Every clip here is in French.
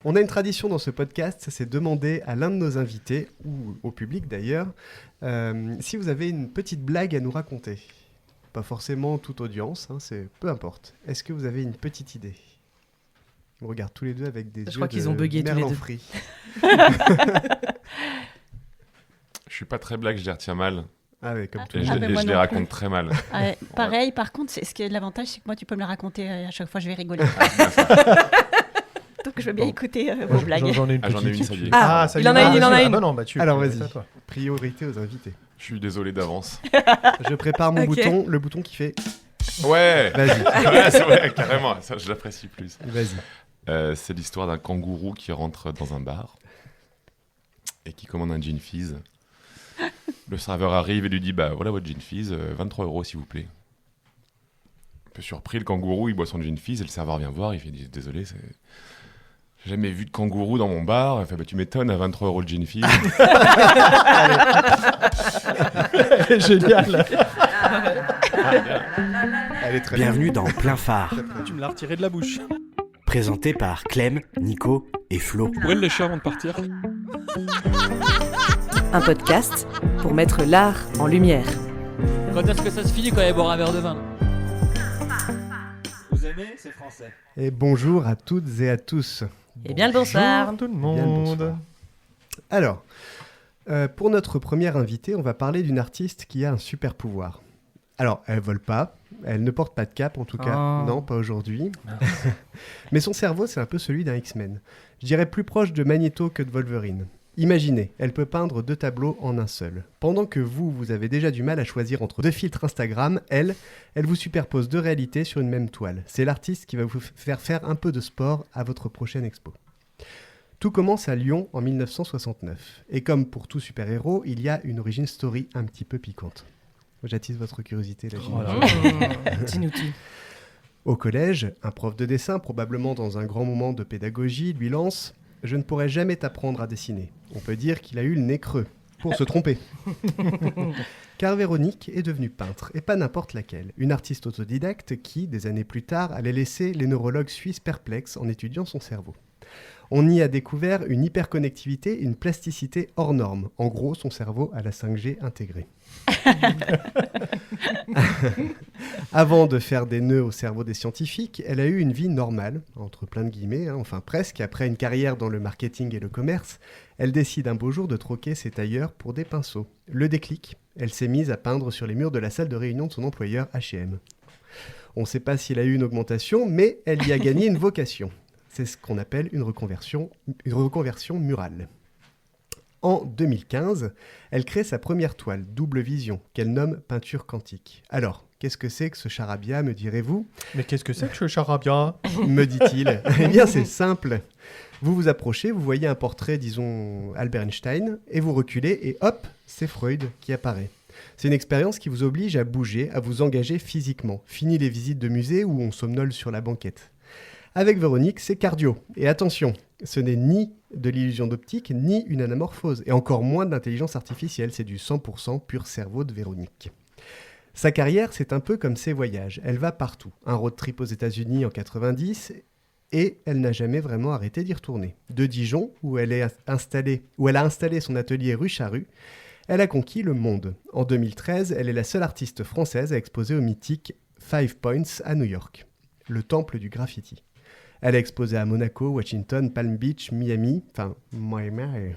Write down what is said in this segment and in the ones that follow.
On a une tradition dans ce podcast, c'est demander à l'un de nos invités, ou au public d'ailleurs, si vous avez une petite blague à nous raconter. Pas forcément toute audience, c'est peu importe. Est-ce que vous avez une petite idée ? On regarde tous les deux avec des yeux qu'ils ont bugué tous les deux. free. Je suis pas très blague, je les retiens mal. Ah ouais, comme tout Et le je, monde. je les raconte très mal. Pareil, par contre, ce qui est l'avantage, c'est que moi, tu peux me la raconter à chaque fois, je vais rigoler. Donc, je veux bien écouter vos blagues. J'en ai une J'en ai petite. une, ça y est. Il en a une. Ah bah non, bah tu. Alors c'est vas-y, à toi. priorité aux invités. Je suis désolé d'avance. Je prépare mon Ok. bouton, le bouton qui fait Ouais. vas-y, Ouais, c'est vrai, carrément. Ça, je l'apprécie plus. vas-y. C'est l'histoire d'un kangourou qui rentre dans un bar et qui commande un gin fizz. Le serveur arrive et lui dit bah voilà votre gin fizz, 23 € s'il vous plaît. Un peu surpris, le kangourou il boit son gin fizz et le serveur vient voir, il fait désolé, j'ai jamais vu de kangourou dans mon bar. Il fait bah tu m'étonnes, à 23 € le gin fizz. Génial. Elle est très bien. Bienvenue dans Plein Phare, Tu me l'as retiré de la bouche. présenté par Clem, Nico et Flo. Tu pourrais le lécher avant de partir. Un podcast pour mettre l'art en lumière. Quand est-ce que ça se finit quand il boire un verre de vin? Vous aimez, c'est français. Et bonjour à toutes et à tous. Eh bien le bonsoir. Tout le Bien le monde. bonsoir. Alors, pour notre première invitée, on va parler d'une artiste qui a un super pouvoir. Alors, elle vole pas, elle ne porte pas de cape en tout cas, Oh. non, pas aujourd'hui. Mais son cerveau, c'est un peu celui d'un X-Men. Je dirais plus proche de Magneto que de Wolverine. Imaginez, elle peut peindre 2 tableaux en un seul. Pendant que vous avez déjà du mal à choisir entre 2 filtres Instagram, elle vous superpose 2 réalités sur une même toile. C'est l'artiste qui va vous faire un peu de sport à votre prochaine expo. Tout commence à Lyon en 1969. Et comme pour tout super-héros, il y a une origin story un petit peu piquante. J'attise votre curiosité là. Dis-nous tout. Au collège, un prof de dessin, probablement dans un grand moment de pédagogie, lui lance « Je ne pourrai jamais t'apprendre à dessiner ». On peut dire qu'il a eu le nez creux, pour se tromper. Car Véronique est devenue peintre, et pas n'importe laquelle. Une artiste autodidacte qui, des années plus tard, allait laisser les neurologues suisses perplexes en étudiant son cerveau. On y a découvert une hyperconnectivité et une plasticité hors norme. En gros, son cerveau a la 5G intégrée. Avant de faire des nœuds au cerveau des scientifiques, elle a eu une vie normale, entre plein de guillemets, enfin presque. Après une carrière dans le marketing et le commerce, elle décide un beau jour de troquer ses tailleurs pour des pinceaux. Le déclic, elle s'est mise à peindre sur les murs de la salle de réunion de son employeur H&M. On ne sait pas s'il a eu une augmentation, mais elle y a gagné une vocation. C'est ce qu'on appelle une reconversion murale. En 2015, elle crée sa première toile, Double Vision, qu'elle nomme Peinture Quantique. Alors, qu'est-ce que c'est que ce charabia, me direz-vous ? Mais qu'est-ce que c'est que ce charabia ? Me dit-il. Eh bien, c'est simple. Vous vous approchez, vous voyez un portrait, disons, Albert Einstein, et vous reculez, et hop, c'est Freud qui apparaît. C'est une expérience qui vous oblige à bouger, à vous engager physiquement. Fini les visites de musée où on somnole sur la banquette. Avec Véronique, c'est cardio. Et attention, ce n'est ni de l'illusion d'optique, ni une anamorphose, et encore moins de l'intelligence artificielle, c'est du 100% pur cerveau de Véronique. Sa carrière, c'est un peu comme ses voyages. Elle va partout. Un road trip aux États-Unis en 90, et elle n'a jamais vraiment arrêté d'y retourner. De Dijon, où elle a installé son atelier rue Charrue, elle a conquis le monde. En 2013, elle est la seule artiste française à exposer au mythique Five Points à New York, le temple du graffiti. Elle a exposé à Monaco, Washington, Palm Beach, Miami, enfin, Miami.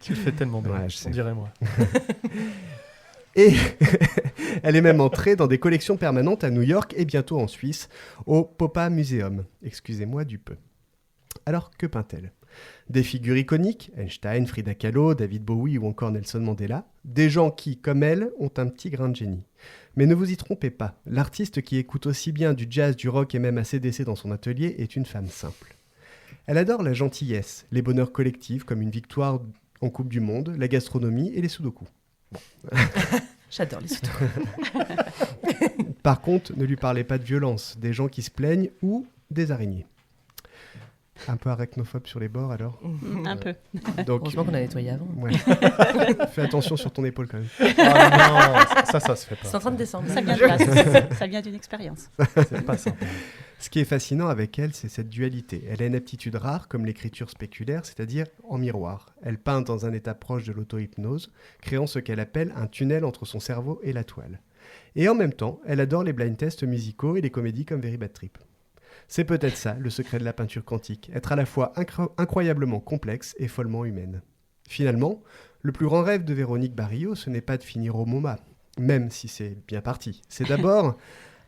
Tu le fais tellement bien, Ouais, je sais. on dirait moi. Et elle est même entrée dans des collections permanentes à New York et bientôt en Suisse, au Popa Museum. Excusez-moi du peu. Alors, que peint-elle ? Des figures iconiques, Einstein, Frida Kahlo, David Bowie ou encore Nelson Mandela. Des gens qui, comme elle, ont un petit grain de génie. Mais ne vous y trompez pas, l'artiste qui écoute aussi bien du jazz, du rock et même AC/DC dans son atelier est une femme simple. Elle adore la gentillesse, les bonheurs collectifs comme une victoire en Coupe du Monde, la gastronomie et les sudoku. J'adore les sudoku. Par contre, ne lui parlez pas de violence, des gens qui se plaignent ou des araignées. Un peu arachnophobe sur les bords alors. Un peu. Donc, Heureusement qu'on a nettoyé avant. ouais. Fais attention sur ton épaule quand même. Oh non, ça se fait C'est pas. en train de descendre. Ça vient de là, ça vient d'une expérience. C'est pas sympa. Ce qui est fascinant avec elle, c'est cette dualité. Elle a une aptitude rare comme l'écriture spéculaire, c'est-à-dire en miroir. Elle peint dans un état proche de l'auto-hypnose, créant ce qu'elle appelle un tunnel entre son cerveau et la toile. Et en même temps, elle adore les blind tests musicaux et les comédies comme Very Bad Trip. C'est peut-être ça, le secret de la peinture quantique, être à la fois incroyablement complexe et follement humaine. Finalement, le plus grand rêve de Véronique Barillot, ce n'est pas de finir au MoMA, même si c'est bien parti. C'est d'abord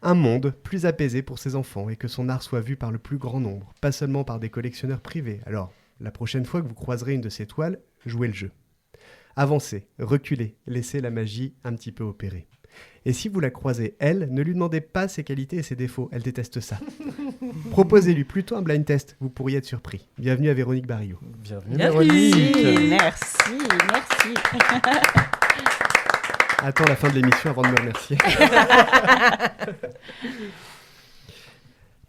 un monde plus apaisé pour ses enfants et que son art soit vu par le plus grand nombre, pas seulement par des collectionneurs privés. Alors, la prochaine fois que vous croiserez une de ces toiles, jouez le jeu. Avancez, reculez, laissez la magie un petit peu opérer. Et si vous la croisez, elle, ne lui demandez pas ses qualités et ses défauts, elle déteste ça. Proposez-lui plutôt un blind test, vous pourriez être surpris. Bienvenue à Véronique Barillot. Bienvenue, Bienvenue. Véronique. Merci. Attends la fin de l'émission avant de me remercier.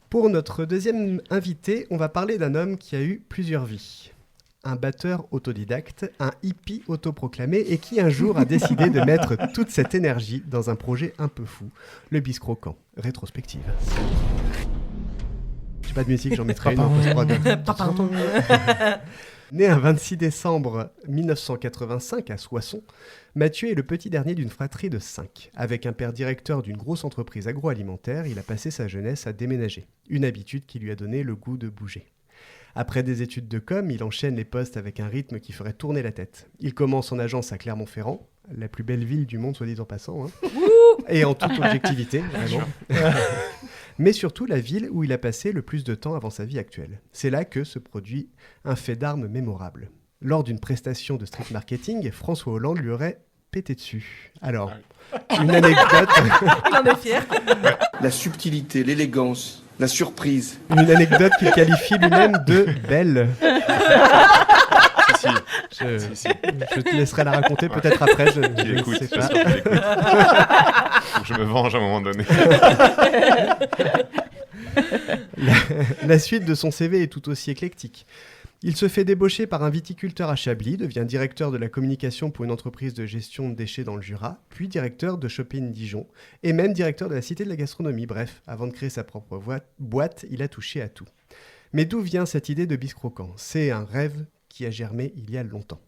Pour notre deuxième invité, on va parler d'un homme qui a eu plusieurs vies. Un batteur autodidacte, un hippie autoproclamé et qui un jour a décidé de mettre toute cette énergie dans un projet un peu fou, le Bis Croquant, rétrospective. J'ai pas de musique, j'en mettrai une en post-prod. Né un 26 décembre 1985 à Soissons, Mathieu est le petit dernier d'une fratrie de 5. Avec un père directeur d'une grosse entreprise agroalimentaire, il a passé sa jeunesse à déménager, une habitude qui lui a donné le goût de bouger. Après des études de com, il enchaîne les postes avec un rythme qui ferait tourner la tête. Il commence en agence à Clermont-Ferrand, la plus belle ville du monde, soit dit en passant, hein. Et en toute objectivité, vraiment. Mais surtout la ville où il a passé le plus de temps avant sa vie actuelle. C'est là que se produit un fait d'armes mémorable. Lors d'une prestation de street marketing, François Hollande lui aurait pété dessus. Alors, une anecdote... Il en est fier. La subtilité, l'élégance, la surprise. Une anecdote qu'il qualifie lui-même de belle. Je te laisserai la raconter peut-être après. Je ne Écoute, sais j'espère pas. qu'il écoute. Faut que je me venge à un moment donné. La suite de son CV est tout aussi éclectique. Il se fait débaucher par un viticulteur à Chablis, devient directeur de la communication pour une entreprise de gestion de déchets dans le Jura, puis directeur de Shopping Dijon, et même directeur de la Cité de la Gastronomie. Bref, avant de créer sa propre boîte, il a touché à tout. Mais d'où vient cette idée de Bis Croquant ? C'est un rêve qui a germé il y a longtemps.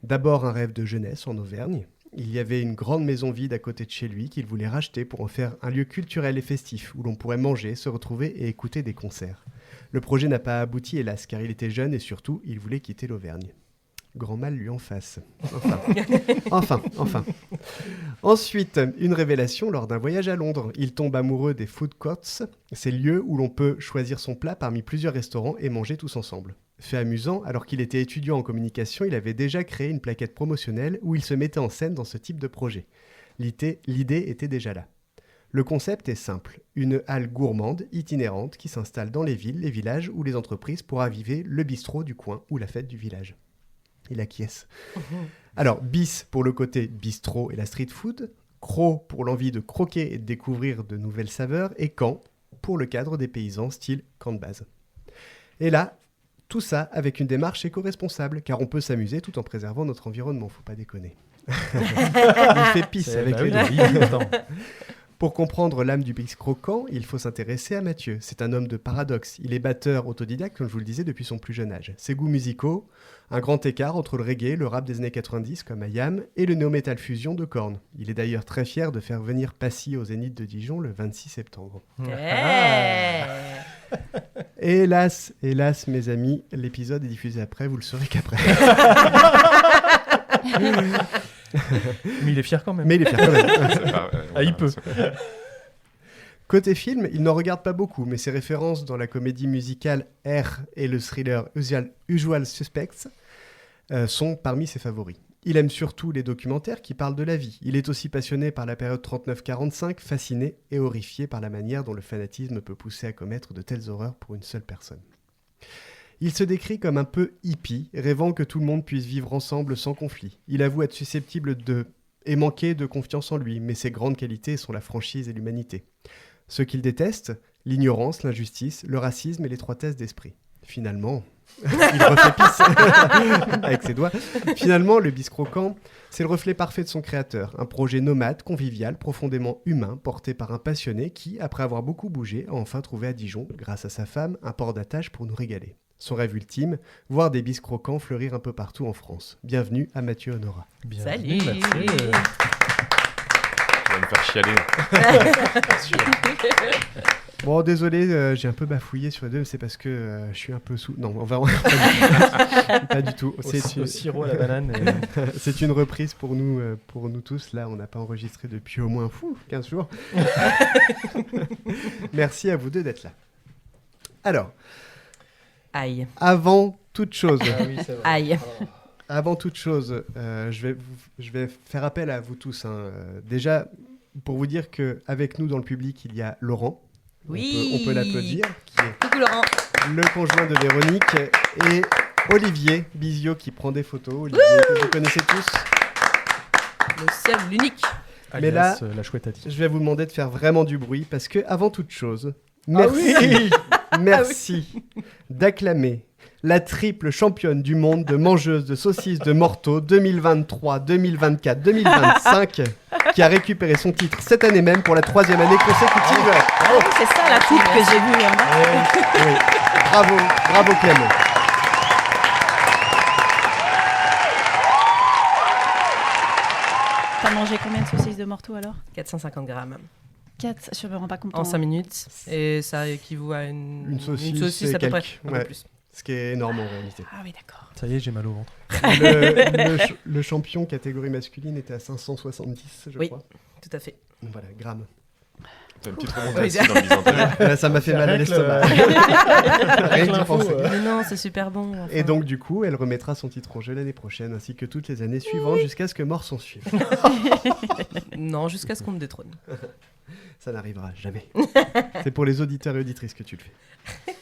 D'abord un rêve de jeunesse en Auvergne. Il y avait une grande maison vide à côté de chez lui qu'il voulait racheter pour en faire un lieu culturel et festif où l'on pourrait manger, se retrouver et écouter des concerts. Le projet n'a pas abouti, hélas, car il était jeune et surtout, il voulait quitter l'Auvergne. Grand mal lui en face. Enfin. Ensuite, une révélation lors d'un voyage à Londres. Il tombe amoureux des food courts, ces lieux où l'on peut choisir son plat parmi plusieurs restaurants et manger tous ensemble. Fait amusant, alors qu'il était étudiant en communication, il avait déjà créé une plaquette promotionnelle où il se mettait en scène dans ce type de projet. L'idée était déjà là. Le concept est simple, une halle gourmande, itinérante, qui s'installe dans les villes, les villages ou les entreprises pour raviver le bistrot du coin ou la fête du village. Il acquiesce. Alors, bis pour le côté bistrot et la street food, cro pour l'envie de croquer et de découvrir de nouvelles saveurs, et camp pour le cadre des paysans style camp de base. Et là, tout ça avec une démarche éco-responsable, car on peut s'amuser tout en préservant notre environnement, faut pas déconner. Il fait pisse avec les deux. Pour comprendre l'âme du Bis Croquant, il faut s'intéresser à Mathieu. C'est un homme de paradoxe. Il est batteur autodidacte, comme je vous le disais, depuis son plus jeune âge. Ses goûts musicaux, un grand écart entre le reggae, le rap des années 90, comme IAM, et le néo-metal fusion de Korn. Il est d'ailleurs très fier de faire venir Passy au Zénith de Dijon le 26 septembre. Hélas, mes amis, l'épisode est diffusé après, vous le saurez qu'après. Mais il est fier quand même. Il peut. Côté film, il n'en regarde pas beaucoup, mais ses références dans la comédie musicale R et le thriller Usual Suspects sont parmi ses favoris. Il aime surtout les documentaires qui parlent de la vie. Il est aussi passionné par la période 39-45, fasciné et horrifié par la manière dont le fanatisme peut pousser à commettre de telles horreurs pour une seule personne. Il se décrit comme un peu hippie, rêvant que tout le monde puisse vivre ensemble sans conflit. Il avoue être susceptible et manquer de confiance en lui, mais ses grandes qualités sont la franchise et l'humanité. Ce qu'il déteste, l'ignorance, l'injustice, le racisme et l'étroitesse d'esprit. Finalement, il refait pisse avec ses doigts. Finalement, le bis croquant, c'est le reflet parfait de son créateur. Un projet nomade, convivial, profondément humain, porté par un passionné qui, après avoir beaucoup bougé, a enfin trouvé à Dijon, grâce à sa femme, un port d'attache pour nous régaler. Son rêve ultime, voir des bis croquants fleurir un peu partout en France. Bienvenue à Mathieu Honorat. Bienvenue, Salut. Mathieu. Tu vas me faire chialer. Bon, désolé, j'ai un peu bafouillé sur les deux, mais c'est parce que je suis un peu sous... Non, on va... pas du tout. Au sirop à la banane. C'est une reprise pour nous tous. Là, on n'a pas enregistré depuis au moins 15 jours. Merci à vous deux d'être là. Alors, Aïe. avant toute chose, Aïe. je vais faire appel à vous tous. Déjà, pour vous dire qu'avec nous dans le public, il y a Laurent. Oui. On peut l'applaudir, qui est Coucou Laurent. le conjoint de Véronique, et Olivier Bizio qui prend des photos. Olivier, que vous connaissez tous. Le seul, l'unique. Mais là, Alias, la chouette à tige. Je vais vous demander de faire vraiment du bruit parce que, avant toute chose, merci d'acclamer la triple championne du monde de mangeuse de saucisses de Morteau 2023, 2024, 2025, qui a récupéré son titre cette année même pour la 3e année consécutive. Ah oui, c'est ça la coupe que j'ai vue en bas. Oui. Bravo Clément. T'as mangé combien de saucisses de Morteau alors 450 grammes 4, je me rends pas compte. en 5 minutes. Et ça équivaut à une saucisse et à peu près. quelques. Un Ouais. peu plus. Ce qui est énorme en réalité. Ah oui, d'accord. Ça y est, j'ai mal au ventre. Le champion catégorie masculine était à 570, je Oui. crois. Tout à fait. Voilà, grammes. T'as une petite remontée aussi dans le bisantaire. Ça m'a fait mal à Avec l'estomac. Avec Rien que d'y l'info, penser. Mais non, c'est super bon. enfin. Et donc du coup, elle remettra son titre en jeu l'année prochaine, ainsi que toutes les années suivantes, jusqu'à ce que mort s'en suive. Non, jusqu'à ce qu'on me détrône. Ça n'arrivera jamais. C'est pour les auditeurs et auditrices que tu le fais.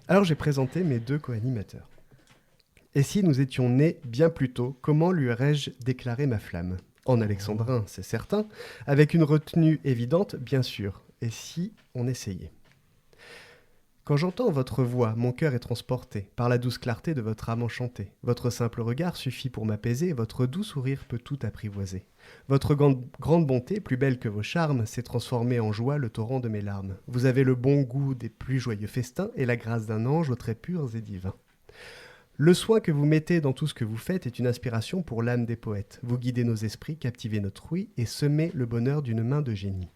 Alors j'ai présenté mes deux co-animateurs. Et si nous étions nés bien plus tôt, comment lui aurais-je déclaré ma flamme ? En alexandrin, c'est certain, avec une retenue évidente, bien sûr. Et si on essayait ? Quand j'entends votre voix, mon cœur est transporté par la douce clarté de votre âme enchantée. Votre simple regard suffit pour m'apaiser, votre doux sourire peut tout apprivoiser. Votre grande bonté, plus belle que vos charmes, s'est transformée en joie le torrent de mes larmes. Vous avez le bon goût des plus joyeux festins et la grâce d'un ange aux traits purs et divins. Le soin que vous mettez dans tout ce que vous faites est une inspiration pour l'âme des poètes. Vous guidez nos esprits, captivez notre ouïe et semez le bonheur d'une main de génie.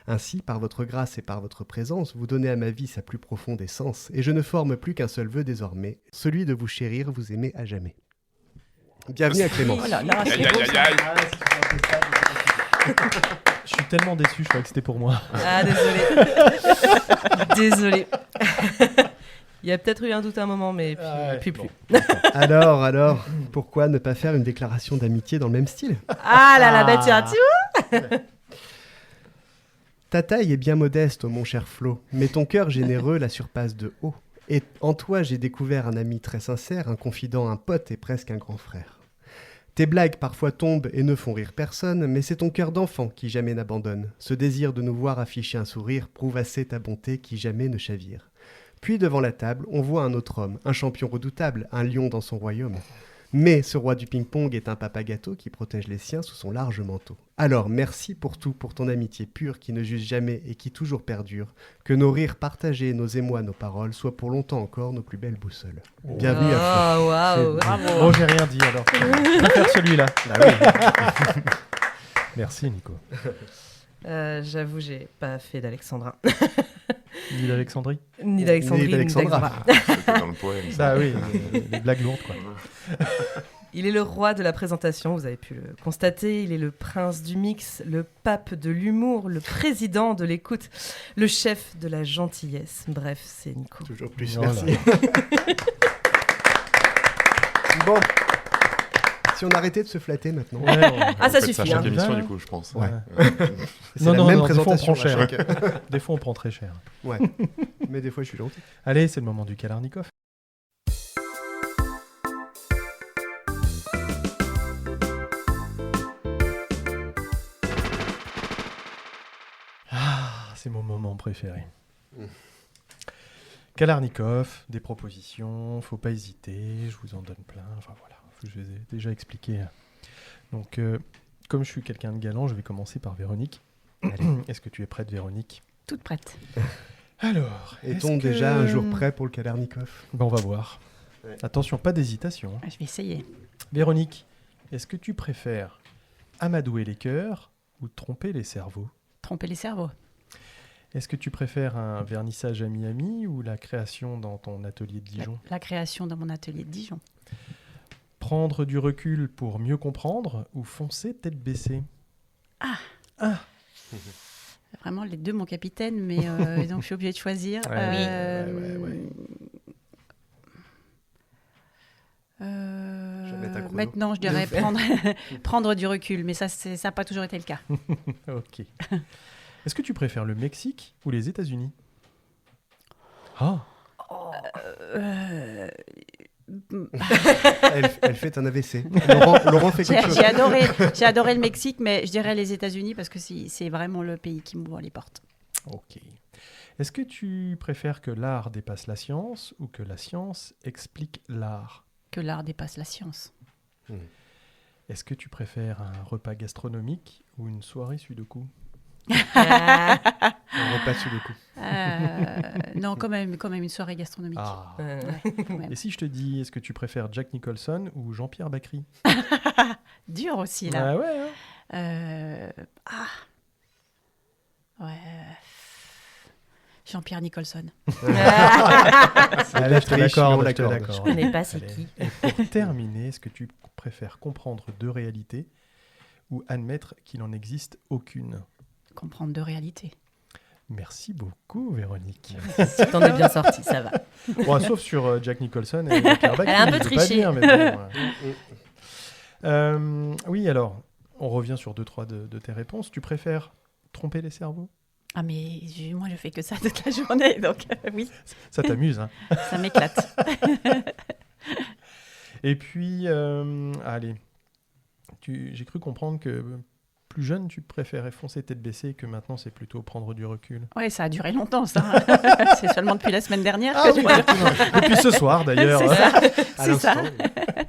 Ainsi, par votre grâce et par votre présence, vous donnez à ma vie sa plus profonde essence, et je ne forme plus qu'un seul vœu désormais, celui de vous chérir, vous aimer à jamais. Bienvenue à Clément. Oh là là, Aïe, c'est aïe, beau, aïe, ça. aïe. Je suis tellement déçu, je croyais que c'était pour moi. Ah, désolé. Il y a peut-être eu un doute à un moment, mais puis plus. Alors, pourquoi ne pas faire une déclaration d'amitié dans le même style ? Ah là là, bah tiens, tu vois. Ta taille est bien modeste, ô mon cher Flo, mais ton cœur généreux la surpasse de haut. Et en toi, j'ai découvert un ami très sincère, un confident, un pote et presque un grand frère. Tes blagues parfois tombent et ne font rire personne, mais c'est ton cœur d'enfant qui jamais n'abandonne. Ce désir de nous voir afficher un sourire prouve assez ta bonté qui jamais ne chavire. Puis devant la table, on voit un autre homme, un champion redoutable, un lion dans son royaume. Mais ce roi du ping-pong est un papa gâteau qui protège les siens sous son large manteau. Alors merci pour tout, pour ton amitié pure qui ne juge jamais et qui toujours perdure. Que nos rires partagés, nos émois, nos paroles soient pour longtemps encore nos plus belles boussoles. Bienvenue à Oh, waouh. C'est- Bravo. Bon, j'ai rien dit alors. Je vais faire celui-là. Merci Nico. J'avoue, j'ai pas fait d'alexandrin. Ni d'Alexandrie. Ni d'alexandrie, Ni ni d'Alexandra. d'alexandra. C'était dans le poème. ça. Bah oui, les blagues lourdes quoi. Il est le roi de la présentation, vous avez pu le constater. Il est le prince du mix, le pape de l'humour, le président de l'écoute, le chef de la gentillesse. Bref, c'est Nico. Toujours plus, Oh merci. là. Bon, si on arrêtait de se flatter maintenant. Ouais, Ah, ça Vous faites suffit, chaque hein. émission, Ouais. du coup, je pense. Ouais. ouais. C'est Non, la non, même non, des fois, on présentation prend cher. à chaque- Des fois on prend très cher. Ouais, mais des fois je suis gentil. Allez, c'est le moment du Kalarnikov. Ah, c'est mon moment préféré. Kalarnikov, des propositions, faut pas hésiter, je vous en donne plein. Enfin voilà, je vous ai déjà expliqué. Donc, comme je suis quelqu'un de galant, je vais commencer par Véronique. Est-ce que tu es prête, Véronique? Toute prête. Alors, Est-on déjà un jour prêt pour le Kalarnikov? Ben, on va voir. Ouais. Attention, pas d'hésitation. Je vais essayer. Véronique, est-ce que tu préfères amadouer les cœurs ou tromper les cerveaux? Tromper les cerveaux. Est-ce que tu préfères un vernissage à Miami ou la création dans ton atelier de Dijon? La création dans mon atelier de Dijon. Prendre du recul pour mieux comprendre ou foncer tête baissée? Vraiment les deux, mon capitaine, mais donc je suis obligée de choisir. Ouais. Mettre un chrono. Maintenant, je dirais prendre du recul, mais ça n'a pas toujours été le cas. Ok. Est-ce que tu préfères le Mexique ou les États-Unis? Ah, Elle fait un AVC. Laurent fait quelque chose. J'ai adoré le Mexique, mais je dirais les États-Unis parce que c'est vraiment le pays qui m'ouvre les portes. ok. Est-ce que tu préfères que l'art dépasse la science ou que la science explique l'art? Que l'art dépasse la science. Est-ce que tu préfères un repas gastronomique ou une soirée sudoku? Un repas sur le coup. Non, quand même une soirée gastronomique. Ah. Ouais, quand même. Et si je te dis, est-ce que tu préfères Jack Nicholson ou Jean-Pierre Bacry? Dur aussi, là. Ah ouais, hein. Ouais. Jean-Pierre Nicholson. Allez, je te l'accorde, je te l'accorde. l'accorde. Je connais pas c'est Allez. qui. Et pour terminer, est-ce que tu préfères comprendre deux réalités ou admettre qu'il n'en existe aucune? Comprendre de réalité. Merci beaucoup, Véronique. Tu t'en es bien sorti, ça va. Bon, sauf sur Jack Nicholson et Jean-Pierre Bacry. Elle a un peu je veux pas triché. dire, mais bon, oui, alors, on revient sur 2-3 de tes réponses. Tu préfères tromper les cerveaux? Ah, mais moi, je fais que ça toute la journée, donc oui, Ça t'amuse, hein? ça m'éclate. Et puis, allez, j'ai cru comprendre que plus jeune, tu préférais foncer tête baissée, que maintenant, c'est plutôt prendre du recul. Ouais, ça a duré longtemps, ça. C'est seulement depuis la semaine dernière Ah que oui, je... effectivement. Depuis ce soir, d'ailleurs. C'est ça. À C'est ça. l'instant,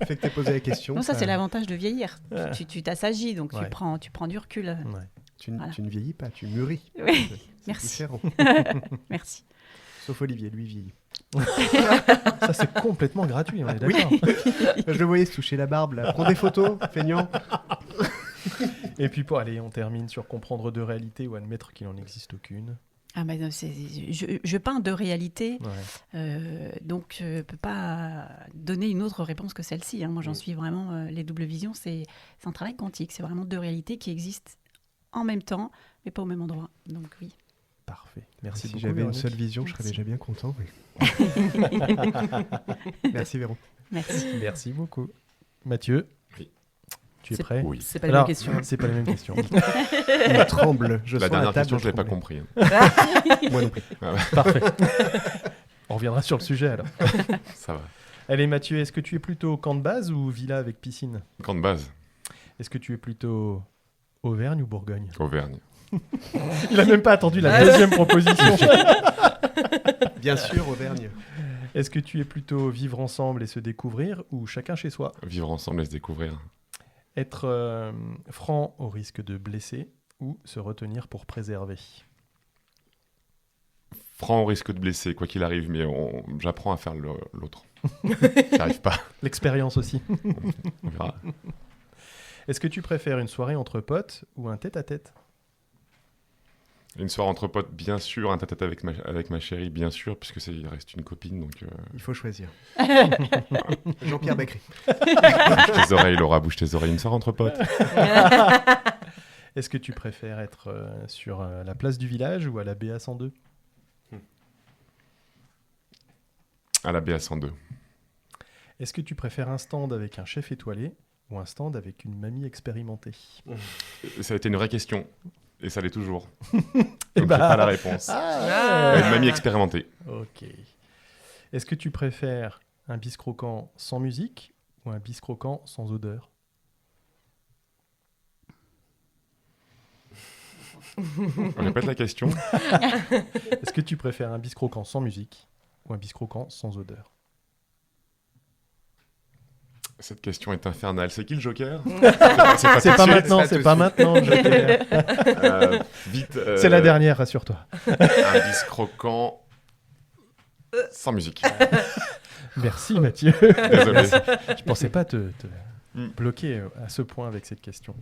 fait que t'as posé la question. Non, ça, c'est l'avantage de vieillir. Ouais. Tu t'assagis, donc Ouais. tu prends du recul. Ouais. Tu Voilà. ne vieillis pas, tu mûris. Oui, C'est merci. différent. Merci. Sauf Olivier, lui vieillit. Ça, c'est complètement gratuit, on est d'accord. Je le voyais se toucher la barbe, là. Prends des photos, feignant. Et puis, allez, on termine sur comprendre deux réalités ou admettre qu'il n'en existe aucune. Ah, ben, je peins de réalité, Ouais. donc je ne peux pas donner une autre réponse que celle-ci, hein. Moi, j'en suis vraiment... les doubles visions, c'est un travail quantique. C'est vraiment deux réalités qui existent en même temps, mais pas au même endroit. Donc oui. Parfait. Merci Si beaucoup, j'avais une Véronique. seule vision, je serais Merci. déjà bien content. Oui. Merci Véron. Merci. Merci beaucoup. Mathieu, Oui. tu es C'est- prêt? Oui. C'est pas la Alors, même question. c'est pas la même question. Il tremble. Je La sens dernière la table question, je l'ai pas trembler. compris. Hein. Moi non plus. Parfait. On reviendra sur le sujet alors. Ça va. Allez Mathieu, est-ce que tu es plutôt camp de base ou villa avec piscine? Camp de base, Est-ce que tu es plutôt Auvergne ou Bourgogne? Auvergne. Il a même pas attendu la deuxième proposition. Bien sûr, Auvergne. Est-ce que tu es plutôt vivre ensemble et se découvrir ou chacun chez soi? Vivre ensemble et se découvrir. Être franc au risque de blesser ou se retenir pour préserver? Franc au risque de blesser, quoi qu'il arrive, mais j'apprends à faire l'autre. J'y arrive pas. L'expérience aussi. On verra. Est-ce que tu préfères une soirée entre potes ou un tête-à-tête? Une soirée entre potes, bien sûr. Un tête-à-tête avec ma chérie, bien sûr, puisque il reste une copine. Donc, Il faut choisir. Jean-Pierre Bacry. bouge tes oreilles, Laura, bouge tes oreilles. Une soirée entre potes. Est-ce que tu préfères être sur la place du village ou à la BA 102? À la BA 102. Est-ce que tu préfères un stand avec un chef étoilé ou un stand avec une mamie expérimentée? Ça a été une vraie question. Et ça l'est toujours. Eh Donc, je bah. n'ai pas la réponse. Une mamie expérimentée. Ok. Est-ce que tu préfères un bis croquant sans musique ou un bis croquant sans odeur? On répète la question. Est-ce que tu préfères un bis croquant sans musique ou un bis croquant sans odeur? Cette question est infernale. C'est qui le Joker? C'est pas maintenant, c'est pas maintenant. Vite. C'est la dernière, rassure-toi. Un bis croquant sans musique. Merci Mathieu. Désolé. Je pensais pas te bloquer à ce point avec cette question.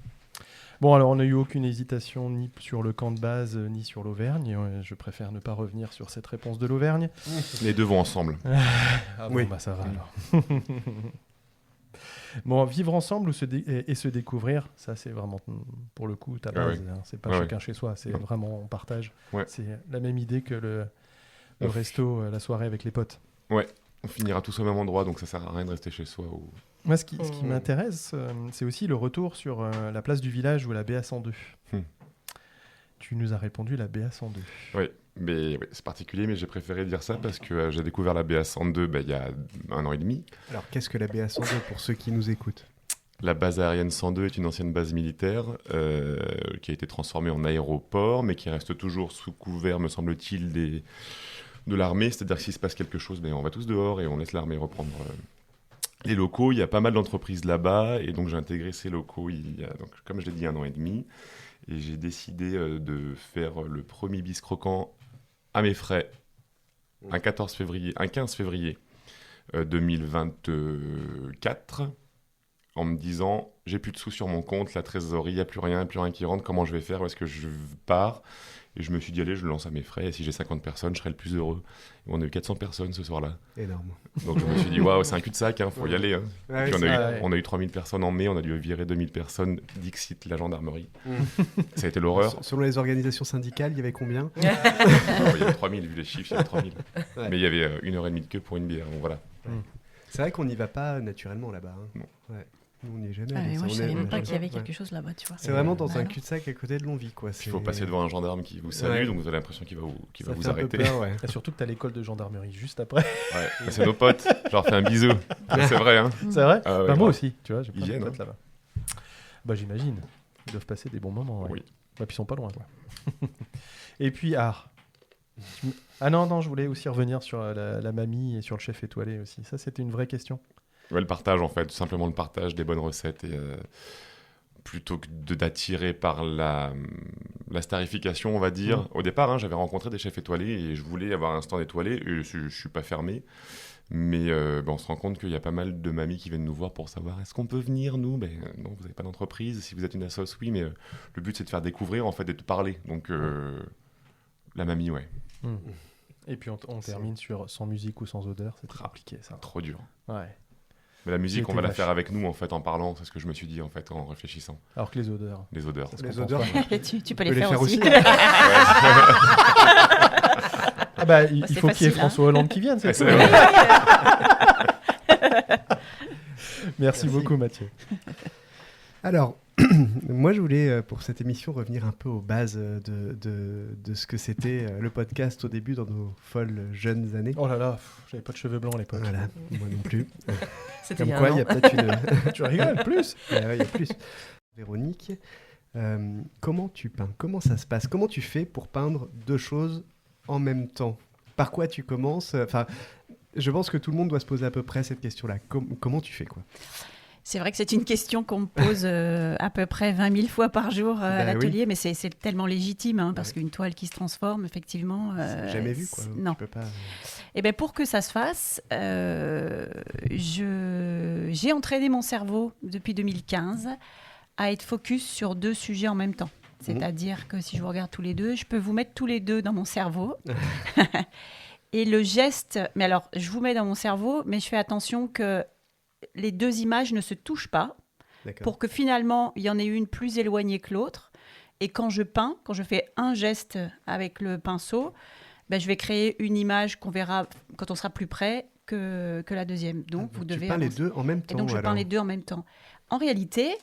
Bon, alors on n'a eu aucune hésitation ni sur le camp de base ni sur l'Auvergne. Je préfère ne pas revenir sur cette réponse de l'Auvergne. Les deux vont ensemble. Ah Oui. bon, bah ça va alors. Bon, vivre ensemble et se découvrir, ça c'est vraiment pour le coup ta base. Ouais. Hein. C'est pas Ouais, chacun chez soi, c'est Non. vraiment on partage. Ouais. C'est la même idée que le On resto, la soirée avec les potes. On finira tous au même endroit, donc ça sert à rien de rester chez soi. Moi, ce qui m'intéresse, c'est aussi le retour sur la place du village ou la BA102. Tu nous as répondu la BA102. Oui, mais c'est particulier, mais j'ai préféré dire ça parce que j'ai découvert la BA102 il y a 1 an et demi. Alors, qu'est-ce que la BA102 pour ceux qui nous écoutent? La base aérienne 102 est une ancienne base militaire qui a été transformée en aéroport, mais qui reste toujours sous couvert, me semble-t-il, de l'armée. C'est-à-dire que s'il se passe quelque chose, on va tous dehors et on laisse l'armée reprendre les locaux. Il y a pas mal d'entreprises là-bas, et donc j'ai intégré ces locaux il y a, donc, comme je l'ai dit, 1 an et demi. Et j'ai décidé de faire le premier bis croquant à mes frais, un 15 février 2024, en me disant, j'ai plus de sous sur mon compte, la trésorerie, il n'y a plus rien qui rentre, comment je vais faire, où est-ce que je pars? Et je me suis dit, allez, je le lance à mes frais, et si j'ai 50 personnes, je serai le plus heureux. Et on a eu 400 personnes ce soir-là. Énorme. Donc je me suis dit, waouh, c'est un cul-de-sac, faut y aller. Hein. Ouais, Puis c'est- on a eu 3000 personnes en mai, on a dû virer 2000 personnes, Dixit, la gendarmerie. Ça a été l'horreur. Selon les organisations syndicales, il y avait combien? Il y avait 3000, vu les chiffres, il y avait 3000. Ouais. Mais il y avait 1h30 de queue pour une bière, donc voilà. C'est vrai qu'on n'y va pas naturellement là-bas. Hein. Non. Ouais. Nous, on n'y est jamais Ah, allé. mais Ça, moi, je on savais est- même pas ouais. qu'il y avait Ouais. quelque chose là-bas, tu vois. C'est vraiment dans Ah un non. cul-de-sac à côté de Longwy, quoi. Il faut passer devant un gendarme qui vous salue, Ouais. donc vous avez l'impression qu'il va vous Ça vous fait un peu arrêter. peur, ouais. Et surtout que tu as l'école de gendarmerie juste après. Ouais. Bah, c'est nos potes, je leur fais un bisou. C'est vrai, hein. C'est vrai? Ah ouais, Bah, moi grave. aussi, tu vois, j'ai Ils plein de viennent, potes là-bas. Bah j'imagine. Ils doivent passer des bons moments. Ouais. Oui. Bah, puis ils sont pas loin, quoi. Et puis, ah non, je voulais aussi revenir sur la mamie et sur le chef étoilé aussi. Ça, c'était une vraie question. Ouais, le partage, en fait, tout simplement le partage des bonnes recettes, et plutôt que d'attirer par la starification, on va dire. Au départ, hein, j'avais rencontré des chefs étoilés et je voulais avoir un stand étoilé, et je suis pas fermé. Mais on se rend compte qu'il y a pas mal de mamies qui viennent nous voir pour savoir, est-ce qu'on peut venir, nous? Non, vous n'avez pas d'entreprise. Si vous êtes une assoce, oui, mais le but, c'est de faire découvrir, en fait, et de parler. Donc, la mamie, ouais, Et puis on termine sur sans musique ou sans odeur. C'était compliqué, ça. trop dur. Ouais. Mais la musique, C'était on va la vache. faire avec nous, en fait, en parlant. C'est ce que je me suis dit, en fait, en réfléchissant. Alors que les odeurs. Les odeurs. ça se Les compense odeurs. pas. tu peux On les peut faire aussi. Ah bah, il c'est faut qu'il y ait facile, hein. François Hollande qui vienne, c'est C'est tout. vrai. Merci beaucoup, Mathieu. Alors, moi, je voulais, pour cette émission, revenir un peu aux bases de ce que c'était le podcast au début, dans nos folles jeunes années. Oh là là, j'avais pas de cheveux blancs à l'époque. Voilà, moi non plus. C'était Comme il y a quoi, un il y a an. peut-être une... Tu rigoles, plus. Ouais, il y a plus. Véronique, comment tu peins? Comment ça se passe? Comment tu fais pour peindre deux choses en même temps? Par quoi tu commences? Enfin, je pense que tout le monde doit se poser à peu près cette question-là. Comment tu fais, quoi? C'est vrai que c'est une question qu'on me pose à peu près 20 000 fois par jour à Bah l'atelier, mais c'est tellement légitime, hein, parce qu'une toile qui se transforme, effectivement... C'est jamais vu, quoi. Non. Tu peux pas... Eh bien, pour que ça se fasse, j'ai entraîné mon cerveau depuis 2015 à être focus sur deux sujets en même temps. C'est-à-dire que si je vous regarde tous les deux, je peux vous mettre tous les deux dans mon cerveau. Et le geste... Mais alors, je vous mets dans mon cerveau, mais je fais attention que les deux images ne se touchent pas D'accord. pour que finalement, il y en ait une plus éloignée que l'autre. Et quand je peins, quand je fais un geste avec le pinceau, ben, je vais créer une image qu'on verra quand on sera plus près que la deuxième. Donc, vous tu devez peins les avancer. deux en même temps, Et donc, je peins alors. les deux en même temps. En réalité,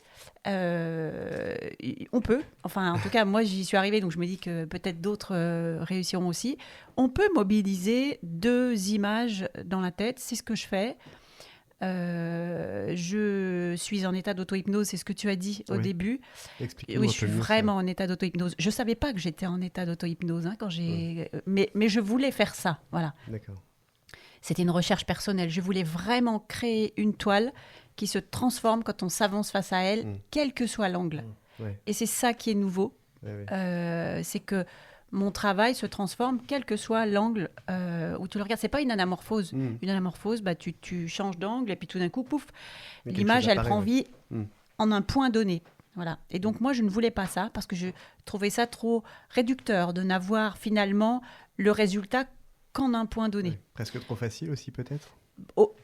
on peut, enfin, en tout cas, moi, j'y suis arrivée, donc je me dis que peut-être d'autres réussiront aussi. On peut mobiliser deux images dans la tête, c'est ce que je fais. Je suis en état d'auto-hypnose, c'est ce que tu as dit au Oui. début. Explique-nous Oui, un je suis peu mieux ça. vraiment en état d'auto-hypnose. Je ne savais pas que j'étais en état d'auto-hypnose quand j'ai... Mais je voulais faire ça, voilà. D'accord. C'était une recherche personnelle. Je voulais vraiment créer une toile qui se transforme quand on s'avance face à elle, quel que soit l'angle. Ouais. Et c'est ça qui est nouveau. Ouais. C'est que mon travail se transforme, quel que soit l'angle où tu le regardes. C'est pas une anamorphose. Une anamorphose, tu changes d'angle et puis tout d'un coup, pouf, Mais quelque l'image, chose elle apparaît, prend ouais. vie en un point donné. Voilà. Et donc, moi, je ne voulais pas ça parce que je trouvais ça trop réducteur de n'avoir finalement le résultat qu'en un point donné. Ouais. Presque trop facile aussi, peut-être.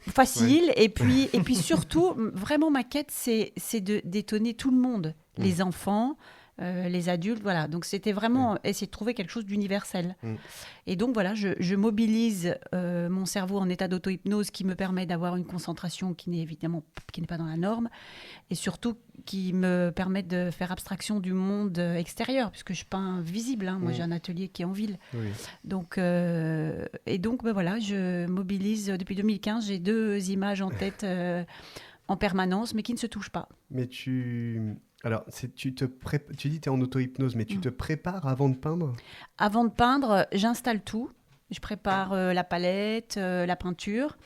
Facile. Et puis surtout, vraiment, ma quête, c'est d'étonner tout le monde. Les enfants, les adultes, voilà. Donc, c'était vraiment essayer de trouver quelque chose d'universel. Et donc, voilà, je mobilise mon cerveau en état d'auto-hypnose qui me permet d'avoir une concentration qui n'est pas dans la norme et surtout qui me permet de faire abstraction du monde extérieur puisque je peins visible. Hein. Moi, j'ai un atelier qui est en ville. Oui. Donc, voilà, je mobilise depuis 2015. J'ai 2 images en tête en permanence, mais qui ne se touchent pas. Mais alors, tu dis que tu es en auto-hypnose, mais tu te prépares avant de peindre ? Avant de peindre, j'installe tout. Je prépare la palette, la peinture.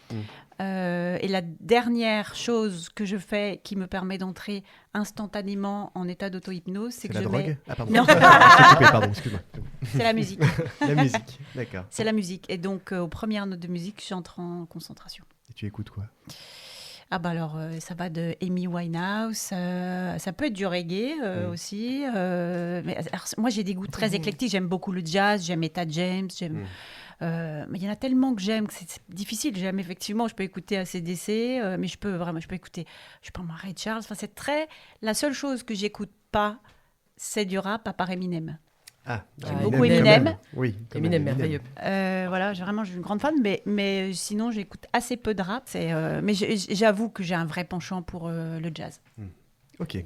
Et la dernière chose que je fais qui me permet d'entrer instantanément en état d'auto-hypnose, c'est que la je drogue mets... Ah, pardon. Non. Pardon, excuse-moi. C'est la musique. La musique, d'accord. C'est la musique. Et donc, aux premières notes de musique, j'entre en concentration. Et tu écoutes quoi ? Ah bah alors, ça va de Amy Winehouse, ça peut être du reggae aussi. Mais alors, moi, j'ai des goûts très écléctiques. J'aime beaucoup le jazz, j'aime Etta James, mais il y en a tellement que j'aime que c'est difficile. J'aime effectivement, je peux écouter AC/DC, mais je peux écouter, je peux Ray Charles. Enfin, c'est très... La seule chose que j'écoute pas, c'est du rap à part Eminem. J'aime beaucoup Eminem. Oui, Eminem, merveilleux. Voilà, je suis une grande fan, mais sinon j'écoute assez peu de rap. Mais j'avoue que j'ai un vrai penchant pour le jazz. Ok.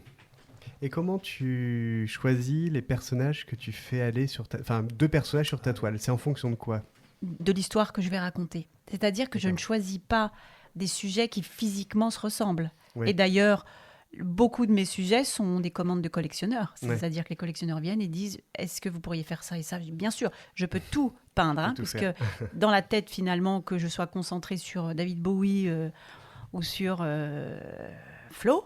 Et comment tu choisis les personnages que tu fais aller enfin, 2 personnages sur ta toile ? C'est en fonction de quoi ? De l'histoire que je vais raconter. C'est-à-dire que je ne choisis pas des sujets qui physiquement se ressemblent. Oui. Et d'ailleurs, beaucoup de mes sujets sont des commandes de collectionneurs. C'est-à-dire que les collectionneurs viennent et disent « Est-ce que vous pourriez faire ça et ça ?» Bien sûr, je peux tout peindre, parce que dans la tête, finalement, que je sois concentrée sur David Bowie ou sur Flo...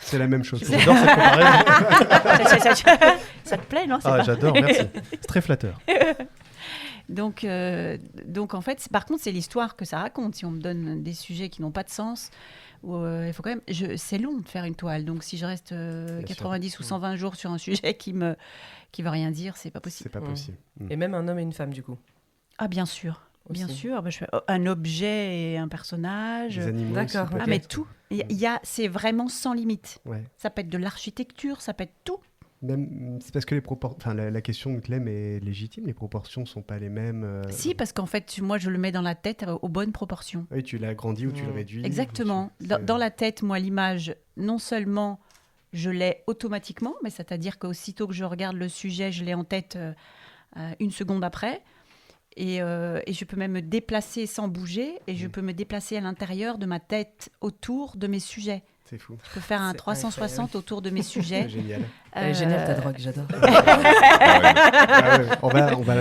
C'est la même chose. J'adore cette comparaison. Ça te plaît, non ? J'adore, merci. C'est très flatteur. Donc, en fait, par contre, c'est l'histoire que ça raconte. Si on me donne des sujets qui n'ont pas de sens, il faut quand même... c'est long de faire une toile. Donc, si je reste 90 ou 120 jours sur un sujet qui veut rien dire, c'est pas possible. C'est pas possible. Et même un homme et une femme, du coup. Ah, bien sûr. Aussi. Bien sûr. Je fais un objet et un personnage. Des animaux. D'accord. Aussi, mais tout. C'est vraiment sans limite. Ouais. Ça peut être de l'architecture, ça peut être tout. Même, c'est parce que la question de Clem est légitime, les proportions ne sont pas les mêmes. Si, parce qu'en fait, moi, je le mets dans la tête aux bonnes proportions. Oui, tu l'agrandis ou tu le réduis. Exactement. Dans la tête, moi, l'image, non seulement je l'ai automatiquement, mais c'est-à-dire qu'aussitôt que je regarde le sujet, je l'ai en tête 1 seconde après. Et je peux même me déplacer sans bouger, et je peux me déplacer à l'intérieur de ma tête autour de mes sujets. C'est fou. Je peux faire un 360 autour de mes sujets. C'est génial. Elle est géniale, ta drogue, j'adore. On va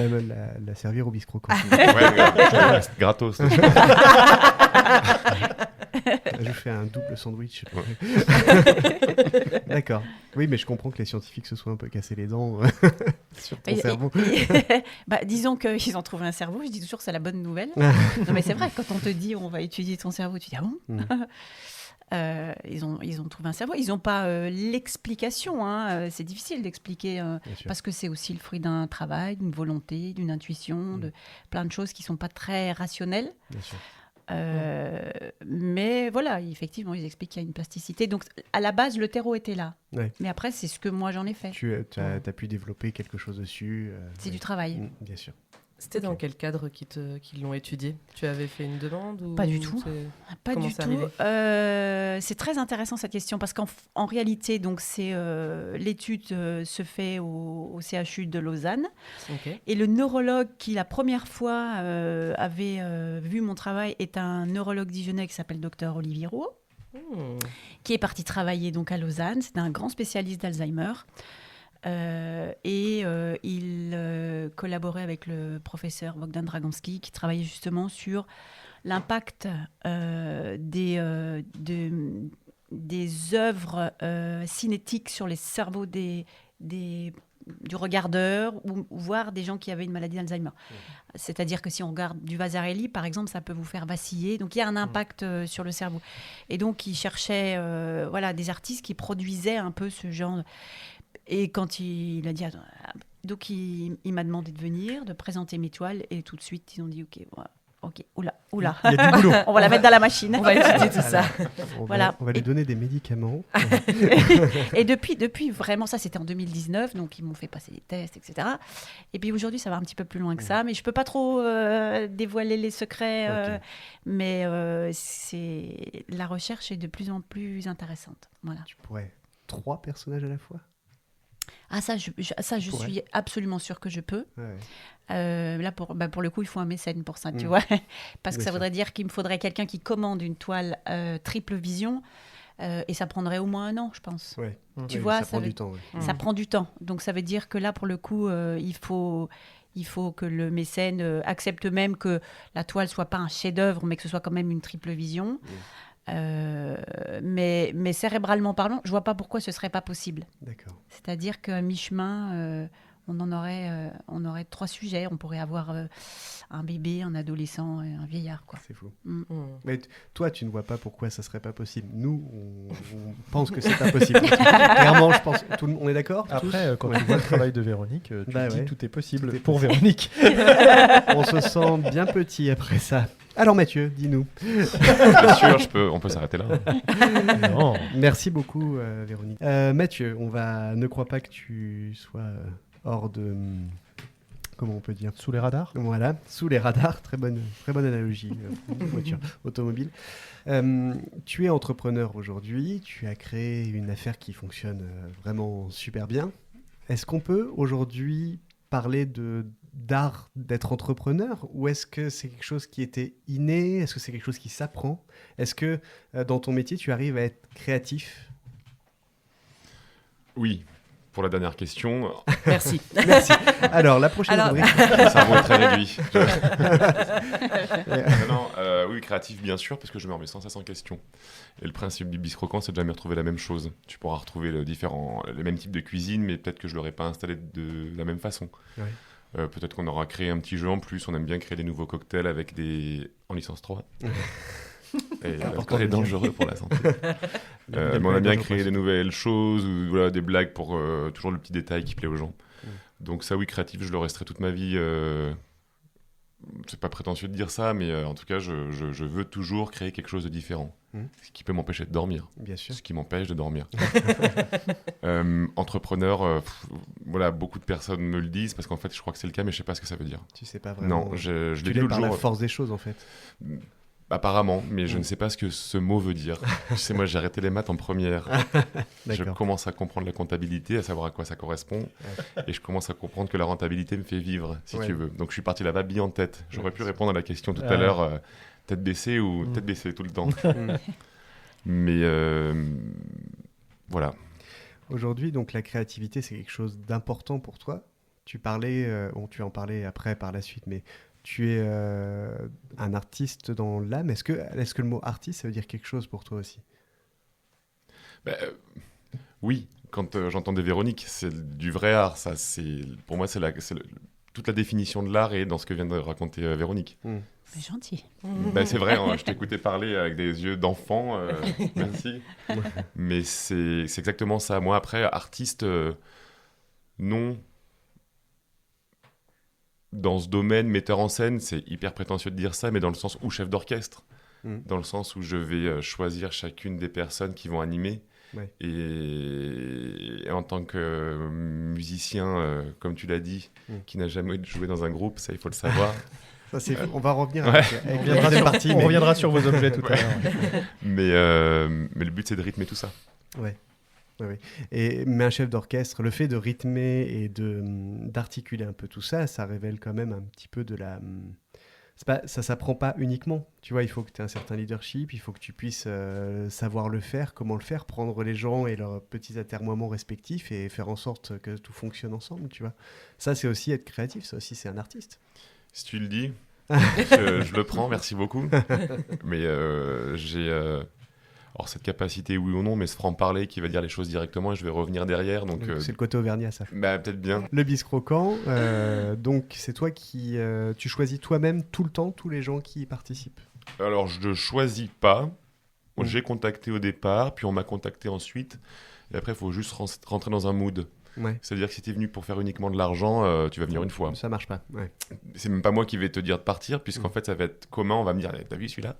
la servir au biscroco. Gratos. Je fais un double sandwich. D'accord. Oui, mais je comprends que les scientifiques se soient un peu cassés les dents sur ton cerveau. Disons qu'ils ont trouvé un cerveau. Je dis toujours que c'est la bonne nouvelle. Non, mais c'est vrai, quand on te dit on va étudier ton cerveau, tu dis ah bon ils ont trouvé un cerveau. Ils n'ont pas l'explication. Hein. C'est difficile d'expliquer parce que c'est aussi le fruit d'un travail, d'une volonté, d'une intuition, de plein de choses qui ne sont pas très rationnelles. Bien sûr. Mais voilà, effectivement, ils expliquent qu'il y a une plasticité. Donc, à la base, le terreau était là. Ouais. Mais après, c'est ce que moi, j'en ai fait. Tu as pu développer quelque chose dessus. C'est du travail. Bien sûr. C'était dans quel cadre qu'ils l'ont étudié ? Tu avais fait une demande ou... Pas du tout. Pas du tout. C'est très intéressant cette question parce qu'en réalité, donc l'étude se fait au CHU de Lausanne. Okay. Et le neurologue qui la première fois avait vu mon travail est un neurologue dijonnais qui s'appelle Dr Olivier Rouault, qui est parti travailler donc à Lausanne. C'est un grand spécialiste d'Alzheimer. Il collaborait avec le professeur Bogdan Draganski qui travaillait justement sur l'impact des œuvres cinétiques sur les cerveaux du regardeur ou voire des gens qui avaient une maladie d'Alzheimer. C'est-à-dire que si on regarde du Vasarely, par exemple, ça peut vous faire vaciller. Donc, il y a un impact sur le cerveau. Et donc, il cherchait des artistes qui produisaient un peu ce genre. Et quand il a dit... Donc, il m'a demandé de venir, de présenter mes toiles. Et tout de suite, ils ont dit, OK, oula. Il y a du boulot. On va la mettre dans la machine. On va étudier tout ça. Voilà. On va lui donner des médicaments. Et depuis, vraiment, ça, c'était en 2019. Donc, ils m'ont fait passer des tests, etc. Et puis, aujourd'hui, ça va un petit peu plus loin que ça. Mais je ne peux pas trop dévoiler les secrets. Mais la recherche est de plus en plus intéressante. Voilà. Tu pourrais 3 personnages à la fois? Ah, ça, je suis absolument sûre que je peux. Ouais. Là, pour le coup, il faut un mécène pour ça, tu vois. Parce que ça voudrait dire qu'il me faudrait quelqu'un qui commande une toile triple vision. Et ça prendrait au moins 1 an, je pense. Ouais. Tu vois, ça prend du temps. Ouais. Ça prend du temps. Donc, ça veut dire que là, pour le coup, il faut que le mécène accepte même que la toile soit pas un chef-d'œuvre, mais que ce soit quand même une triple vision. Mais cérébralement parlant, je vois pas pourquoi ce serait pas possible. D'accord. C'est-à-dire qu'à mi-chemin, on aurait 3 sujets. On pourrait avoir un bébé, un adolescent et un vieillard, quoi. C'est fou. Mais toi, tu ne vois pas pourquoi ça serait pas possible. Nous, on pense que c'est pas possible. Clairement, je pense. On est d'accord? Après, quand tu vois le travail de Véronique, tu te dis tout est possible Tout est pour possible. Véronique. On se sent bien petit après ça. Alors Mathieu, dis-nous. Bien sûr, on peut s'arrêter là. Non. Merci beaucoup Véronique. Mathieu, ne crois pas que tu sois hors de... Comment on peut dire? Sous les radars. Voilà, sous les radars. Très bonne analogie. Voiture automobile. Tu es entrepreneur aujourd'hui. Tu as créé une affaire qui fonctionne vraiment super bien. Est-ce qu'on peut aujourd'hui parler d'art d'être entrepreneur, ou est-ce que c'est quelque chose qui était inné? Est-ce que c'est quelque chose qui s'apprend? Est-ce que dans ton métier, tu arrives à être créatif? Oui, pour la dernière question. Merci. Merci. Alors, la prochaine rubrique. Ça va être très réduit. Oui, créatif, bien sûr, parce que je me remets sans cesse en question. Et le principe du biscroquant, c'est de jamais retrouver la même chose. Tu pourras retrouver les mêmes types de cuisine, mais peut-être que je ne l'aurais pas installé de la même façon. Ouais. Peut-être qu'on aura créé un petit jeu en plus. On aime bien créer des nouveaux cocktails en licence 3. Et très dangereux pour la santé. Mais on a bien créé des nouvelles choses, ou des blagues pour toujours le petit détail qui plaît aux gens. Donc ça, oui, créatif, je le resterai toute ma vie. C'est pas prétentieux de dire ça, mais en tout cas, je veux toujours créer quelque chose de différent. Ce qui peut m'empêcher de dormir. Bien sûr. Ce qui m'empêche de dormir. Entrepreneur, beaucoup de personnes me le disent, parce qu'en fait, je crois que c'est le cas, mais je sais pas ce que ça veut dire. Tu sais pas vraiment. Non, je tu l'ai dit l'es l'autre par jour. la force des choses, en fait. Apparemment, mais je ne sais pas ce que ce mot veut dire. Tu sais, moi, j'ai arrêté les maths en première. Je commence à comprendre la comptabilité, à savoir à quoi ça correspond. Et je commence à comprendre que la rentabilité me fait vivre, si tu veux. Donc, je suis parti là-bas, bille en tête. J'aurais pu répondre à la question tout à l'heure, tête baissée ou tête baissée tout le temps. Mais voilà. Aujourd'hui, donc, la créativité, c'est quelque chose d'important pour toi. Tu en parlais après, par la suite, mais... Tu es un artiste dans l'âme. Est-ce que le mot artiste, ça veut dire quelque chose pour toi aussi? Oui, quand j'entendais Véronique, c'est du vrai art. Ça, pour moi, toute la définition de l'art est dans ce que vient de raconter Véronique. C'est gentil. C'est vrai, je t'écoutais parler avec des yeux d'enfant. Merci. Mais c'est exactement ça. Moi, après, artiste, non... Dans ce domaine, metteur en scène, c'est hyper prétentieux de dire ça, mais dans le sens où chef d'orchestre, dans le sens où je vais choisir chacune des personnes qui vont animer. Ouais. Et en tant que musicien, comme tu l'as dit, qui n'a jamais joué dans un groupe, ça il faut le savoir. Ça, on va revenir Ouais. avec On reviendra sur vos objets tout à l'heure. Mais le but, c'est de rythmer tout ça. Ouais. Oui. Mais un chef d'orchestre, le fait de rythmer et d'articuler un peu tout ça, ça révèle quand même un petit peu de la... ça s'apprend pas uniquement. Tu vois, il faut que tu aies un certain leadership, il faut que tu puisses savoir le faire, comment le faire, prendre les gens et leurs petits atermoiements respectifs et faire en sorte que tout fonctionne ensemble, tu vois. Ça, c'est aussi être créatif, ça aussi, c'est un artiste. Si tu le dis, Je le prends, merci beaucoup. Mais j'ai alors cette capacité, oui ou non, mais ce franc-parler qui va dire les choses directement et je vais revenir derrière. Donc, C'est le côté auvergnat, ça. bah, peut-être bien. Le bis croquant, donc c'est toi qui... tu choisis toi-même tout le temps tous les gens qui y participent. Alors, je ne choisis pas. Moi, Mm. j'ai contacté au départ, puis on m'a contacté ensuite. Et après, il faut juste rentrer dans un mood. Ouais. C'est-à-dire que si tu es venu pour faire uniquement de l'argent, tu vas venir une fois. Ça marche pas. Ouais. C'est même pas moi qui vais te dire de partir, puisqu'en Mm. fait, ça va être commun. On va me dire, t'as vu celui-là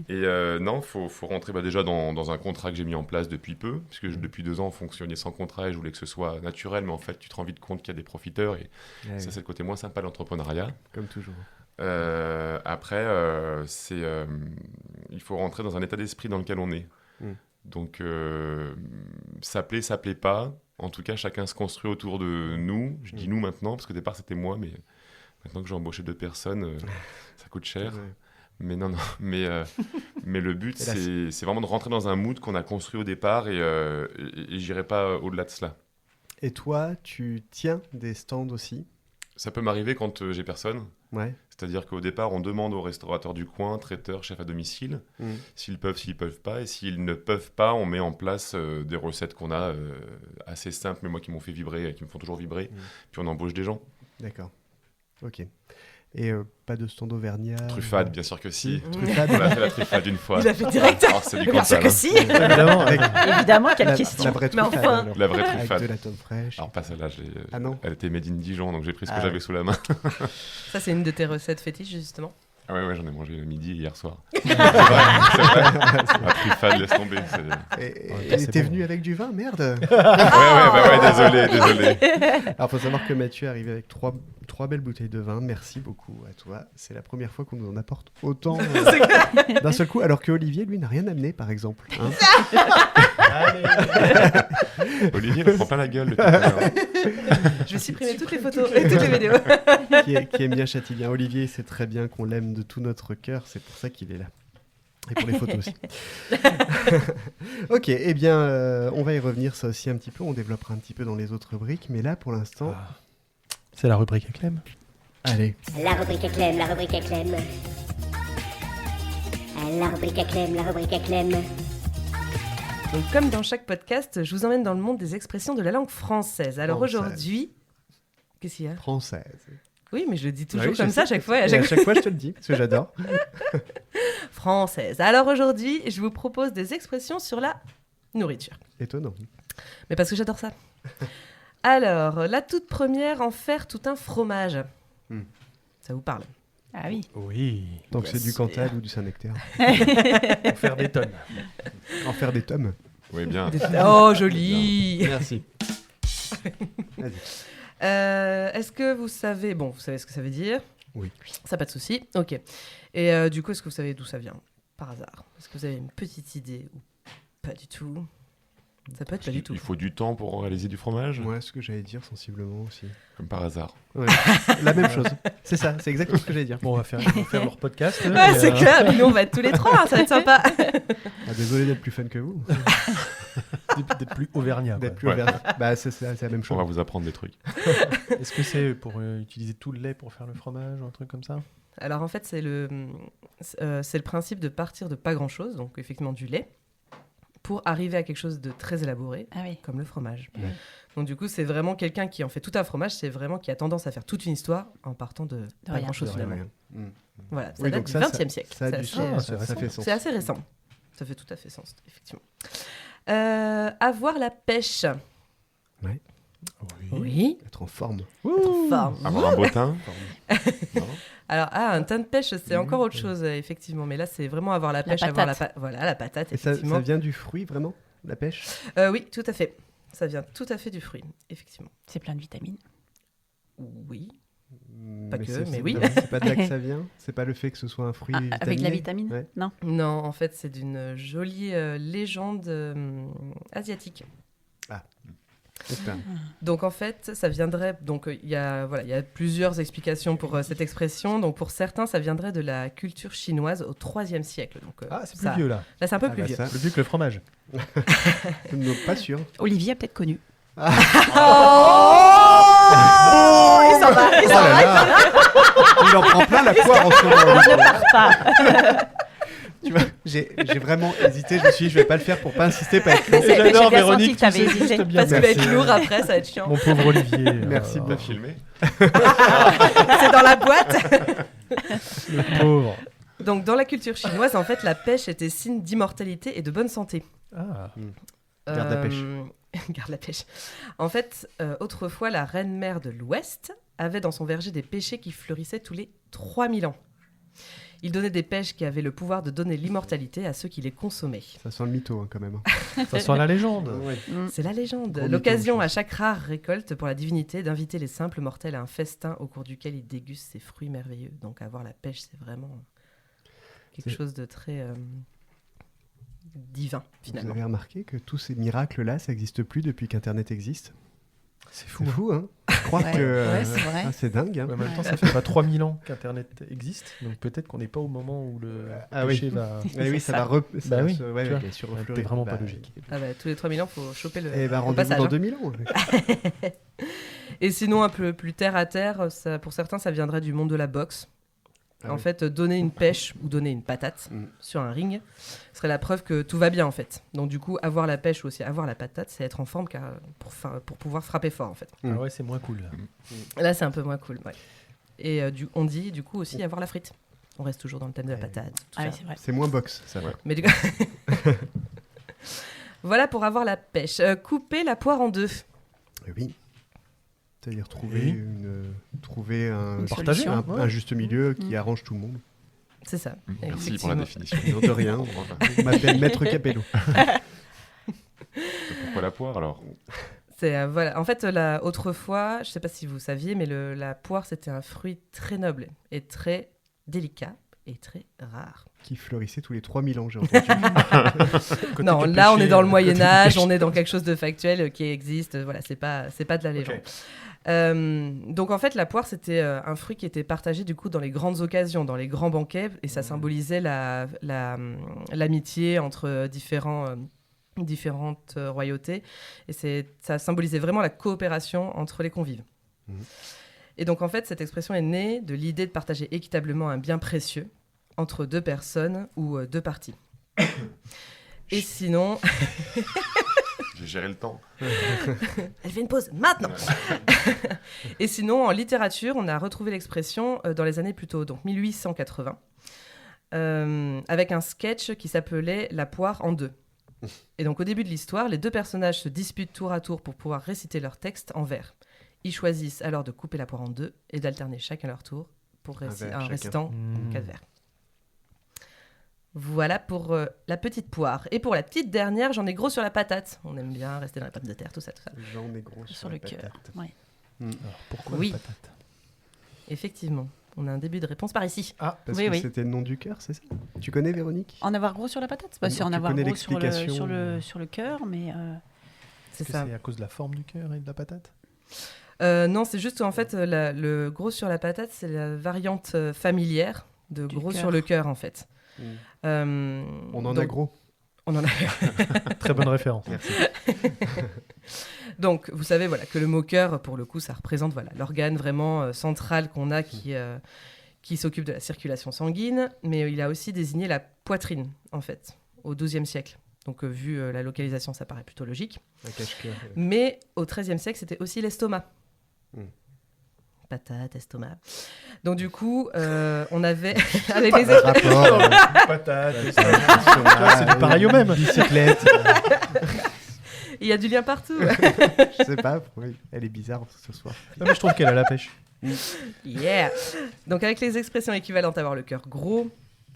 Et non, faut rentrer déjà dans un contrat que j'ai mis en place depuis peu, puisque depuis 2 ans, on fonctionnait sans contrat et je voulais que ce soit naturel. Mais en fait, tu te rends vite compte qu'il y a des profiteurs et Ouais, ça, c'est le côté moins sympa de l'entrepreneuriat. comme toujours. Après, il faut rentrer dans un état d'esprit dans lequel on est. Mm. Donc, ça plaît pas. En tout cas, chacun se construit autour de nous. Je dis nous maintenant, parce qu'au départ, c'était moi, mais maintenant que j'ai embauché 2 personnes, ça coûte cher. Ouais. Mais non, mais le but, Et là, c'est vraiment de rentrer dans un mood qu'on a construit au départ et j'irai pas au-delà de cela. Et toi, tu tiens des stands aussi? Ça peut m'arriver quand j'ai personne. Ouais. C'est-à-dire qu'au départ, on demande aux restaurateurs du coin, traiteurs, chefs à domicile, Mm. s'ils peuvent pas. Et s'ils ne peuvent pas, on met en place des recettes qu'on a assez simples, mais moi qui m'ont fait vibrer, qui me font toujours vibrer. Mm. Puis on embauche des gens. D'accord. Ok. Et pas de stand auvergnat? Truffade, bien sûr que si. Truffade. On a fait la truffade une fois. Il a fait direct. Alors, c'est du Bien sûr Cantal. que hein. si. Évidemment, avec Évidemment, quelle la question. vraie Mais truffade. enfin. alors. La vraie Avec truffade. de la tome fraîche. Alors pas celle-là, Ah non. elle était made in Dijon, donc j'ai pris ce que Ah j'avais ouais. sous la main. Ça, c'est une de tes recettes fétiches, justement. Ah ouais, j'en ai mangé le midi hier soir. C'est vrai. La truffade, laisse tomber. Et t'es venu avec du vin, merde. Désolé. Alors, faut savoir que Mathieu est arrivé avec trois belles bouteilles de vin. Merci beaucoup à toi. C'est la première fois qu'on nous en apporte autant d'un seul coup, alors que Olivier, lui, n'a rien amené, par exemple. Hein. Olivier, il prend plein la gueule. Le petit Je vais supprimer toutes les photos et toutes les vidéos. qui aime bien Châtillien. Olivier, c'est très bien qu'on l'aime de tout notre cœur. C'est pour ça qu'il est là. Et pour les photos aussi. Ok, eh bien, on va y revenir ça aussi un petit peu. On développera un petit peu dans les autres rubriques. Mais là, pour l'instant... C'est la rubrique à Clem. Allez. La rubrique à Clem, la rubrique à Clem. La rubrique à Clem, la rubrique à Clem. Donc, comme dans chaque podcast, je vous emmène dans le monde des expressions de la langue française. Alors Française. aujourd'hui... Qu'est-ce qu'il y a? Française. Oui, mais je le dis toujours Oui, je comme ça à sais. chaque fois. Et à chaque fois, je te le dis, parce que j'adore. Française. Alors aujourd'hui, je vous propose des expressions sur la nourriture. Étonnant. Mais parce que j'adore ça. Alors, la toute première, en faire tout un fromage. Hmm. Ça vous parle? Ah oui. Oui. Donc Bah, c'est du c'est- Cantal ou du Saint-Nectaire. Pour faire des tonnes. En faire des tomes. Oui, bien. Oh, joli. Merci. Vas-y. Est-ce que vous savez... Bon, vous savez ce que ça veut dire? Oui. Ça, pas de souci. Ok. Et du coup, est-ce que vous savez d'où ça vient? Par hasard. Est-ce que vous avez une petite idée ou pas du tout? Ça peut être pas du tout. Il faut du temps pour réaliser du fromage, Moi, ce que j'allais dire sensiblement aussi. comme par hasard. Ouais. La même chose. C'est ça, c'est exactement ce que j'allais dire. Bon, on va faire leur podcast. Ouais, et, c'est clair. Mais nous, on va être tous les trois. Hein, ça va être sympa. Ah, désolé d'être plus fun que vous. d'être plus auvergnat. D'être plus Ouais. ouvert. Bah, c'est la même On va chose. vous apprendre des trucs. Est-ce que c'est pour utiliser tout le lait pour faire le fromage ou un truc comme ça? Alors en fait, c'est le principe de partir de pas grand-chose, donc effectivement du lait, pour arriver à quelque chose de très élaboré, Ah oui. comme le fromage. Ouais. Donc du coup, c'est vraiment quelqu'un qui en fait tout un fromage, c'est vraiment qui a tendance à faire toute une histoire en partant de pas rien. grand-chose De rien, finalement. rien. Voilà, ça Oui, date donc du ça, XXe siècle. Ça a C'est du assez- sens, c'est ça fait sens. C'est assez récent. Ça fait tout à fait sens, effectivement. Avoir la pêche. Oui. Être en forme. Forme. Avoir un bottin. Non. Alors, un teint de pêche, c'est encore autre chose, effectivement. Mais là, c'est vraiment avoir la pêche, avoir patate. voilà, la patate, Et ça effectivement. vient du fruit, vraiment? La pêche? Oui, tout à fait. Ça vient tout à fait du fruit, effectivement. C'est plein de vitamines. Oui. Pas que, c'est- mais c'est oui. pas- C'est pas de là que ça vient? C'est pas le fait que ce soit un fruit Ah, avec de la vitaminé? vitamine? Ouais. Non. Non, en fait, c'est d'une jolie légende asiatique. J'espère. Donc, en fait, ça viendrait... Donc, il y a plusieurs explications pour cette expression. Donc, pour certains, ça viendrait de la culture chinoise au IIIe siècle. Donc, Ah, c'est plus ça- vieux là. Là, c'est un peu Ah, plus bah, vieux. ça- Plus vieux que le fromage. Non, pas sûr. Olivier a peut-être connu. Oh, il s'en va, il s'en va. Il en prend plein la poire en ce moment. Je pars pas. Tu vois, j'ai vraiment hésité. Je me suis dit, je vais pas le faire pour pas insister, pas être long. Mais j'ai J'adore bien Véronique, senti que t'avais tu sais hésité. juste bien. Parce qu'il va Merci. être lourd après, ça va être chiant. Mon pauvre Olivier. Merci On beaucoup. va filmer. C'est dans la boîte. Le pauvre. Donc, dans la culture chinoise, en fait, la pêche était signe d'immortalité et de bonne santé. Ah, Garde la pêche. Garde la pêche. En fait, autrefois, la reine-mère de l'Ouest avait dans son verger des pêchers qui fleurissaient tous les 3000 ans. Il donnait des pêches qui avaient le pouvoir de donner l'immortalité à ceux qui les consommaient. Ça sent le mytho quand même. ça sent la légende. C'est la légende. Gros L'occasion mytho, je à chaque rare récolte pour la divinité d'inviter les simples mortels à un festin au cours duquel ils dégustent ces fruits merveilleux. Donc avoir la pêche, c'est vraiment quelque C'est- chose de très divin, Vous finalement. avez remarqué que tous ces miracles-là, ça n'existe plus depuis qu'Internet existe. C'est C'est fou, hein. Croire Ouais, que ouais, c'est vrai. c'est dingue. Hein. En même temps, ça fait pas 3000 ans qu'Internet existe, donc peut-être qu'on n'est pas au moment où le Ah oui. péché va... Eh oui, ça ça. va ça Bah va oui, se- ouais, tu vois, bien sûr, c'est refleurir. vraiment pas Bah, logique. Ah bah, tous les 3000 ans, il faut choper le Eh ben, au rendez-vous passage, dans hein. 2000 ans. Et sinon, un peu plus terre à terre, ça, pour certains, ça viendrait du monde de la boxe. Ah En oui. fait, donner une pêche ou donner une patate Mm. sur un ring serait la preuve que tout va bien, en fait. Donc, du coup, avoir la pêche ou aussi avoir la patate, c'est être en forme pour pouvoir frapper fort, en fait. Mm. Ah ouais, c'est moins cool. Là. Là, c'est un peu moins cool, ouais. Et on dit, du coup, aussi avoir la frite. On reste toujours dans le thème de la Ouais. patate. tout Ah oui, ça. c'est vrai. C'est moins box, ça. Ouais. Mais du coup... Voilà pour avoir la pêche. Couper la poire en deux. Oui. C'est-à-dire trouver, Oui. trouver un, Une Partager, solution. un juste milieu qui Mm. arrange tout le monde. C'est ça. Merci pour la définition. De rien. On m'appelle Maître Capello. Pourquoi la poire alors? Voilà. En fait, autrefois, je ne sais pas si vous saviez, mais la poire, c'était un fruit très noble et très délicat et très rare. Qui fleurissait tous les 3000 ans, j'ai entendu. Côté Non, péché, là, on est dans le côté Moyen-Âge, péché. on est dans quelque chose de factuel qui existe. Voilà, c'est pas de la légende. Donc, en fait, la poire, c'était un fruit qui était partagé, du coup, dans les grandes occasions, dans les grands banquets, et ça symbolisait l'amitié entre différentes royautés, et ça symbolisait vraiment la coopération entre les convives. Mhm. Et donc, en fait, cette expression est née de l'idée de partager équitablement un bien précieux entre deux personnes ou deux parties. Et sinon... J'ai géré le temps. Elle fait une pause maintenant. Et sinon, en littérature, on a retrouvé l'expression dans les années plutôt donc 1880, avec un sketch qui s'appelait La poire en deux. Et donc au début de l'histoire, les deux personnages se disputent tour à tour pour pouvoir réciter leur texte en vers. Ils choisissent alors de couper la poire en deux et d'alterner chacun leur tour pour vers en chacun. récitant Mmh. 4 vers. Voilà pour la petite poire. Et pour la petite dernière, j'en ai gros sur la patate. On aime bien rester dans la pomme de terre, tout ça, tout ça. J'en ai gros Sur le la cœur. patate. Ouais. Alors, pourquoi Oui. la patate? Effectivement, on a un début de réponse par ici. Ah, Parce Oui, que oui. c'était le nom du cœur, c'est ça? Tu connais Véronique? En avoir gros sur la patate, c'est pas Non, sûr en tu avoir connais gros sur le, l'explication. sur le cœur, mais C'est est-ce que ça. c'est à cause de la forme du cœur et de la patate? Non, c'est juste en fait le gros sur la patate, c'est la variante familière de Du gros cœur. sur le cœur en fait. On en a donc, gros. On en a. Très bonne référence. Donc, vous savez voilà que le mot cœur, pour le coup, ça représente voilà l'organe vraiment central qu'on a qui s'occupe de la circulation sanguine, mais il a aussi désigné la poitrine en fait au XIIe siècle. Donc, vu la localisation, ça paraît plutôt logique. Un cache-cœur. Mais au XIIIe siècle, c'était aussi l'estomac. Mm. Patate, estomac. Donc du coup, on avait avec les Rapport. Patate. Ah, c'est du pareil au même. Bicyclette. il y a du lien partout. Je sais pas. Oui, elle est bizarre ce soir. Non, mais je trouve qu'elle a la pêche. Yeah. Donc avec les expressions équivalentes, avoir le cœur gros,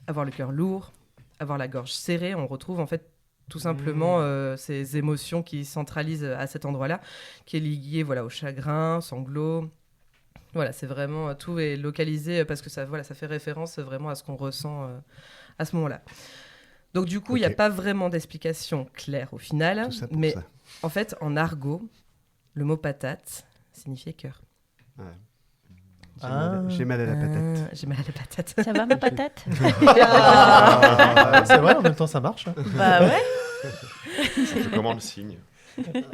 avoir le cœur lourd, avoir la gorge serrée, on retrouve en fait tout simplement ces émotions qui centralisent à cet endroit-là, qui est lié voilà au chagrin, sanglot. Voilà, c'est vraiment tout est localisé parce que ça fait référence vraiment à ce qu'on ressent à ce moment-là. Donc du coup, il n'y a Ok. pas vraiment d'explication claire au final, Tout ça pour mais ça. en fait, en argot, le mot patate signifiait cœur. J'ai mal à la patate. J'ai mal à la patate. ça va ma patate? Ah, c'est vrai, en même temps ça marche. hein. Bah ouais. Ça fait comment le signe?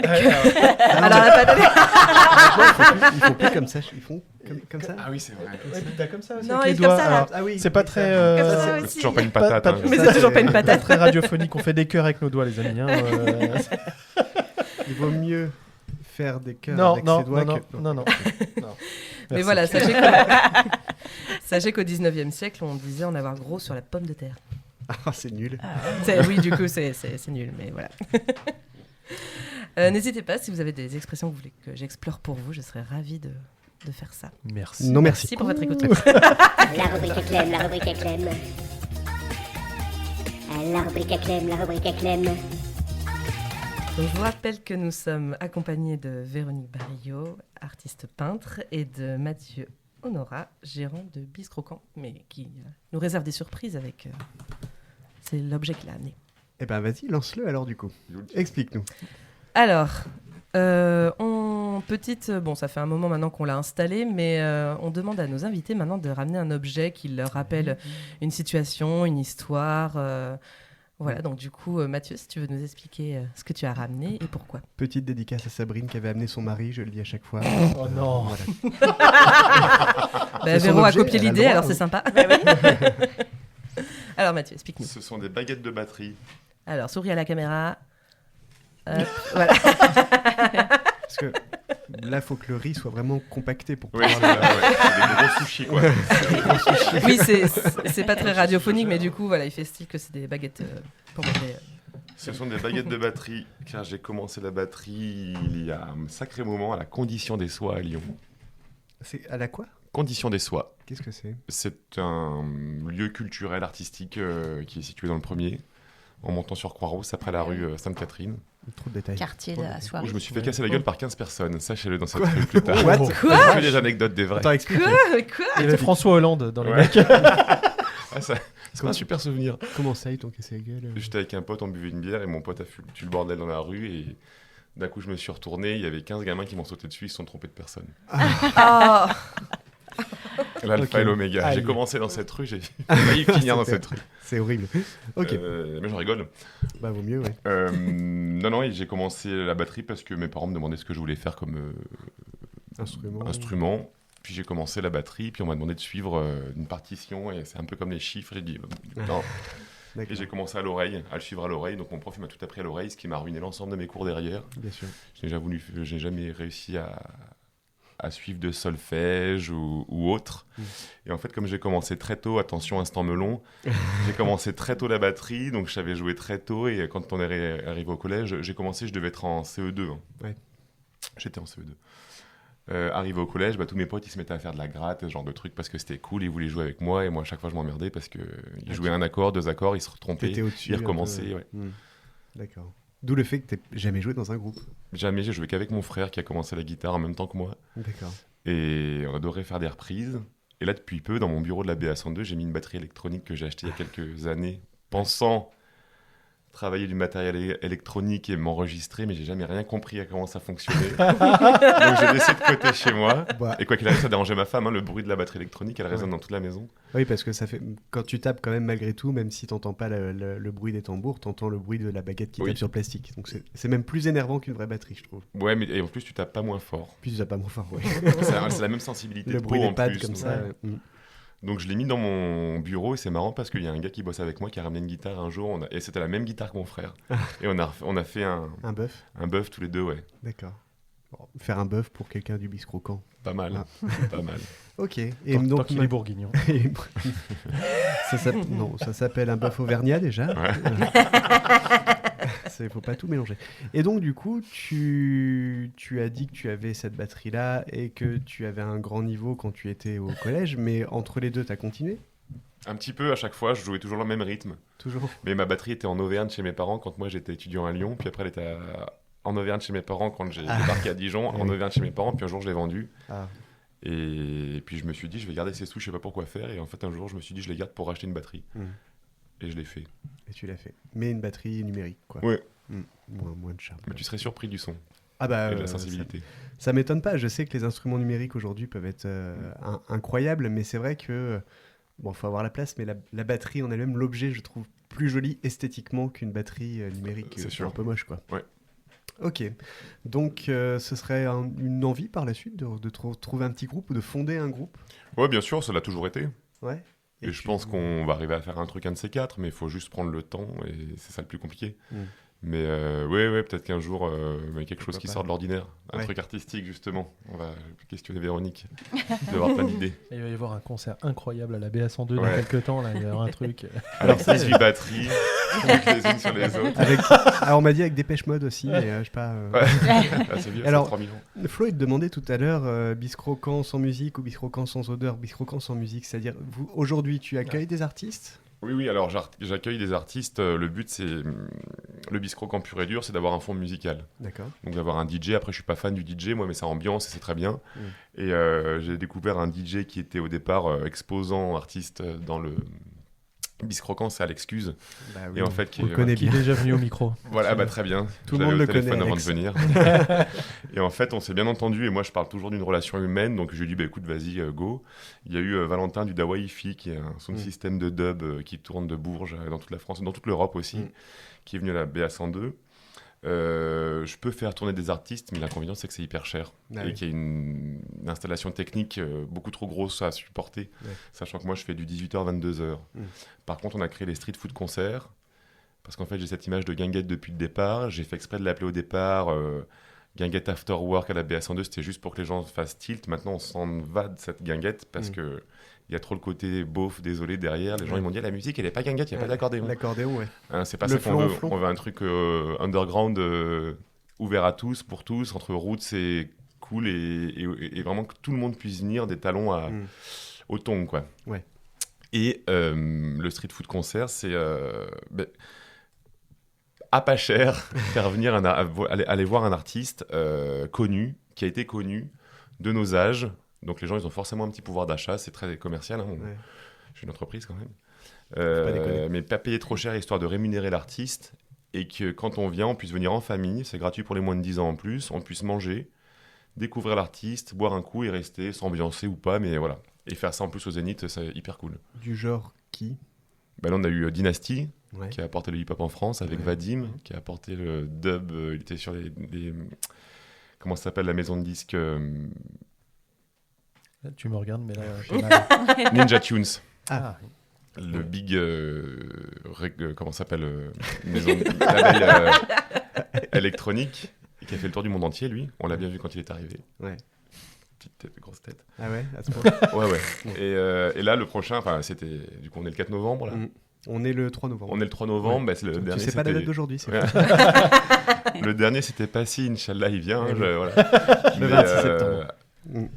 Alors, la patate. Ils font plus comme ça. Ils font comme ça. Ah oui, c'est vrai. Ouais, puis t'as comme ça aussi Non, avec les il est comme doigts. ça, là. Alors, Ah oui. c'est pas très. Comme ça C'est aussi. toujours pas une patate. hein. Mais ça, c'est toujours pas une patate. Très radiophonique. On fait des cœurs avec nos doigts, les amis. Hein, Il vaut mieux faire des cœurs Non, avec non, ses doigts non, que... non, non. Mais Merci. voilà, sachez qu'au 19e siècle, on disait en avoir gros sur la pomme de terre. Ah, c'est nul. Oui, du coup, c'est nul, mais voilà. N'hésitez pas, si vous avez des expressions que vous voulez que j'explore pour vous, je serais ravie de faire ça. Merci. Non, merci. Merci pour votre écoute. La rubrique à Clem, la rubrique à Clem. La rubrique à Clem, la rubrique à Clem. Donc, je vous rappelle que nous sommes accompagnés de Véronique Barillot, artiste peintre, et de Mathieu Honora, gérant de Biscroquant, mais qui nous réserve des surprises avec... c'est l'objet qu'il a amené. Eh ben vas-y, lance-le alors du coup. Explique-nous. Alors, bon, ça fait un moment maintenant qu'on l'a installé, mais on demande à nos invités maintenant de ramener un objet qui leur rappelle une situation, une histoire. Voilà, donc du coup, Mathieu, si tu veux nous expliquer ce que tu as ramené et pourquoi. Petite dédicace à Sabrine qui avait amené son mari, je le dis à chaque fois. Oh non. Voilà. Bah, son Véro a objet, copié elle a le l'idée, droit, alors hein. c'est sympa. Alors Mathieu, explique-nous. Ce sont des baguettes de batterie. Alors, souris à la caméra. Voilà. Parce que là, il faut que le riz soit vraiment compacté pour Oui, pouvoir... c'est des gros sushis, quoi. Oui, c'est pas très radiophonique, mais du coup, voilà, il fait style que c'est des baguettes pour manger. Ce sont des baguettes de batterie, car j'ai commencé la batterie il y a un sacré moment à la Condition des Soies à Lyon. C'est à la quoi? Condition des Soies. Qu'est-ce que c'est? C'est un lieu culturel, artistique qui est situé dans le premier, en montant sur Croix-Rousse, après la rue Sainte-Catherine, Trop de détails. Quartier de la où soirée. je me suis fait casser la gueule par 15 personnes. Sachez-le dans cette rue plus tard. What? Quoi? Que des anecdotes, des vrais. Attends, explique. Quoi? Il y avait François Hollande dans les Ouais. mecs. Ah, c'est un super souvenir. Comment ça, ils t'ont cassé la gueule? J'étais avec un pote, on buvait une bière et mon pote a foutu le bordel dans la rue et d'un coup je me suis retourné, il y avait 15 gamins qui m'ont sauté dessus, ils se sont trompés de personne. Oh. L'alpha Ok. et l'oméga. J'ai Aïe. commencé dans cette rue, j'ai failli finir dans cette rue. C'est horrible. Ok, Mais j'en rigole. bah vaut mieux, ouais. Non, et j'ai commencé la batterie parce que mes parents me demandaient ce que je voulais faire comme instrument. Puis j'ai commencé la batterie, puis on m'a demandé de suivre une partition, et c'est un peu comme les chiffres, j'ai dit non. Et D'accord, j'ai commencé à le suivre à l'oreille, donc mon prof il m'a tout appris à l'oreille, ce qui m'a ruiné l'ensemble de mes cours derrière. bien sûr. J'ai jamais réussi à suivre de solfège ou autre. Et en fait, comme j'ai commencé très tôt, attention, instant melon, j'ai commencé très tôt la batterie, donc je savais jouer très tôt, et quand on est arrivé au collège, j'ai commencé, je devais être en CE2. Hein. Ouais. J'étais en CE2. Arrivé au collège, tous mes potes ils se mettaient à faire de la gratte, ce genre de trucs parce que c'était cool, ils voulaient jouer avec moi et moi à chaque fois je m'emmerdais parce qu'ils jouaient un accord, deux accords, ils se trompaient, T'étais au-dessus. ils un peu, recommençaient. Ouais. D'accord. D'où le fait que t'aies jamais joué dans un groupe. Jamais, j'ai joué qu'avec mon frère qui a commencé la guitare en même temps que moi D'accord. et on adorait faire des reprises. Et là depuis peu, dans mon bureau de la BA102, j'ai mis une batterie électronique que j'ai achetée il y a quelques années, pensant travailler du matériel électronique et m'enregistrer, mais j'ai jamais rien compris à comment ça fonctionnait. Donc j'ai laissé de côté chez moi. Bah, Et quoi qu'il arrive, ça dérangeait ma femme, hein, le bruit de la batterie électronique, elle résonne dans toute la maison. oui, parce que ça fait quand tu tapes quand même malgré tout, même si t'entends pas le bruit des tambours, t'entends le bruit de la baguette qui Oui. tape sur le plastique. Donc c'est même plus énervant qu'une vraie batterie, je trouve. Ouais, mais et en plus tu tapes pas moins fort. Puis tu tapes pas moins fort, ouais. C'est la même sensibilité Le de bruit peau des en pads plus. comme donc. ça. Donc je l'ai mis dans mon bureau et c'est marrant parce qu'il y a un gars qui bosse avec moi qui a ramené une guitare un jour et c'était la même guitare que mon frère. Et on a fait un Un bœuf, bœuf tous les deux, ouais. d'accord. Bon, faire un bœuf pour quelqu'un du Biscroquant. Pas mal, Ah. pas mal. Ok. Et Tant donc qu'il est bourguignon. non, ça s'appelle un bœuf auvergnat déjà. Ouais. Il faut pas tout mélanger. Et donc du coup, tu as dit que tu avais cette batterie-là et que tu avais un grand niveau quand tu étais au collège, mais entre les deux, tu as continué? Un petit peu à chaque fois, je jouais toujours le même rythme. Toujours? Mais ma batterie était en Auvergne chez mes parents quand moi j'étais étudiant à Lyon, puis après elle était en Auvergne chez mes parents quand j'ai débarqué à Dijon, en Oui. Auvergne chez mes parents, puis un jour je l'ai vendue. Ah, Et puis je me suis dit, je vais garder ces sous, je sais pas pourquoi faire. Et en fait, un jour, je me suis dit, je les garde pour acheter une batterie. Et je l'ai fait. et tu l'as fait. Mais une batterie numérique, quoi. Ouais. Moins de charme. Mais tu serais surpris du son Ah bah, et de la sensibilité. ça m'étonne pas. Je sais que les instruments numériques aujourd'hui peuvent être incroyables, mais c'est vrai que bon, faut avoir la place. Mais la batterie en elle-même, l'objet, je trouve plus joli esthétiquement qu'une batterie numérique. C'est sûr. Un peu moche, quoi. Ouais. Ok. Donc, ce serait une envie par la suite de trouver un petit groupe ou de fonder un groupe. Ouais, bien sûr, ça l'a toujours été. Ouais. Et je pense qu'on va arriver à faire un truc, un de ces quatre, mais il faut juste prendre le temps, et c'est ça le plus compliqué. Mais ouais, peut-être qu'un jour, quelque chose qui sort de l'ordinaire, un truc artistique justement. On va questionner Véronique, il va y avoir plein d'idées. Il va y avoir un concert incroyable à la BA102 dans quelques temps, là, il va y avoir un truc. Alors 18 batteries, les unes sur les autres. Alors on m'a dit avec Dépêche Mode aussi, mais je sais pas... c'est vieux, alors, c'est 3 millions. Flo, il te demandait tout à l'heure, Biscroquant sans musique ou Biscroquant sans odeur, Biscroquant sans musique, c'est-à-dire, aujourd'hui, tu accueilles des artistes ? Oui, alors j'accueille des artistes. Le but, c'est le Biscroquant pur et dur, c'est d'avoir un fond musical. D'accord. Donc d'avoir un DJ. Après, je suis pas fan du DJ, moi, mais ça ambiance et c'est très bien. Et j'ai découvert un DJ qui était au départ exposant artiste dans le Biscroquant, c'est Alex Cuse. Bah oui, et en fait, on le connaît bien. Qui est déjà venu au micro. Voilà, très bien. Tout le monde le connaît, avant de Alex. venir. Et en fait, on s'est bien entendu. Et moi, je parle toujours d'une relation humaine. Donc, je lui ai dit, écoute, vas-y, go. Il y a eu Valentin du Dawaifi, qui est un sound système de dub qui tourne de Bourges dans toute la France, dans toute l'Europe aussi, qui est venu à la BA102. Je peux faire tourner des artistes, mais l'inconvénient, c'est que c'est hyper cher. Et qu'il y a une installation technique beaucoup trop grosse à supporter. Sachant que moi, je fais du 18h, 22h. Par contre, on a créé les street food concerts. Parce qu'en fait, j'ai cette image de guinguette depuis le départ. J'ai fait exprès de l'appeler au départ guinguette after work à la BA102. C'était juste pour que les gens fassent tilt. Maintenant, on s'en va de cette guinguette parce que il y a trop le côté beauf, désolé, derrière. Les gens, ils m'ont dit, la musique, elle n'est pas guinguette, il n'y a pas d'accordéon. L'accordéon, ouais. Hein, c'est pas ça qu'on veut. On veut un truc underground, ouvert à tous, pour tous, entre roots et cool, et vraiment que tout le monde puisse venir des talons au tongs, quoi. Ouais. Et le street food concert, c'est à pas cher, faire venir aller voir un artiste connu, qui a été connu, de nos âges. Donc les gens, ils ont forcément un petit pouvoir d'achat, c'est très commercial. Hein. Je suis une entreprise quand même. Mais pas payer trop cher, histoire de rémunérer l'artiste, et que quand on vient, on puisse venir en famille, c'est gratuit pour les moins de 10 ans en plus, on puisse manger, découvrir l'artiste, boire un coup et rester, s'ambiancer ou pas, mais voilà. Et faire ça en plus au Zénith, c'est hyper cool. Du genre qui ? Là, on a eu Dynasty, qui a apporté le hip-hop en France, avec Vadim, qui a apporté le dub, il était sur les comment ça s'appelle, la maison de disques Tu me regardes, mais là... Ninja Tunes. Ah. Le big... comment ça s'appelle maison de label électronique, qui a fait le tour du monde entier, lui. On l'a bien vu quand il est arrivé. Ouais. Petite tête, grosse tête. Ah ouais, à ce point. Ouais. Et là, le prochain, c'était... Du coup, on est le 4 novembre, là. On est le 3 novembre. On est le 3 novembre, Ouais. C'est le dernier. Tu sais pas la date d'aujourd'hui, c'est Le dernier, c'était Passy, Inch'Allah, il vient. Voilà. Le 26 septembre.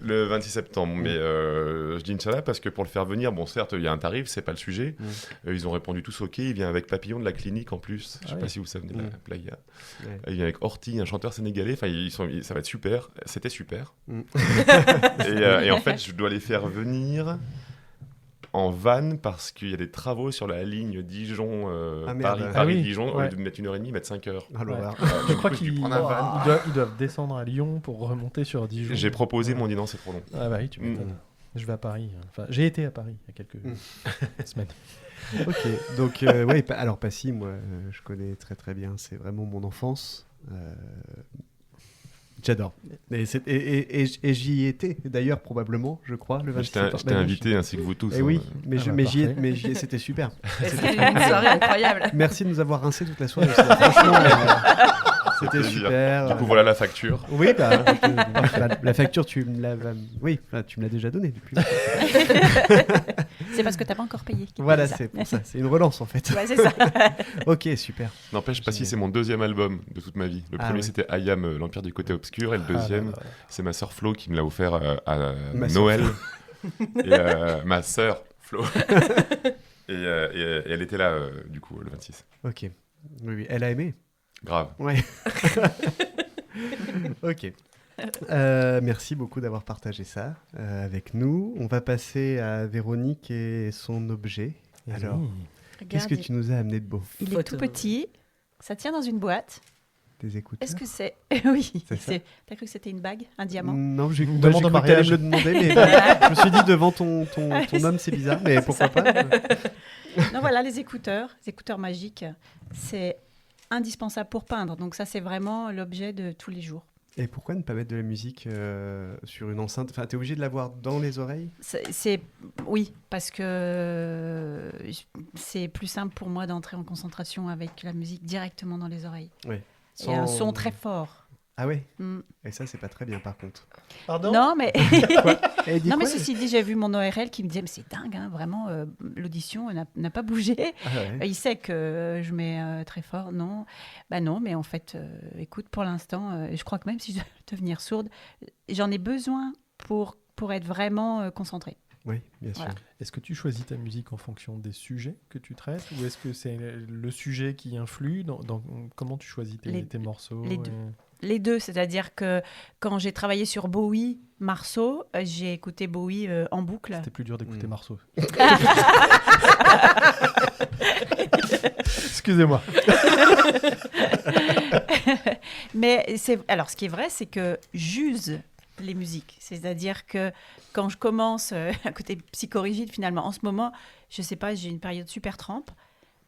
Le 26 septembre, mais je dis Inch'Allah parce que pour le faire venir, bon certes il y a un tarif, c'est pas le sujet, ils ont répondu tous ok, il vient avec Papillon de la clinique en plus, je sais pas si vous savez de la playa, il vient avec Horty, un chanteur sénégalais, enfin ça va être super, c'était super, et en fait je dois les faire venir en van parce qu'il y a des travaux sur la ligne Dijon, Paris-Dijon, au lieu de mettre 1h30, mettre 5 heures. Je crois qu'ils doivent descendre à Lyon pour remonter sur Dijon. J'ai proposé, m'ont dit non, c'est trop long. Ah bah oui, tu m'étonnes. Je vais à Paris. Enfin, j'ai été à Paris il y a quelques semaines. Ok, donc alors Passy, moi je connais très très bien, c'est vraiment mon enfance. J'adore. Et j'y étais d'ailleurs probablement, je crois, le 26 septembre. J'étais invité ainsi que vous tous. Et oui, mais j'y étais, c'était super. C'était une soirée incroyable. Merci de nous avoir rincé toute la soirée. Franchement, c'était super. Du coup, voilà la facture. Oui, la facture, tu me l'as déjà donnée depuis. C'est parce que tu n'as pas encore payé. Voilà, c'est pour ça. C'est une relance en fait. Ouais, c'est ça. Ok, super. N'empêche, Passy, c'est mon deuxième album de toute ma vie. Le premier, c'était I Am, l'Empire du côté obscur. Et le deuxième, c'est ma sœur Flo qui me l'a offert à Noël. Et ma sœur Flo. et elle était là, du coup, le 26. Ok. Oui, elle a aimé. Grave. Ouais. Ok. Merci beaucoup d'avoir partagé ça avec nous. On va passer à Véronique et son objet. Alors, qu'est-ce que tu nous as amené de beau ? Il est tout petit, ça tient dans une boîte. Des écouteurs ? Est-ce que c'est... Oui, c'est t'as cru que c'était une bague, un diamant ? Non, j'ai cru que t'allais me le demander, mais je me suis dit devant ton homme, c'est bizarre, mais pourquoi pas ? Non, voilà, les écouteurs magiques, c'est indispensable pour peindre. Donc ça, c'est vraiment l'objet de tous les jours. Et pourquoi ne pas mettre de la musique sur une enceinte? Enfin, t'es obligé de l'avoir dans les oreilles? Oui, parce que c'est plus simple pour moi d'entrer en concentration avec la musique directement dans les oreilles. Oui. Et un son très fort. Ah ouais. Mm. Et ça, c'est pas très bien, par contre. Pardon? Non, mais... Elle dit non, mais quoi, ceci dit, j'ai vu mon ORL qui me disait, mais c'est dingue, hein, vraiment, l'audition n'a pas bougé. Ah ouais. Il sait que je mets très fort. Non, bah non, mais en fait, écoute, pour l'instant, je crois que même si je dois devenir sourde, j'en ai besoin pour être vraiment concentrée. Oui, bien sûr. Voilà. Est-ce que tu choisis ta musique en fonction des sujets que tu traites ou est-ce que c'est le sujet qui influe dans comment tu choisis tes morceaux? Les deux. Les deux, c'est-à-dire que quand j'ai travaillé sur Bowie, Marceau, j'ai écouté Bowie en boucle. C'était plus dur d'écouter Marceau. Excusez-moi. Mais alors, ce qui est vrai, c'est que j'use les musiques. C'est-à-dire que quand je commence à côté psychorigide, finalement, en ce moment, je sais pas, j'ai une période super trempe.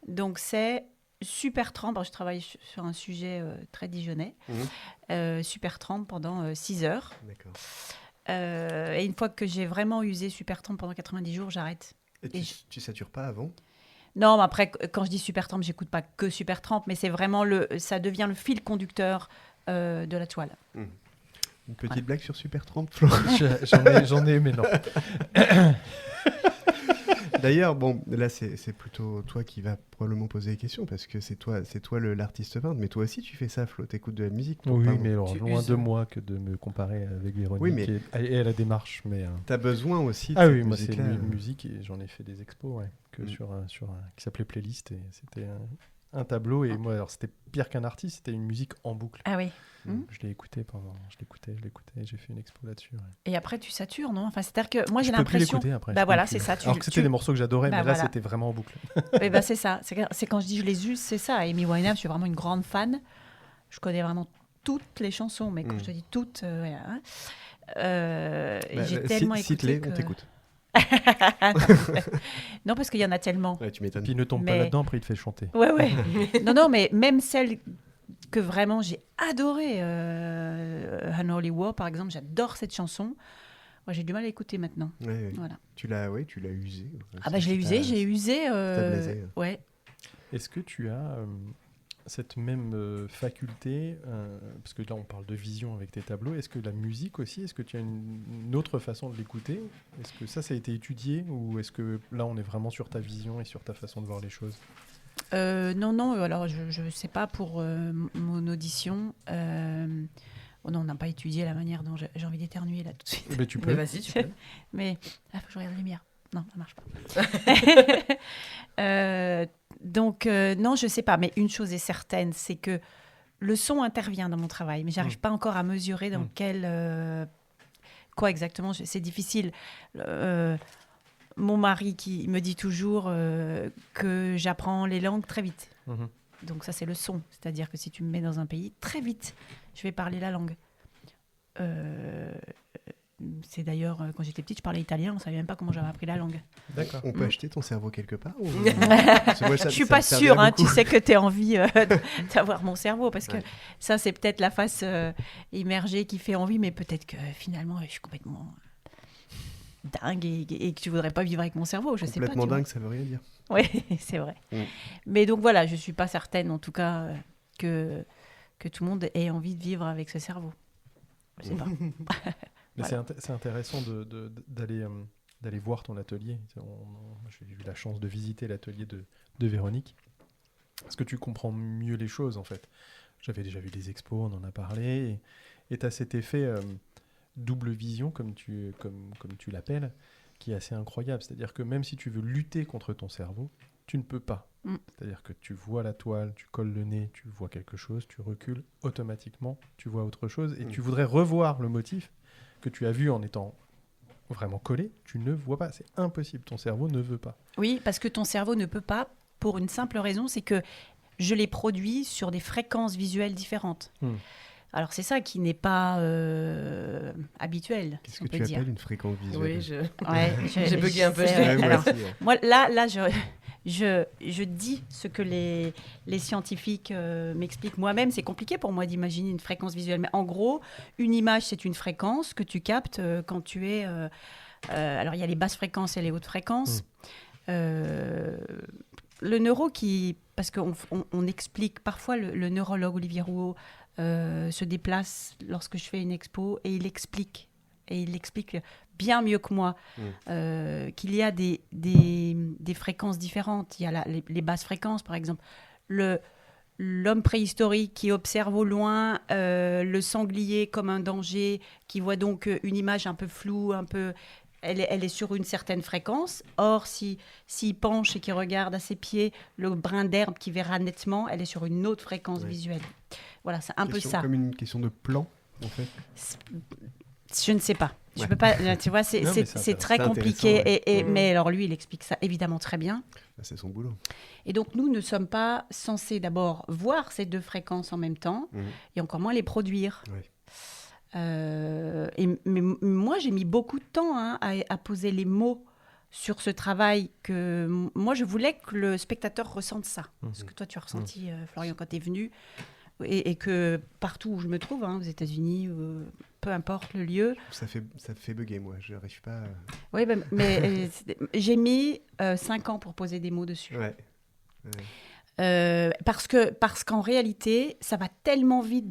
Donc, c'est super trempe. Alors, je travaille sur un sujet très dijonnais. Super trempe pendant 6 heures. D'accord. Et une fois que j'ai vraiment usé super trempe pendant 90 jours, j'arrête. Et tu satures pas avant? Non, mais après, quand je dis super trempe, j'écoute pas que super trempe, mais c'est vraiment ça devient le fil conducteur de la toile. Une petite blague sur Supertramp? J'en ai, mais non. D'ailleurs, bon, là, c'est plutôt toi qui vas probablement poser les questions, parce que c'est toi l'artiste peintre, mais toi aussi, tu fais ça, Flo, t'écoutes de la musique pour Oui, peindre. mais alors, loin de moi que de me comparer avec Véronique Oui, mais et à la démarche. Mais t'as besoin aussi de ah cette oui, moi, c'est musique-là. une musique, et j'en ai fait des expos, ouais, qui s'appelait Playlist, et c'était un tableau, et moi, alors, c'était pire qu'un artiste, c'était une musique en boucle. Ah oui. Je l'ai écouté je l'écoutais, j'ai fait une expo là-dessus. Ouais. Et après, tu satures, non? Enfin, c'est-à-dire que moi, j'ai Je peux plus l'impression. l'écouter après. Bah voilà, c'est ça. Alors que c'était des morceaux que j'adorais, Bah mais là, voilà. c'était vraiment en boucle. Et bah, c'est ça. C'est quand je dis je les use, c'est ça. Amy Winehouse, je suis vraiment une grande fan. Je connais vraiment toutes les chansons, mais quand je te dis toutes, voilà, hein. J'ai tellement écouté cite-les, que... on t'écoute. Non, parce qu'il y en a tellement. Ouais, tu m'étonnes. Puis ne tombe pas là-dedans, après il te fait chanter. Ouais. non, mais même celles que vraiment j'ai adoré, Unholy War, par exemple, j'adore cette chanson. Moi, j'ai du mal à écouter maintenant. Ouais. Voilà. Tu l'as usé. Ah bah, je l'ai usé, j'ai usé. T'as blasé. Ouais. Est-ce que tu as cette même faculté, parce que là on parle de vision avec tes tableaux, est-ce que la musique aussi, est-ce que tu as une autre façon de l'écouter? Est-ce que ça a été étudié ou est-ce que là on est vraiment sur ta vision et sur ta façon de voir les choses? Non, alors je ne sais pas pour mon audition. Non, on n'a pas étudié la manière dont j'ai envie d'éternuer là tout de suite. Mais tu peux. Mais vas-y, tu peux. Mais faut que je regarde la lumière. Non, ça marche pas. Donc, non, je sais pas. Mais une chose est certaine, c'est que le son intervient dans mon travail, mais j'arrive pas encore à mesurer dans quoi exactement. C'est difficile. Mon mari qui me dit toujours que j'apprends les langues très vite. Donc ça, c'est le son. C'est-à-dire que si tu me mets dans un pays, très vite, je vais parler la langue. C'est d'ailleurs, quand j'étais petite, je parlais italien, on ne savait même pas comment j'avais appris la langue. D'accord. On peut acheter ton cerveau quelque part ou... Je ne suis pas sûre, hein, tu sais que tu as envie d'avoir mon cerveau, parce que ça, c'est peut-être la face immergée qui fait envie, mais peut-être que finalement, je suis complètement dingue et que tu ne voudrais pas vivre avec mon cerveau, je sais pas. Complètement dingue, ça veut rien dire. Oui, c'est vrai. Mais donc voilà, je ne suis pas certaine, en tout cas, que tout le monde ait envie de vivre avec ce cerveau. Je sais pas. Mais Voilà. c'est intéressant d'aller voir ton atelier. J'ai eu la chance de visiter l'atelier de Véronique. Parce que tu comprends mieux les choses, en fait. J'avais déjà vu des expos, on en a parlé. Et tu as cet effet double vision, comme tu l'appelles, qui est assez incroyable. C'est-à-dire que même si tu veux lutter contre ton cerveau, tu ne peux pas. C'est-à-dire que tu vois la toile, tu colles le nez, tu vois quelque chose, tu recules, automatiquement, tu vois autre chose. Et tu voudrais revoir le motif que tu as vu en étant vraiment collé, tu ne vois pas. C'est impossible, ton cerveau ne veut pas. Oui, parce que ton cerveau ne peut pas, pour une simple raison, c'est que je les produis sur des fréquences visuelles différentes. Alors c'est ça qui n'est pas habituel. Qu'est-ce si que on peut tu dire. appelles une fréquence visuelle? Oui, j'ai bugué un peu. Moi, là, je dis ce que les scientifiques m'expliquent. Moi-même, c'est compliqué pour moi d'imaginer une fréquence visuelle. Mais en gros, une image, c'est une fréquence que tu captes quand tu es... alors, il y a les basses fréquences et les hautes fréquences. Le neuro parce qu'on explique, parfois le neurologue Olivier Rouault se déplace lorsque je fais une expo et il explique bien mieux que moi qu'il y a des fréquences différentes. Il y a les basses fréquences, par exemple. L'homme préhistorique qui observe au loin le sanglier comme un danger, qui voit donc une image un peu floue, elle est sur une certaine fréquence. Or, s'il penche et qu'il regarde à ses pieds le brin d'herbe qu'il verra nettement, elle est sur une autre fréquence visuelle. Voilà, c'est un peu ça. Comme une question de plan, en fait. Je ne sais pas. Je peux pas. Tu vois, c'est très compliqué. Mais alors lui, il explique ça évidemment très bien. C'est son boulot. Et donc nous ne sommes pas censés d'abord voir ces deux fréquences en même temps, et encore moins les produire. Oui. Mais moi, j'ai mis beaucoup de temps à poser les mots sur ce travail que moi, je voulais que le spectateur ressente ça. Ce que toi, tu as ressenti, Florian, quand tu es venu. Et que partout où je me trouve, aux États-Unis, peu importe le lieu. Ça fait bugger, moi. Je n'arrive pas. Oui, mais j'ai mis 5 ans pour poser des mots dessus. Ouais. Parce qu'en réalité, ça va tellement vite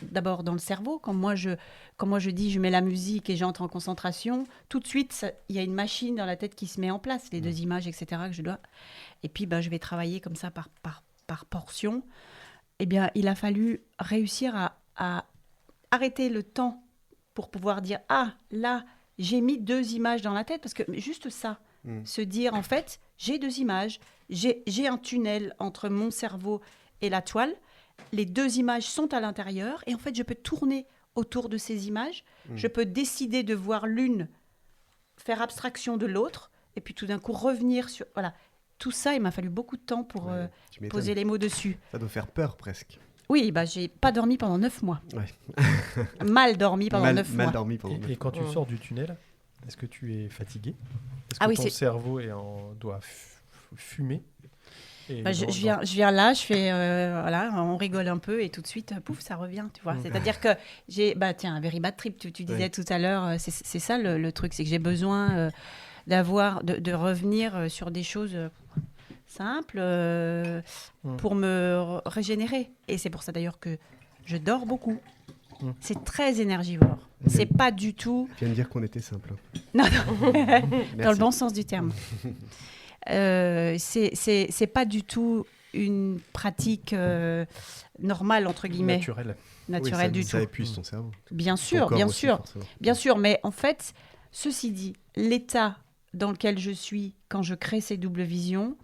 d'abord dans le cerveau. Quand moi je dis, je mets la musique et j'entre en concentration, tout de suite, il y a une machine dans la tête qui se met en place, les deux images, etc. que je dois. Et puis, je vais travailler comme ça par portion. Eh bien, il a fallu réussir à arrêter le temps pour pouvoir dire « Ah, là, j'ai mis 2 images dans la tête. » Parce que juste ça, se dire, en fait, j'ai 2 images, j'ai un tunnel entre mon cerveau et la toile. Les 2 images sont à l'intérieur. Et en fait, je peux tourner autour de ces images. Je peux décider de voir l'une, faire abstraction de l'autre, et puis tout d'un coup revenir sur... Voilà. Tout ça, il m'a fallu beaucoup de temps pour poser les mots dessus. Ça doit faire peur, presque. Oui, j'ai pas dormi pendant 9 mois. Ouais. Mal dormi pendant 9 mois. Mal dormi pendant 9 mois. Et quand tu sors du tunnel, est-ce que tu es fatigué? Est-ce que ton cerveau doit fumer? Je viens là, je fais... on rigole un peu et tout de suite, pouf, ça revient, tu vois. C'est-à-dire que j'ai... un very bad trip, tu disais tout à l'heure. C'est ça le truc, c'est que j'ai besoin... de revenir sur des choses simples pour me régénérer. Et c'est pour ça d'ailleurs que je dors beaucoup. C'est très énergivore. C'est pas du tout... Tu viens de dire qu'on était simple. Non. Dans le bon sens du terme. C'est pas du tout une pratique normale, entre guillemets. Naturelle du tout. Ça épuise ton cerveau. Bien sûr. Bien sûr, mais en fait, ceci dit, l'état dans lequel je suis quand je crée ces doubles visions,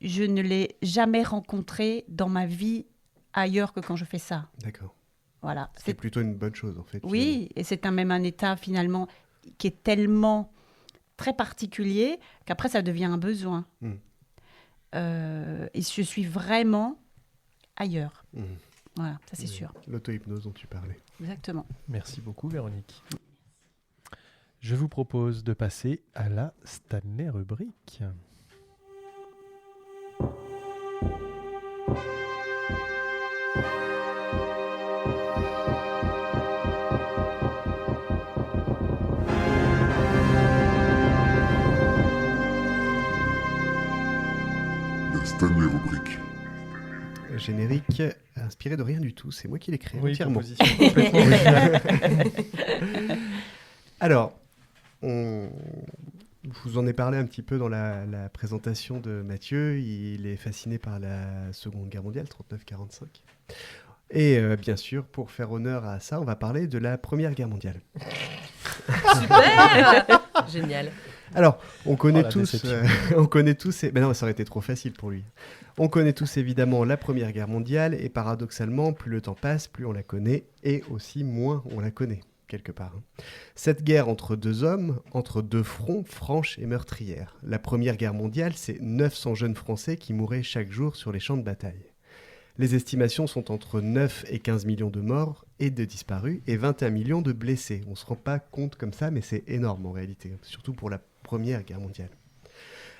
je ne l'ai jamais rencontré dans ma vie ailleurs que quand je fais ça. D'accord. Voilà. C'est plutôt une bonne chose, en fait. Oui, et c'est même un état, finalement, qui est tellement très particulier qu'après, ça devient un besoin. Et je suis vraiment ailleurs. Voilà, ça c'est sûr. L'auto-hypnose dont tu parlais. Exactement. Merci beaucoup, Véronique. Je vous propose de passer à la Stanley rubrique. La Stanley rubrique. Générique inspiré de rien du tout, c'est moi qui l'ai créé entièrement. Complètement originale. Alors, je vous en ai parlé un petit peu dans la présentation de Mathieu. Il est fasciné par la Seconde Guerre mondiale, 39-45. Et bien sûr, pour faire honneur à ça, on va parler de la Première Guerre mondiale. Super. Génial. Alors, on connaît tous... Mais non, ça aurait été trop facile pour lui. On connaît tous évidemment la Première Guerre mondiale, et paradoxalement, plus le temps passe, plus on la connaît, et aussi moins on la connaît, quelque part. Cette guerre entre 2 hommes, entre 2 fronts, franche et meurtrière. La Première Guerre mondiale, c'est 900 jeunes Français qui mouraient chaque jour sur les champs de bataille. Les estimations sont entre 9 et 15 millions de morts et de disparus, et 21 millions de blessés. On ne se rend pas compte comme ça, mais c'est énorme en réalité, surtout pour la Première Guerre mondiale.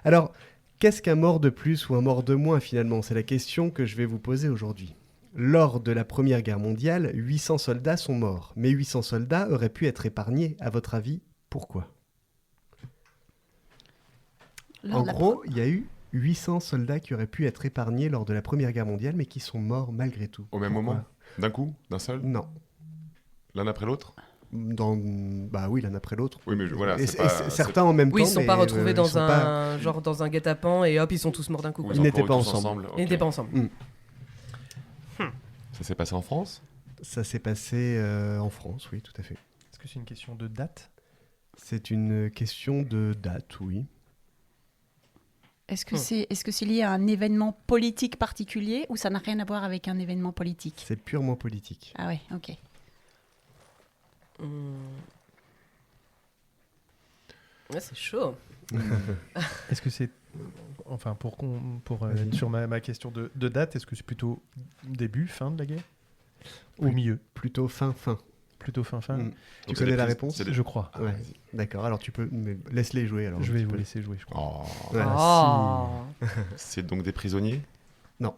Alors, Qu'est-ce qu'un mort de plus ou un mort de moins finalement? C'est la question que je vais vous poser aujourd'hui. Lors de la Première Guerre mondiale, 800 soldats sont morts. Mais 800 soldats auraient pu être épargnés. À votre avis, pourquoi? En gros, il y a eu 800 soldats qui auraient pu être épargnés lors de la Première Guerre mondiale, mais qui sont morts malgré tout. Au même Pourquoi? moment? D'un coup? D'un seul? Non. L'un après l'autre? Bah oui, l'un après l'autre. Oui, mais voilà, Et c'est pas... certains en même Oui, temps. ils ne sont mais, pas retrouvés ils dans sont un pas- genre dans un guet-apens et hop, ils sont tous morts d'un coup. Ou quoi. ils Ils ont n'étaient couru pas tous ensemble. Ils n'étaient pas ensemble. Ça s'est passé en France? Ça s'est passé en France, oui, tout à fait. Est-ce que c'est une question de date? C'est une question de date, oui. Est-ce que c'est lié à un événement politique particulier ou ça n'a rien à voir avec un événement politique? C'est purement politique. Ah ouais, ok. Ouais, c'est chaud. Est-ce que c'est... Enfin, pour Vas-y. être sur ma question de date, est-ce que c'est plutôt début, fin de la guerre? Ou milieu? Plutôt fin. Plutôt fin. Tu Donc c'est connais des la prises- réponse? c'est des- Je crois. Ouais, d'accord. Alors tu peux... mais laisse-les jouer alors. Je vais Tu vous peux- laisser jouer, je crois. Oh. Voilà. Oh. C'est donc des prisonniers? Non,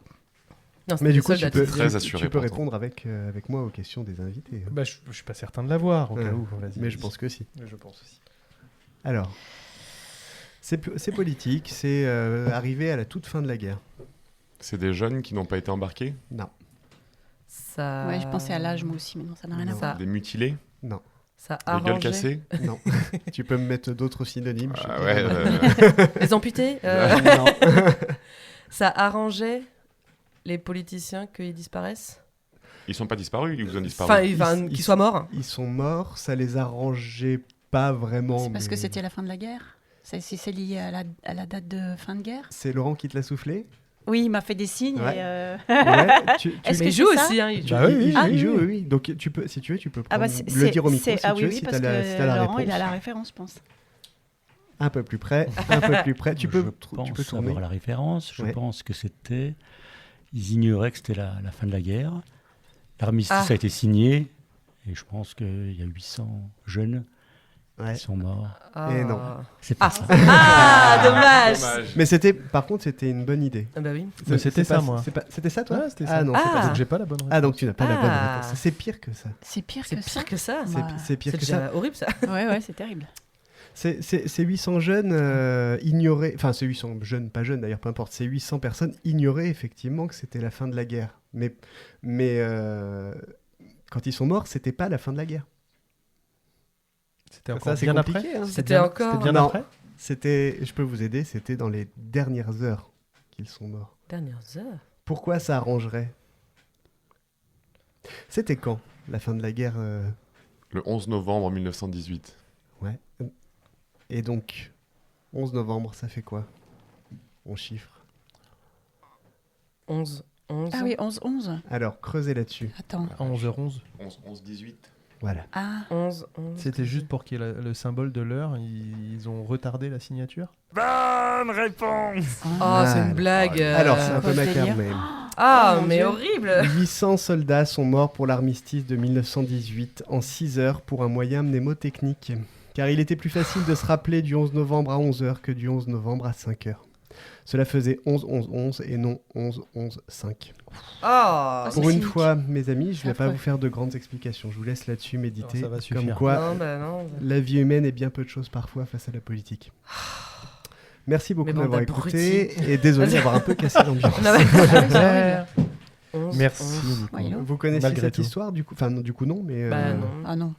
Mais c'était du des coup, soldats, peux- tu Très disais. assuré, tu peux pourtant. répondre avec moi aux questions des invités. Bah, je suis pas certain de l'avoir, au Ouais. cas où. Vas-y, Mais je vas-y. pense que si. Je pense aussi. Alors, c'est politique, c'est arrivé à la toute fin de la guerre. C'est des jeunes qui n'ont pas été embarqués? Non, Ça... Ouais, je pensais à l'âge moi aussi, mais non, ça n'a rien à Non. voir. Des mutilés? non, Ça Des gueules arrangeait... cassées? non. Tu peux me mettre d'autres synonymes. je Ah te ouais, dirai. Les amputés Non. Ça arrangeait les politiciens qu'ils disparaissent? Ils sont pas disparus, ils ont Enfin, disparu. qu'ils soient morts? Ils sont morts, ça les arrangeait pas vraiment. C'est parce que mais- c'était la fin de la guerre? C'est lié à la date de fin de guerre? C'est Laurent qui te l'a soufflé? Oui, il m'a fait des signes. Ouais. Et Ouais, Est-ce Mais que il joue c'est ça aussi, hein, il joue. Bah oui, oui, il oui, joue, oui. oui. Donc tu peux, si tu veux, tu peux Ah prendre- bah le dire au micro si ah tu oui, veux, oui, si parce t'as la, que si t'as la Laurent, réponse. il a la référence, je pense. Un peu plus près, un peu plus près. Tu peux pense tourner. avoir la référence. Je Ouais. pense que c'était... Ils ignoraient que c'était la fin de la guerre. L'armistice Ah. a été signé. Et je pense qu'il y a 800 jeunes Ouais. qui sont morts. Ah. Et non. C'est pas Ah, ça. ah dommage. Mais par contre, c'était une bonne idée. Ah bah oui. Mais c'était C'est ça, pas- moi. C'était ça, toi? Ouais, c'était Ah ça. non, Ah. c'est pas ça. Donc j'ai pas la bonne réponse. Ah, donc tu n'as pas la bonne Ah. réponse. C'est pire que ça. C'est pire C'est que ça. pire que ça. C'est Bah, c'est pire C'est que ça. déjà horrible, ça. Ouais, c'est terrible. Ces 800 jeunes ignoraient, enfin ces 800 jeunes, pas jeunes d'ailleurs, peu importe, ces 800 personnes ignoraient effectivement que c'était la fin de la guerre. Mais quand ils sont morts, c'était pas la fin de la guerre. C'était Ça, encore c'est bien compliqué, après. hein. C'était bien- encore- C'était bien Non. après. Je peux vous aider, c'était dans les dernières heures qu'ils sont morts. Dernières heures. Pourquoi ça arrangerait? C'était quand, la fin de la guerre Le 11 novembre 1918. Ouais. Et donc, 11 novembre, ça fait quoi? On chiffre. 11. Ah oui, 11. Alors, creusez là-dessus. Attends. À 11h11. 11, 18. Voilà. Ah, 11. C'était juste pour qu'il y ait le symbole de l'heure. Ils ont retardé la signature. Bonne réponse. Oh, c'est une blague. Alors, c'est un peu Quoi, ce macabre, délire mais... Ah, Oh, mon mais Dieu. horrible. 800 soldats sont morts pour l'armistice de 1918 en 6 heures pour un moyen mnémotechnique. Car il était plus facile de se rappeler du 11 novembre à 11 heures que du 11 novembre à 5 heures. Cela faisait 11-11-11 et non 11-11-5. Oh. Pour une fois, mes amis, je ne vais pas Affreux. vous faire de grandes explications. Je vous laisse là-dessus méditer. Non, ça va suffire. Comme quoi, Non, bah non. la vie humaine est bien peu de choses parfois face à la politique. Merci beaucoup Mais de bande m'avoir d'abrutis. écouté et désolé d'avoir un peu cassé l'ambiance. Non, mais- 11, Merci. 11. Nico. Voyons. Vous connaissez Malgré cette tout. histoire du coup? Enfin, non, du coup non, mais Bah non. ah non.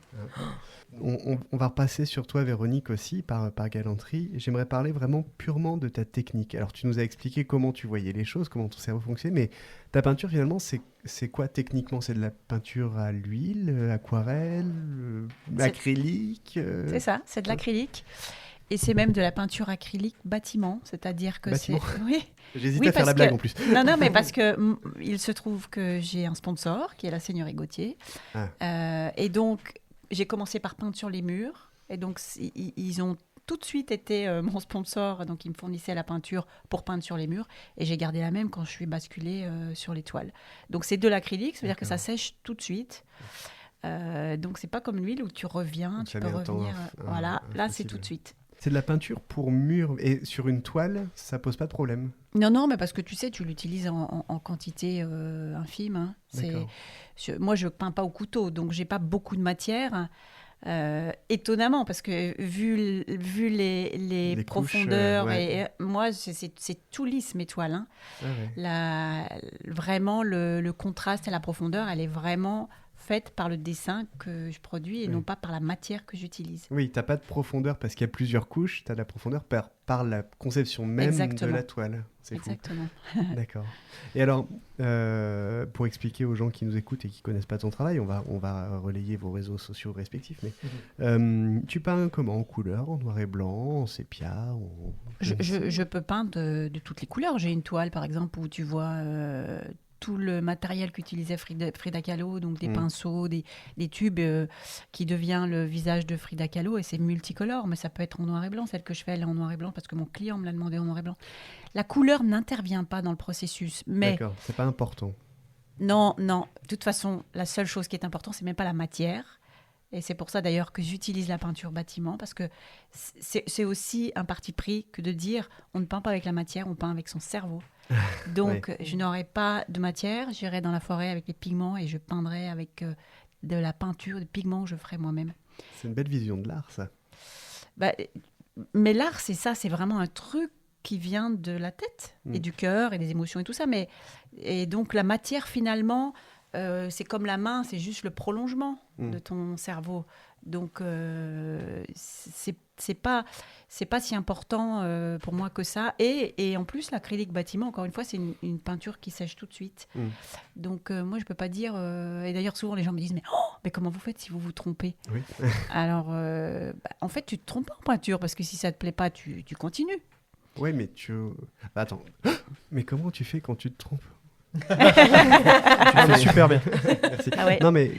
on va repasser sur toi, Véronique, aussi, par galanterie. J'aimerais parler vraiment purement de ta technique. Alors, tu nous as expliqué comment tu voyais les choses, comment ton cerveau fonctionnait, mais ta peinture, finalement, c'est quoi techniquement? C'est de la peinture à l'huile, aquarelle, C'est- acrylique C'est ça, c'est de l'acrylique. Et c'est même de la peinture acrylique bâtiment, c'est-à-dire que c'est... Bâtiment. Oui. J'hésite Oui, à faire la parce blague que- en plus. Non, mais parce que il se trouve que j'ai un sponsor qui est la Seigneurie Gauthier. Et donc, j'ai commencé par peindre sur les murs. Et donc, ils ont tout de suite été mon sponsor. Donc, ils me fournissaient la peinture pour peindre sur les murs. Et j'ai gardé la même quand je suis basculée sur les toiles. Donc, c'est de l'acrylique, ça veut dire que ça sèche tout de suite. Donc, c'est pas comme l'huile où tu reviens, Donc, tu ça peux met un temps revenir. Voilà, là, c'est impossible. tout de suite. C'est de la peinture pour mur et sur une toile, ça pose pas de problème. Non, mais parce que tu sais, tu l'utilises en quantité infime. Hein. D'accord. Moi, je peins pas au couteau, donc j'ai pas beaucoup de matière. Étonnamment, parce que vu les Les profondeurs, couches, ouais. et moi, c'est tout lisse mes toiles. Hein. Ah ouais. Vraiment, le contraste et la profondeur, elle est vraiment faite par le dessin que je produis et non pas par la matière que j'utilise. Oui, t'as pas de profondeur parce qu'il y a plusieurs couches, t'as de la profondeur par la conception même Exactement. de la toile. C'est fou. Exactement. D'accord. Et alors, pour expliquer aux gens qui nous écoutent et qui connaissent pas ton travail, on va relayer vos réseaux sociaux respectifs, mais tu peins comment? En couleur, en noir et blanc, en sépia Je peux peindre de toutes les couleurs. J'ai une toile, par exemple, où tu vois tout le matériel qu'utilisait Frida Kahlo, donc des pinceaux, des tubes, qui devient le visage de Frida Kahlo, et c'est multicolore, mais ça peut être en noir et blanc. Celle que je fais, elle est en noir et blanc parce que mon client me l'a demandé en noir et blanc. La couleur n'intervient pas dans le processus, mais... D'accord, c'est pas important. Non. De toute façon, la seule chose qui est importante, c'est même pas la matière. Et c'est pour ça d'ailleurs que j'utilise la peinture bâtiment, parce que c'est aussi un parti pris que de dire on ne peint pas avec la matière, on peint avec son cerveau. Donc je n'aurai pas de matière, j'irai dans la forêt avec les pigments et je peindrai avec de la peinture, des pigments que je ferai moi-même. C'est une belle vision de l'art, ça. Mais l'art, c'est ça, c'est vraiment un truc qui vient de la tête et du cœur et des émotions et tout ça. Et donc la matière, finalement, c'est comme la main, c'est juste le prolongement de ton cerveau. Donc c'est pas si important pour moi que ça. Et en plus, l'acrylique bâtiment, encore une fois, c'est une peinture qui sèche tout de suite. Donc moi, je peux pas dire... et d'ailleurs, souvent, les gens me disent, mais comment vous faites si vous vous trompez? Oui. Alors, en fait, tu te trompes pas en peinture, parce que si ça te plaît pas, tu continues. Oui, mais attends, mais comment tu fais quand tu te trompes? Tu fais super bien. Merci. Ah ouais. Non, mais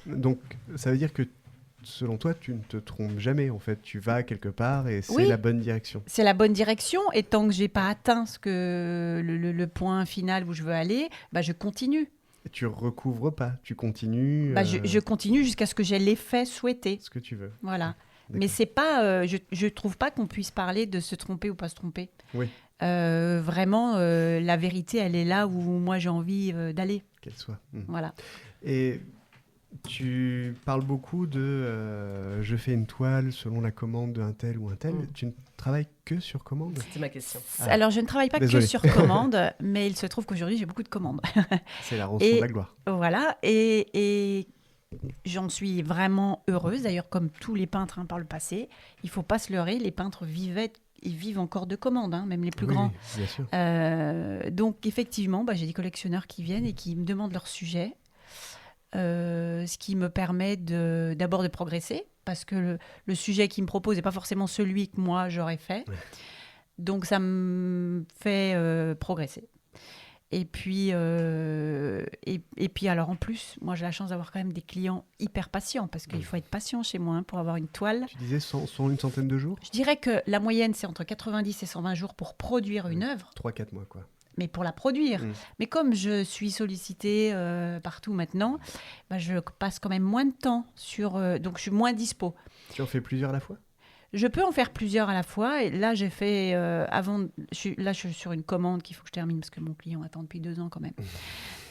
donc ça veut dire que selon toi, tu ne te trompes jamais en fait. Tu vas quelque part et c'est la bonne direction. C'est la bonne direction, et tant que j'ai pas atteint le point final où je veux aller, je continue. Et tu recouvres pas, tu continues. Je continue jusqu'à ce que j'ai l'effet souhaité. Ce que tu veux. Voilà. D'accord. Mais c'est pas, je trouve pas qu'on puisse parler de se tromper ou pas se tromper. Oui. Vraiment, la vérité, elle est là où moi j'ai envie d'aller. Qu'elle soit. Voilà. Et tu parles beaucoup de je fais une toile selon la commande d'un tel ou un tel. Tu ne travailles que sur commande? C'est ma question. Alors, je ne travaille pas que sur commande, mais il se trouve qu'aujourd'hui, j'ai beaucoup de commandes. C'est la rançon de la gloire. Voilà. Et j'en suis vraiment heureuse. D'ailleurs, comme tous les peintres par le passé, il ne faut pas se leurrer, les peintres ils vivent encore de commandes, même les plus grands. Bien sûr. Donc, effectivement, j'ai des collectionneurs qui viennent et qui me demandent leur sujet, ce qui me permet d'abord de progresser, parce que le sujet qu'ils me proposent n'est pas forcément celui que moi, j'aurais fait. Donc, ça me fait progresser. Et puis, alors en plus, moi j'ai la chance d'avoir quand même des clients hyper patients, parce qu'il faut être patient chez moi pour avoir une toile. Tu disais 100 une centaine de jours? Je dirais que la moyenne, c'est entre 90 et 120 jours pour produire une œuvre. 3-4 mois, quoi. Mais pour la produire. Mais comme je suis sollicitée partout maintenant, je passe quand même moins de temps donc je suis moins dispo. Tu en fais plusieurs à la fois? Je peux en faire plusieurs à la fois. Et là, j'ai fait je suis sur une commande qu'il faut que je termine, parce que mon client attend depuis 2 ans quand même.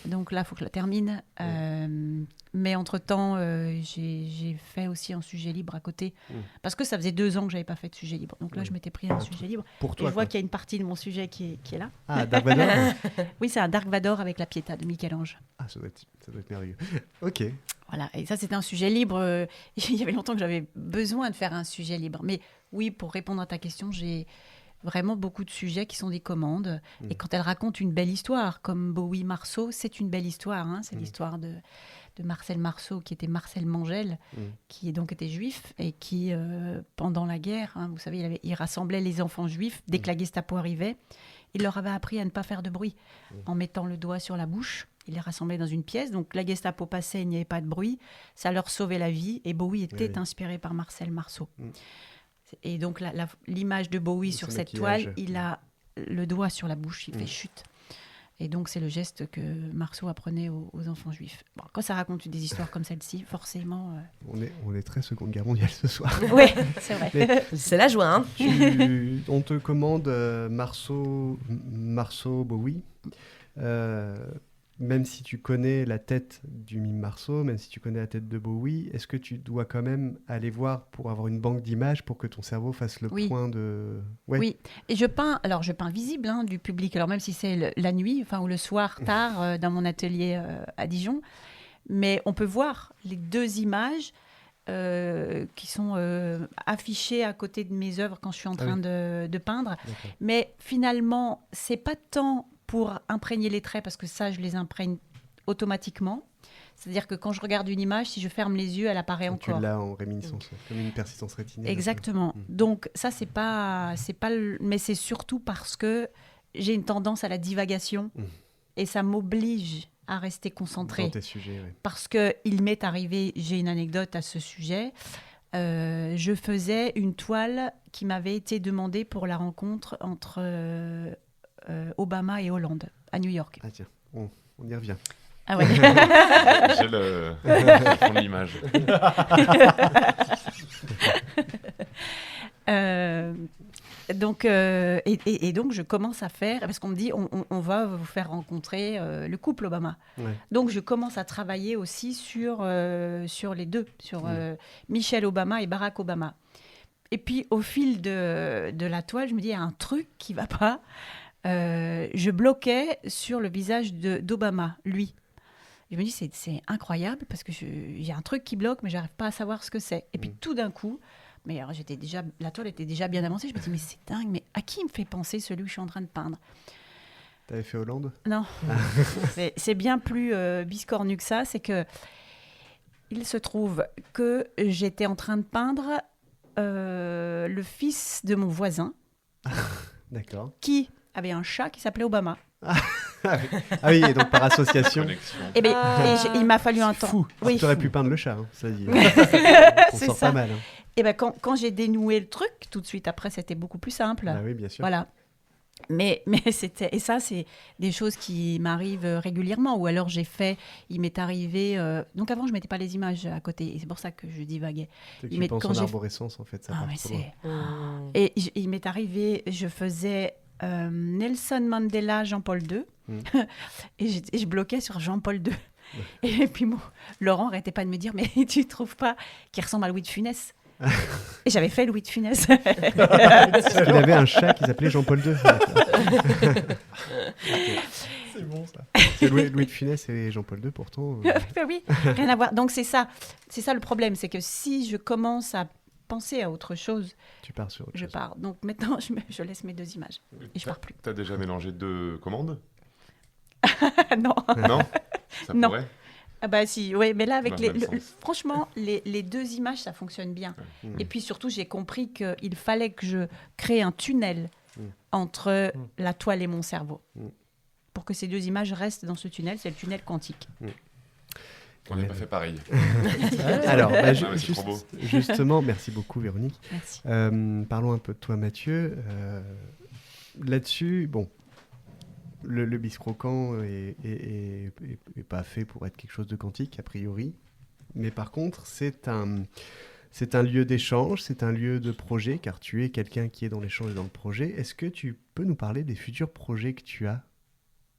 Donc là, il faut que je la termine. Mais entre-temps, j'ai fait aussi un sujet libre à côté. Parce que ça faisait 2 ans que je n'avais pas fait de sujet libre. Donc là, je m'étais pris un sujet libre. Pour toi, et je vois qu'il y a une partie de mon sujet qui est là. Ah, Dark Vador. Oui, c'est un Dark Vador avec la Pietà de Michel-Ange. Ah, ça doit être merveilleux. Ok. Voilà, et ça, c'était un sujet libre. Il y avait longtemps que j'avais besoin de faire un sujet libre. Mais oui, pour répondre à ta question, j'ai vraiment beaucoup de sujets qui sont des commandes. Et quand elles racontent une belle histoire, comme Bowie Marceau, c'est une belle histoire. C'est l'histoire de Marcel Marceau, qui était Marcel Mangel, qui donc était juif et qui, pendant la guerre, vous savez, il rassemblait les enfants juifs dès que la Gestapo arrivait. Il leur avait appris à ne pas faire de bruit en mettant le doigt sur la bouche. Il les rassemblait dans une pièce. Donc la Gestapo passait, il n'y avait pas de bruit. Ça leur sauvait la vie. Et Bowie était inspiré par Marcel Marceau. Et donc l'image de Bowie sur cette toile, il a le doigt sur la bouche, il fait chute. Et donc, c'est le geste que Marceau apprenait aux enfants juifs. Bon, quand ça raconte des histoires comme celle-ci, forcément... On est très Seconde Guerre mondiale ce soir. Oui, c'est vrai. Mais C'est la joie, hein. on te commande Marceau Bowie. Même si tu connais la tête du mime Marceau, même si tu connais la tête de Bowie, est-ce que tu dois quand même aller voir pour avoir une banque d'images pour que ton cerveau fasse le point de... Ouais. Oui, et je peins visible du public, alors même si c'est la nuit, ou le soir tard dans mon atelier à Dijon, mais on peut voir les deux images qui sont affichées à côté de mes œuvres quand je suis en train de peindre. D'accord. Mais finalement, c'est pas tant pour imprégner les traits, parce que ça, je les imprègne automatiquement. C'est-à-dire que quand je regarde une image, si je ferme les yeux, elle apparaît Donc encore. tu l'as en réminiscence, comme une persistance rétinienne. Exactement. Donc ça, c'est pas mais c'est surtout parce que j'ai une tendance à la divagation et ça m'oblige à rester concentrée. Dans tes sujets, oui. Parce qu'il m'est arrivé, j'ai une anecdote à ce sujet, je faisais une toile qui m'avait été demandée pour la rencontre entre Obama et Hollande, à New York. Ah tiens, on y revient. Ah ouais. J'ai le fond de l'image. Donc, donc, je commence à faire, parce qu'on me dit, on va vous faire rencontrer le couple Obama. Ouais. Donc, je commence à travailler aussi sur les deux, sur Michelle Obama et Barack Obama. Et puis, au fil de la toile, je me dis, il y a un truc qui ne va pas. Je bloquais sur le visage d'Obama, lui. Je me dis, c'est incroyable, parce que y a un truc qui bloque, mais je n'arrive pas à savoir ce que c'est. Et puis, tout d'un coup... Mais alors, la toile était déjà bien avancée. Je me dis, mais c'est dingue, mais à qui me fait penser celui que je suis en train de peindre? T'avais fait Hollande? Non, c'est bien plus biscornu que ça. C'est que il se trouve que j'étais en train de peindre le fils de mon voisin. D'accord. Qui avait un chat qui s'appelait Obama. Ah oui, et donc par association. Et il m'a fallu un temps. Fou. Oui. Tu aurais pu peindre le chat, hein. Ça dit. On C'est sort ça. pas mal. Hein. Et quand j'ai dénoué le truc, tout de suite après, c'était beaucoup plus simple. Ah oui, bien sûr. Voilà. Mais c'était... Et ça, c'est des choses qui m'arrivent régulièrement. Ou alors, il m'est arrivé... Donc avant, je ne mettais pas les images à côté. Et c'est pour ça que je divaguais. Tu penses en arborescence, en fait. Ça part trop loin. Et il m'est arrivé... Je faisais Nelson Mandela, Jean-Paul II. Et je bloquais sur Jean-Paul II. Et puis Laurent n'arrêtait pas de me dire, mais tu ne trouves pas qu'il ressemble à Louis de Funès? Et j'avais fait Louis de Funès. Il avait un chat qui s'appelait Jean-Paul II. C'est bon ça. C'est Louis de Funès et Jean-Paul II pourtant. Oui, rien à voir. Donc c'est ça le problème, c'est que si je commence à penser à autre chose, tu pars sur autre chose. Je pars. Donc maintenant, je laisse mes deux images et je pars plus. T'as déjà mélangé deux commandes? Non. Non. Ça non. pourrait. Ah bah si, oui, mais là avec franchement les deux images ça fonctionne bien. Et puis surtout j'ai compris qu'il fallait que je crée un tunnel entre la toile et mon cerveau pour que ces deux images restent dans ce tunnel. C'est le tunnel quantique. On n'a pas fait pareil. Alors, c'est trop beau. Justement, merci beaucoup Véronique. Merci. Parlons un peu de toi Mathieu. Là-dessus, bon. Le biscroquant est pas fait pour être quelque chose de quantique, a priori. Mais par contre, c'est un lieu d'échange, c'est un lieu de projet, car tu es quelqu'un qui est dans l'échange et dans le projet. Est-ce que tu peux nous parler des futurs projets que tu as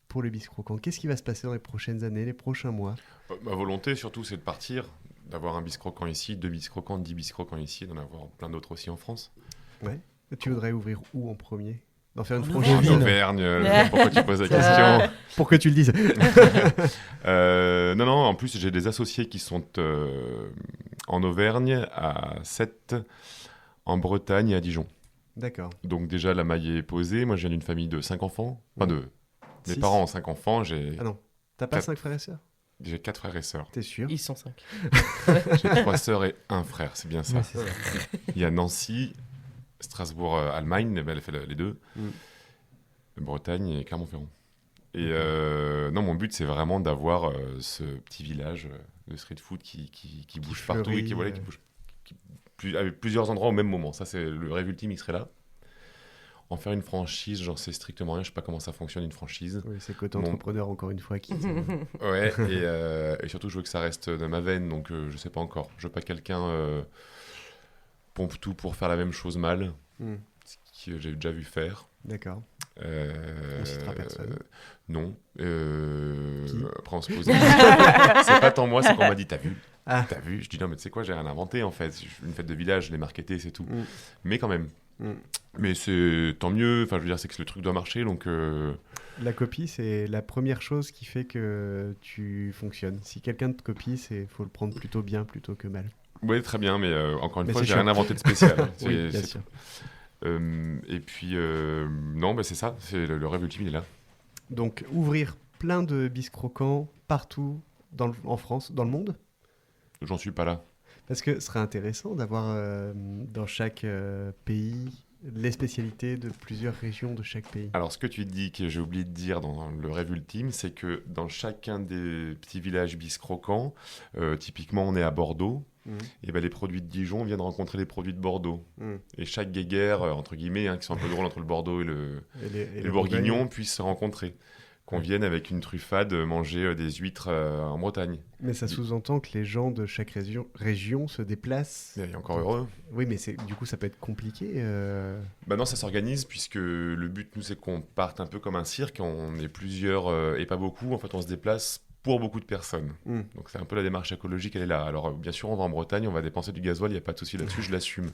pour le biscroquant? Qu'est-ce qui va se passer dans les prochaines années, les prochains mois? Ma volonté, surtout, c'est de partir, d'avoir un biscroquant ici, 2 biscroquants, 10 biscroquants ici, d'en avoir plein d'autres aussi en France. Ouais. Tu voudrais ouvrir où en premier? D'en faire une franchise en Auvergne, pourquoi tu poses la question? Pour que tu le dises. Non, en plus, j'ai des associés qui sont en Auvergne, à Sète, en Bretagne et à Dijon. D'accord. Donc déjà, la maille est posée. Moi, je viens d'une famille de 5 enfants. Enfin, mes parents ont 5 enfants. Ah non, t'as pas 5 frères et sœurs? J'ai 4 frères et sœurs. T'es sûr? Ils sont 5. J'ai 3 sœurs et 1 frère, c'est bien ça. Ouais, c'est ça. Il y a Nancy, Strasbourg, Allemagne, elle fait les deux. Bretagne et Clermont-Ferrand. Et non, mon but, c'est vraiment d'avoir ce petit village de street food qui bouge partout et qui bouge avec plusieurs endroits au même moment. Ça, c'est le rêve ultime, il serait là. En faire une franchise, j'en sais strictement rien. Je sais pas comment ça fonctionne une franchise. Oui, c'est côté entrepreneur encore une fois qui. Ouais, et surtout je veux que ça reste dans ma veine, donc je sais pas encore. Je veux pas quelqu'un pompe tout pour faire la même chose mal, ce que j'ai déjà vu faire. D'accord. On citera personne. Non. Après on se pose. C'est pas tant moi, c'est qu'on m'a dit t'as vu. T'as vu? Je dis non mais tu sais quoi, j'ai rien inventé en fait. Une fête de village, je l'ai marketé, c'est tout. Mais quand même. Mais c'est tant mieux, enfin je veux dire c'est que le truc doit marcher donc La copie c'est la première chose qui fait que tu fonctionnes. Si quelqu'un te copie, faut le prendre plutôt bien plutôt que mal. Oui, très bien, mais encore une fois, j'ai rien inventé de spécial. Oui, bien sûr. Et puis non, c'est ça, c'est le rêve ultime, il est là. Donc ouvrir plein de bis croquants partout en France, dans le monde. J'en suis pas là. Parce que ce serait intéressant d'avoir dans chaque pays les spécialités de plusieurs régions de chaque pays. Alors, ce que tu dis, que j'ai oublié de dire dans le rêve ultime, c'est que dans chacun des petits villages bis croquants, typiquement on est à Bordeaux, et ben les produits de Dijon viennent rencontrer les produits de Bordeaux. Et chaque guéguerre, entre guillemets, qui sont un peu drôles entre le Bordeaux et le Bourguignon, puissent se rencontrer. Qu'on vienne avec une truffade manger des huîtres en Bretagne. Mais ça sous-entend que les gens de chaque région se déplacent. Et encore heureux. Oui, mais du coup, ça peut être compliqué. Bah non, ça s'organise puisque le but, nous, c'est qu'on parte un peu comme un cirque. On est plusieurs et pas beaucoup. En fait, on se déplace pour beaucoup de personnes. Donc, c'est un peu la démarche écologique, elle est là. Alors, bien sûr, on va en Bretagne, on va dépenser du gasoil, il n'y a pas de souci là-dessus, je l'assume.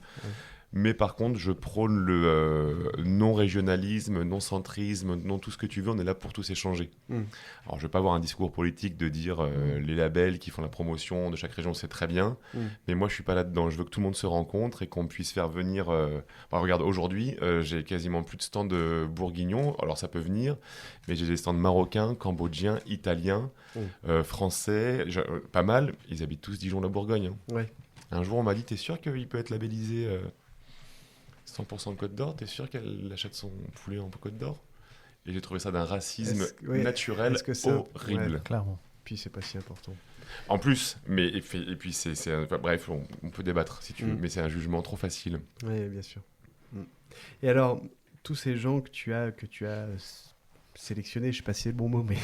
Mais par contre, je prône le non-régionalisme, non-centrisme, non tout ce que tu veux, on est là pour tous échanger. Alors, je ne vais pas avoir un discours politique de dire les labels qui font la promotion de chaque région, c'est très bien, mais moi, je ne suis pas là-dedans. Je veux que tout le monde se rencontre et qu'on puisse faire venir... regarde, aujourd'hui, j'ai quasiment plus de stands de bourguignons, alors ça peut venir, mais j'ai des stands marocains, cambodgiens, italiens, français, pas mal. Ils habitent tous Dijon-la-Bourgogne. Ouais. Un jour, on m'a dit, t'es sûr qu'il peut être labellisé 100% Côte d'Or? T'es sûr qu'elle achète son poulet en Côte d'Or? Et j'ai trouvé ça d'un racisme naturel horrible. Ouais, clairement. Puis c'est pas si important. En plus, mais et puis bref, on peut débattre si tu veux, mais c'est un jugement trop facile. Oui, bien sûr. Et alors, tous ces gens que tu as sélectionnés, je sais pas si c'est le bon mot, mais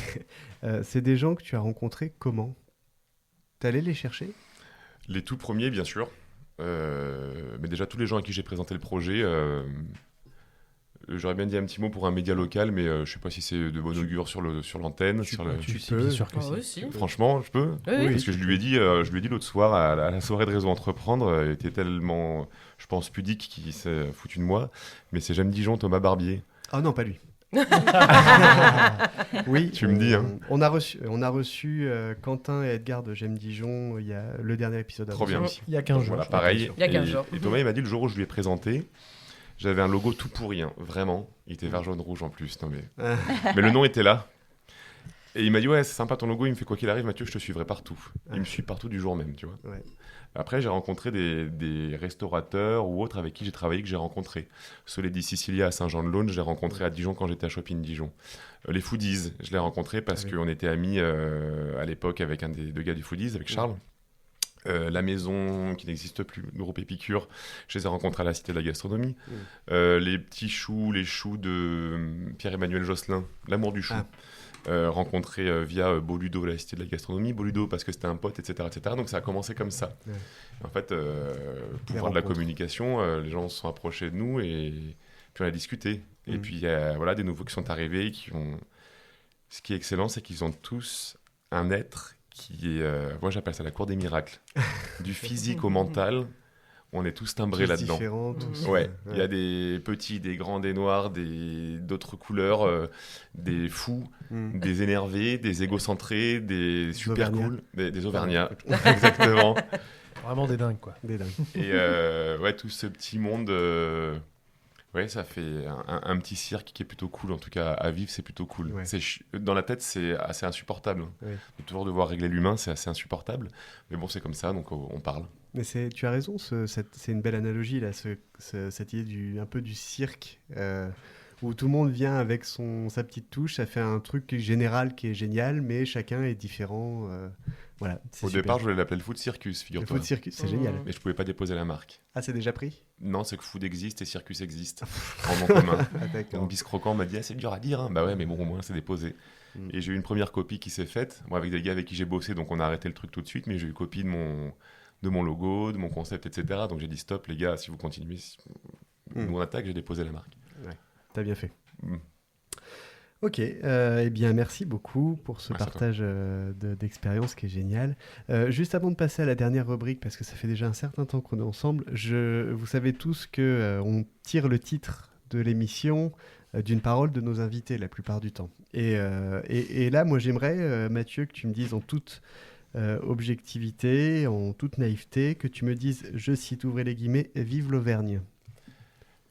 c'est des gens que tu as rencontrés comment? T'es allé les chercher? Les tout premiers, bien sûr. Mais déjà, tous les gens à qui j'ai présenté le projet, j'aurais bien dit un petit mot pour un média local, mais je ne sais pas si c'est de bon augure sur l'antenne. Tu peux, bien sûr que si. Franchement, je peux. Oui. Parce que je lui ai dit l'autre soir, à la soirée de Réseau Entreprendre, il était tellement, je pense, pudique qu'il s'est foutu de moi. Mais c'est J'aime Dijon, Thomas Barbier. Ah non, pas lui. Oui, tu me dis. On a reçu Quentin et Edgar de J'aime Dijon. Il y a le dernier épisode. Trop bien. Il y a 15 jours. Voilà, pareil. Il y a 15 jours. Et Thomas, il m'a dit le jour où je lui ai présenté, j'avais un logo tout pourri, vraiment. Il était vert, jaune, rouge en plus. Non, mais le nom était là. Et il m'a dit ouais, c'est sympa ton logo. Il me fait quoi qu'il arrive, Mathieu, je te suivrai partout. Il me suit partout du jour même, tu vois. Ouais. Après, j'ai rencontré des restaurateurs ou autres avec qui j'ai travaillé, que j'ai rencontrés. Soleil Sicilia à Saint-Jean-de-Laune, je l'ai rencontré à Dijon quand j'étais à Shopping Dijon. Les Foodies, je l'ai rencontré parce qu'on était amis à l'époque avec un des deux gars du Foodies, avec Charles. La maison qui n'existe plus, le groupe Épicure, je les ai rencontrés à la Cité de la Gastronomie. Les petits choux, les choux de Pierre-Emmanuel Josselin, l'amour du chou. Rencontré via Boludo, la Cité de la Gastronomie. Boludo parce que c'était un pote, etc., etc. Donc ça a commencé comme ça. Ouais. En fait, pouvoir de la communication, les gens se sont approchés de nous et puis on a discuté. Et puis il y a des nouveaux qui sont arrivés, ce qui est excellent, c'est qu'ils ont tous un être qui est, moi j'appelle ça la cour des miracles. Du physique au mental, on est tous timbrés là-dedans. Il y a des petits, des grands, des noirs, d'autres couleurs, des fous, des énervés, des égocentrés, des super Auvergnats. cool, des Auvergnats. Exactement. Vraiment des dingues, quoi. Des dingues. Et tout ce petit monde... ça fait un petit cirque qui est plutôt cool. En tout cas, à vivre, c'est plutôt cool. Ouais. Dans la tête, c'est assez insupportable. Ouais. De toujours devoir régler l'humain, c'est assez insupportable. Mais bon, c'est comme ça, donc on parle. Mais tu as raison, c'est une belle analogie, là, cette idée un peu du cirque, où tout le monde vient avec sa petite touche, ça fait un truc général qui est génial, mais chacun est différent. Voilà, c'est Au super. départ, je voulais l'appeler le Food Circus, Le figure-toi. Food Circus, c'est génial. Mais je pouvais pas déposer la marque. Ah, c'est déjà pris? Non, c'est que Food existe et Circus existe en nom commun. Ah, d'accord. Donc Biscroquant m'a dit c'est dur à dire. Hein. Bah ouais, mais bon, au moins c'est déposé. Et j'ai eu une première copie qui s'est faite, moi avec des gars avec qui j'ai bossé, donc on a arrêté le truc tout de suite, mais j'ai eu copie de mon logo, de mon concept, etc. Donc j'ai dit stop les gars, si vous continuez, nous on attaque, j'ai déposé la marque. Ouais, t'as bien fait. Mm. Ok, eh bien merci beaucoup pour ce Merci à toi. partage d'expérience qui est génial. Juste avant de passer à la dernière rubrique, parce que ça fait déjà un certain temps qu'on est ensemble, vous savez tous qu'on tire le titre de l'émission d'une parole de nos invités la plupart du temps. Et là, moi j'aimerais, Mathieu, que tu me dises en toute objectivité, en toute naïveté, que tu me dises, je cite, ouvrez les guillemets, « Vive l'Auvergne ».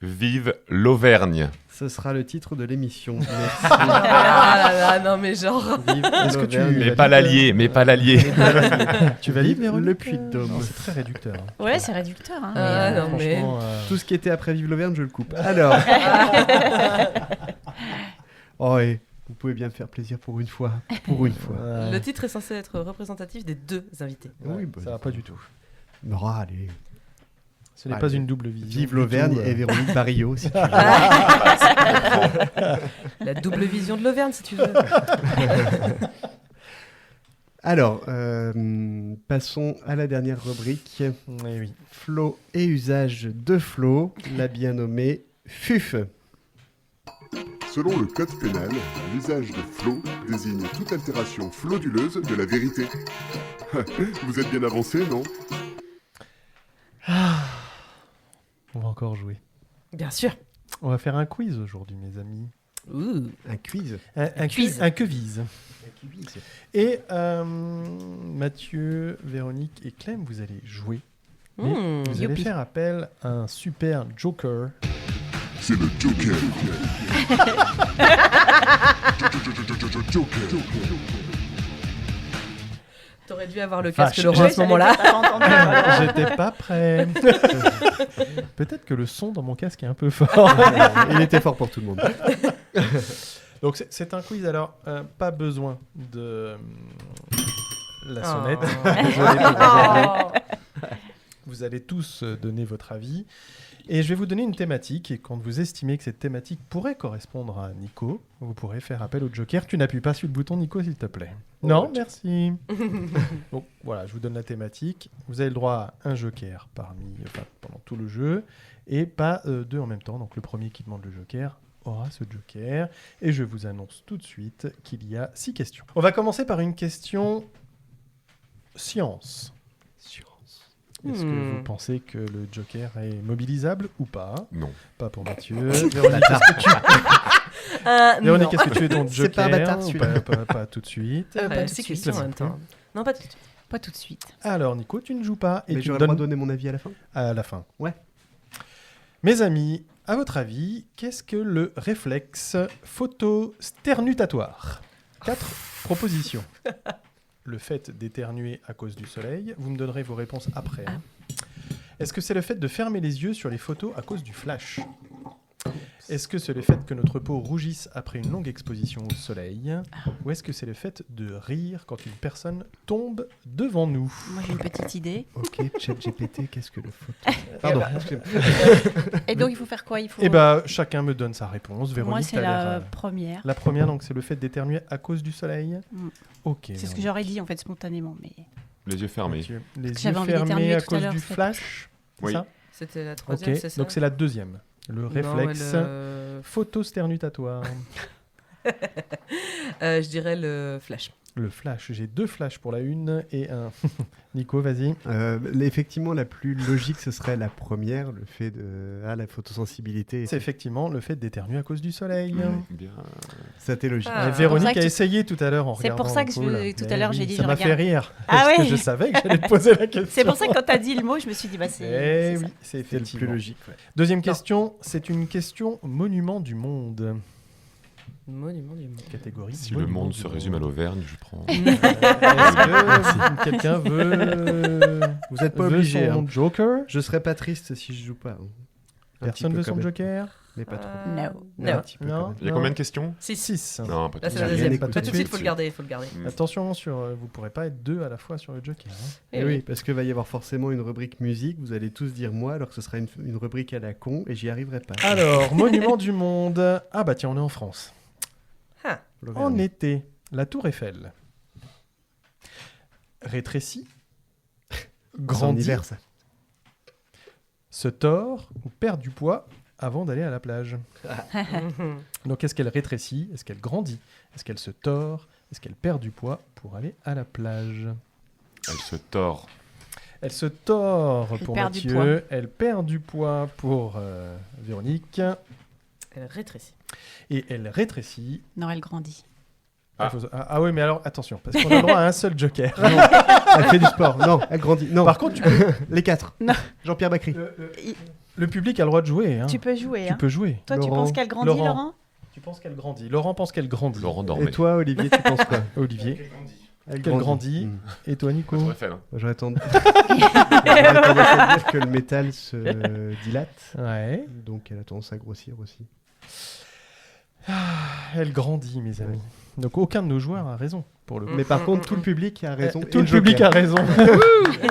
Vive l'Auvergne. Ce sera le titre de l'émission. Merci. Ah là là, non mais genre. Est-ce que tu Mais pas l'allié, mais pas l'allié. Tu valides, Véronique? Le Puy-de-Dôme. Non, c'est très réducteur. Hein. Ouais, c'est réducteur. Hein, Ah, non, mais... Franchement, Tout ce qui était après Vive l'Auvergne, je le coupe. Alors. Oh, et vous pouvez bien me faire plaisir pour une fois. Pour une fois. Le titre est censé être représentatif des deux invités. Oui, bah, ça va pas du tout. Non, allez. Ce n'est Allez. pas une double vision. Vive l'Auvergne et Véronique Barillot, si tu veux. La double vision de l'Auvergne, si tu veux. Alors, passons à la dernière rubrique. Eh oui. Flow et usage de flow, la bien nommée FUF. Selon le code pénal, l'usage de flow désigne toute altération frauduleuse de la vérité. Vous êtes bien avancé, non? On va encore jouer. Bien sûr. On va faire un quiz aujourd'hui, mes amis. Un quiz. Un quiz. Un quevise. Et Mathieu, Véronique et Clem, vous allez jouer. Mais vous allez youpi. faire appel à un super joker. C'est le Joker. Joker. T'aurais dû avoir le casque Vache. Laurent à ce moment-là. J'étais pas prêt. Peut-être que le son dans mon casque est un peu fort. Il était fort pour tout le monde. Donc c'est un quiz, alors pas besoin de la sonnette. Désolé pour vous. Vous allez tous donner votre avis. Et je vais vous donner une thématique, et quand vous estimez que cette thématique pourrait correspondre à Nico, vous pourrez faire appel au Joker. Tu n'appuies pas sur le bouton, Nico, s'il te plaît. Non, merci. Donc voilà, je vous donne la thématique. Vous avez le droit à un Joker pendant tout le jeu, et pas deux en même temps. Donc le premier qui demande le Joker aura ce Joker. Et je vous annonce tout de suite qu'il y a 6 questions. On va commencer par une question science. Est-ce que vous pensez que le Joker est mobilisable ou pas? Non. Pas pour Mathieu. Véronique, Véronique, est-ce que tu es ton Joker? C'est pas un bâtard, ou celui-là. pas tout de suite. Pas de question en même temps. Non, pas tout de suite. Pas tout de suite. Alors, Nico, tu ne joues pas. Et Mais tu j'aurais me le droit donnes de donner mon avis à la fin. à la fin. Ouais. Mes amis, à votre avis, qu'est-ce que le réflexe photosternutatoire? 4 propositions. Le fait d'éternuer à cause du soleil. Vous me donnerez vos réponses après. Hein. Est-ce que c'est le fait de fermer les yeux sur les photos à cause du flash? Est-ce que c'est le fait que notre peau rougisse après une longue exposition au soleil? Ou est-ce que c'est le fait de rire quand une personne tombe devant nous? Moi, j'ai une petite idée. Ok, ChatGPT, qu'est-ce que le photo? Pardon. Et donc, il faut faire quoi? Il faut... Eh bien, chacun me donne sa réponse. Véronique, Moi, c'est t'as l'air, la première. La première, donc, c'est le fait d'éternuer à cause du soleil. Ok. C'est ce que j'aurais dit, en fait, spontanément. Mais... Les yeux fermés. Mathieu, les J'avais yeux envie fermés d'éternuer à tout à cause l'heure, du c'est flash. C'est Oui. ça? C'était la troisième, Ok, c'est ça? donc c'est la deuxième. Le réflexe photosternutatoire. Je dirais le flash. Le flash. J'ai 2 flashs pour la une et un. Nico, vas-y. Effectivement, la plus logique, ce serait la première, le fait de la photosensibilité. C'est effectivement le fait d'éternuer à cause du soleil. Bien. Ça t'est logique. Ah. Véronique C'est pour ça a que essayé tout à l'heure en C'est regardant. pour ça que Cool. tout à l'heure, j'ai dit, Ça je m'a fait regarde. rire. Ah parce que ouais. je savais que j'allais te poser la question. C'est pour ça que quand tu as dit le mot, je me suis dit, bah, Eh c'est oui, ça. c'est C'est le effectivement. plus logique. Ouais. Deuxième question, c'est une question monument du monde. Monument du monde. Catégorie. Si le monument monde du se résume à l'Auvergne, je prends. Est-ce que quelqu'un veut. Vous n'êtes pas veut obligé. son Hein. Joker? Je serais pas triste si je joue pas. Hein. Un Personne petit peu veut son quand même. Joker? Mais pas trop. No. Un petit peu, quand même. Il y a combien de questions 6. Non, pas Là, tout. c'est la Bien deuxième. écouté. Toi, tout de suite, faut le garder. Attention, vous pourrez pas être 2 à la fois sur le Joker. Hein. Et oui, parce qu'il va y avoir forcément une rubrique musique, vous allez tous dire moi, alors que ce sera une rubrique à la con, et j'y arriverai pas. Alors, monument du monde. Ah bah tiens, on est en France. L'Auvergne. En été, la Tour Eiffel rétrécit, C'est en grandit, hiver, ça. se tord ou perd du poids avant d'aller à la plage. Donc, est-ce qu'elle rétrécit? Est-ce qu'elle grandit? Est-ce qu'elle se tord? Est-ce qu'elle perd du poids pour aller à la plage? Elle se tord. Elle se tord Elle pour perd du Mathieu. Elle perd du poids pour Véronique. Elle rétrécit. Et elle rétrécit. Non, elle grandit. Ah oui, mais alors attention, parce qu'on a le droit à un seul joker. Non, elle fait du sport. Non, elle grandit. Non. Par contre, les 4. Non. Jean-Pierre Bacry. Le public a le droit de jouer. Hein. Tu peux jouer. Tu hein. peux jouer. Toi, tu Laurent. penses qu'elle grandit, Laurent. Laurent Tu penses qu'elle grandit. Laurent pense qu'elle grandit. Laurent Et dormait. toi, Olivier, tu penses quoi? Olivier, Elle qu'elle grandit. Et toi, Nico? Tour Eiffel, hein. J'aurais tendance à dire que le métal se dilate, Ouais. donc elle a tendance à grossir aussi. Elle grandit, mes amis. Donc aucun de nos joueurs a raison pour le coup. Mais par contre, tout le public a raison. Tout le public a raison.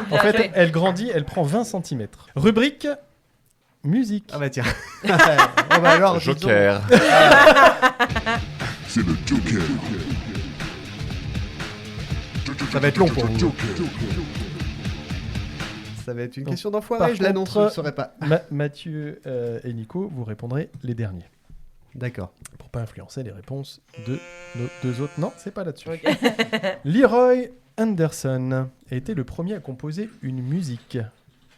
En fait, elle grandit, elle prend 20 cm. Rubrique musique. Ah bah tiens. Oh bah alors, Joker. C'est le Joker. Ça va être long pour vous. Joker. Ça va être une Donc, question par d'enfoiré, je l'annonce, je contre, ne saurais pas. Mathieu et Nico, vous répondrez les derniers. D'accord. Pour pas influencer les réponses de nos 2 autres. Non, c'est pas là-dessus. Ok. Leroy Anderson a été le premier à composer une musique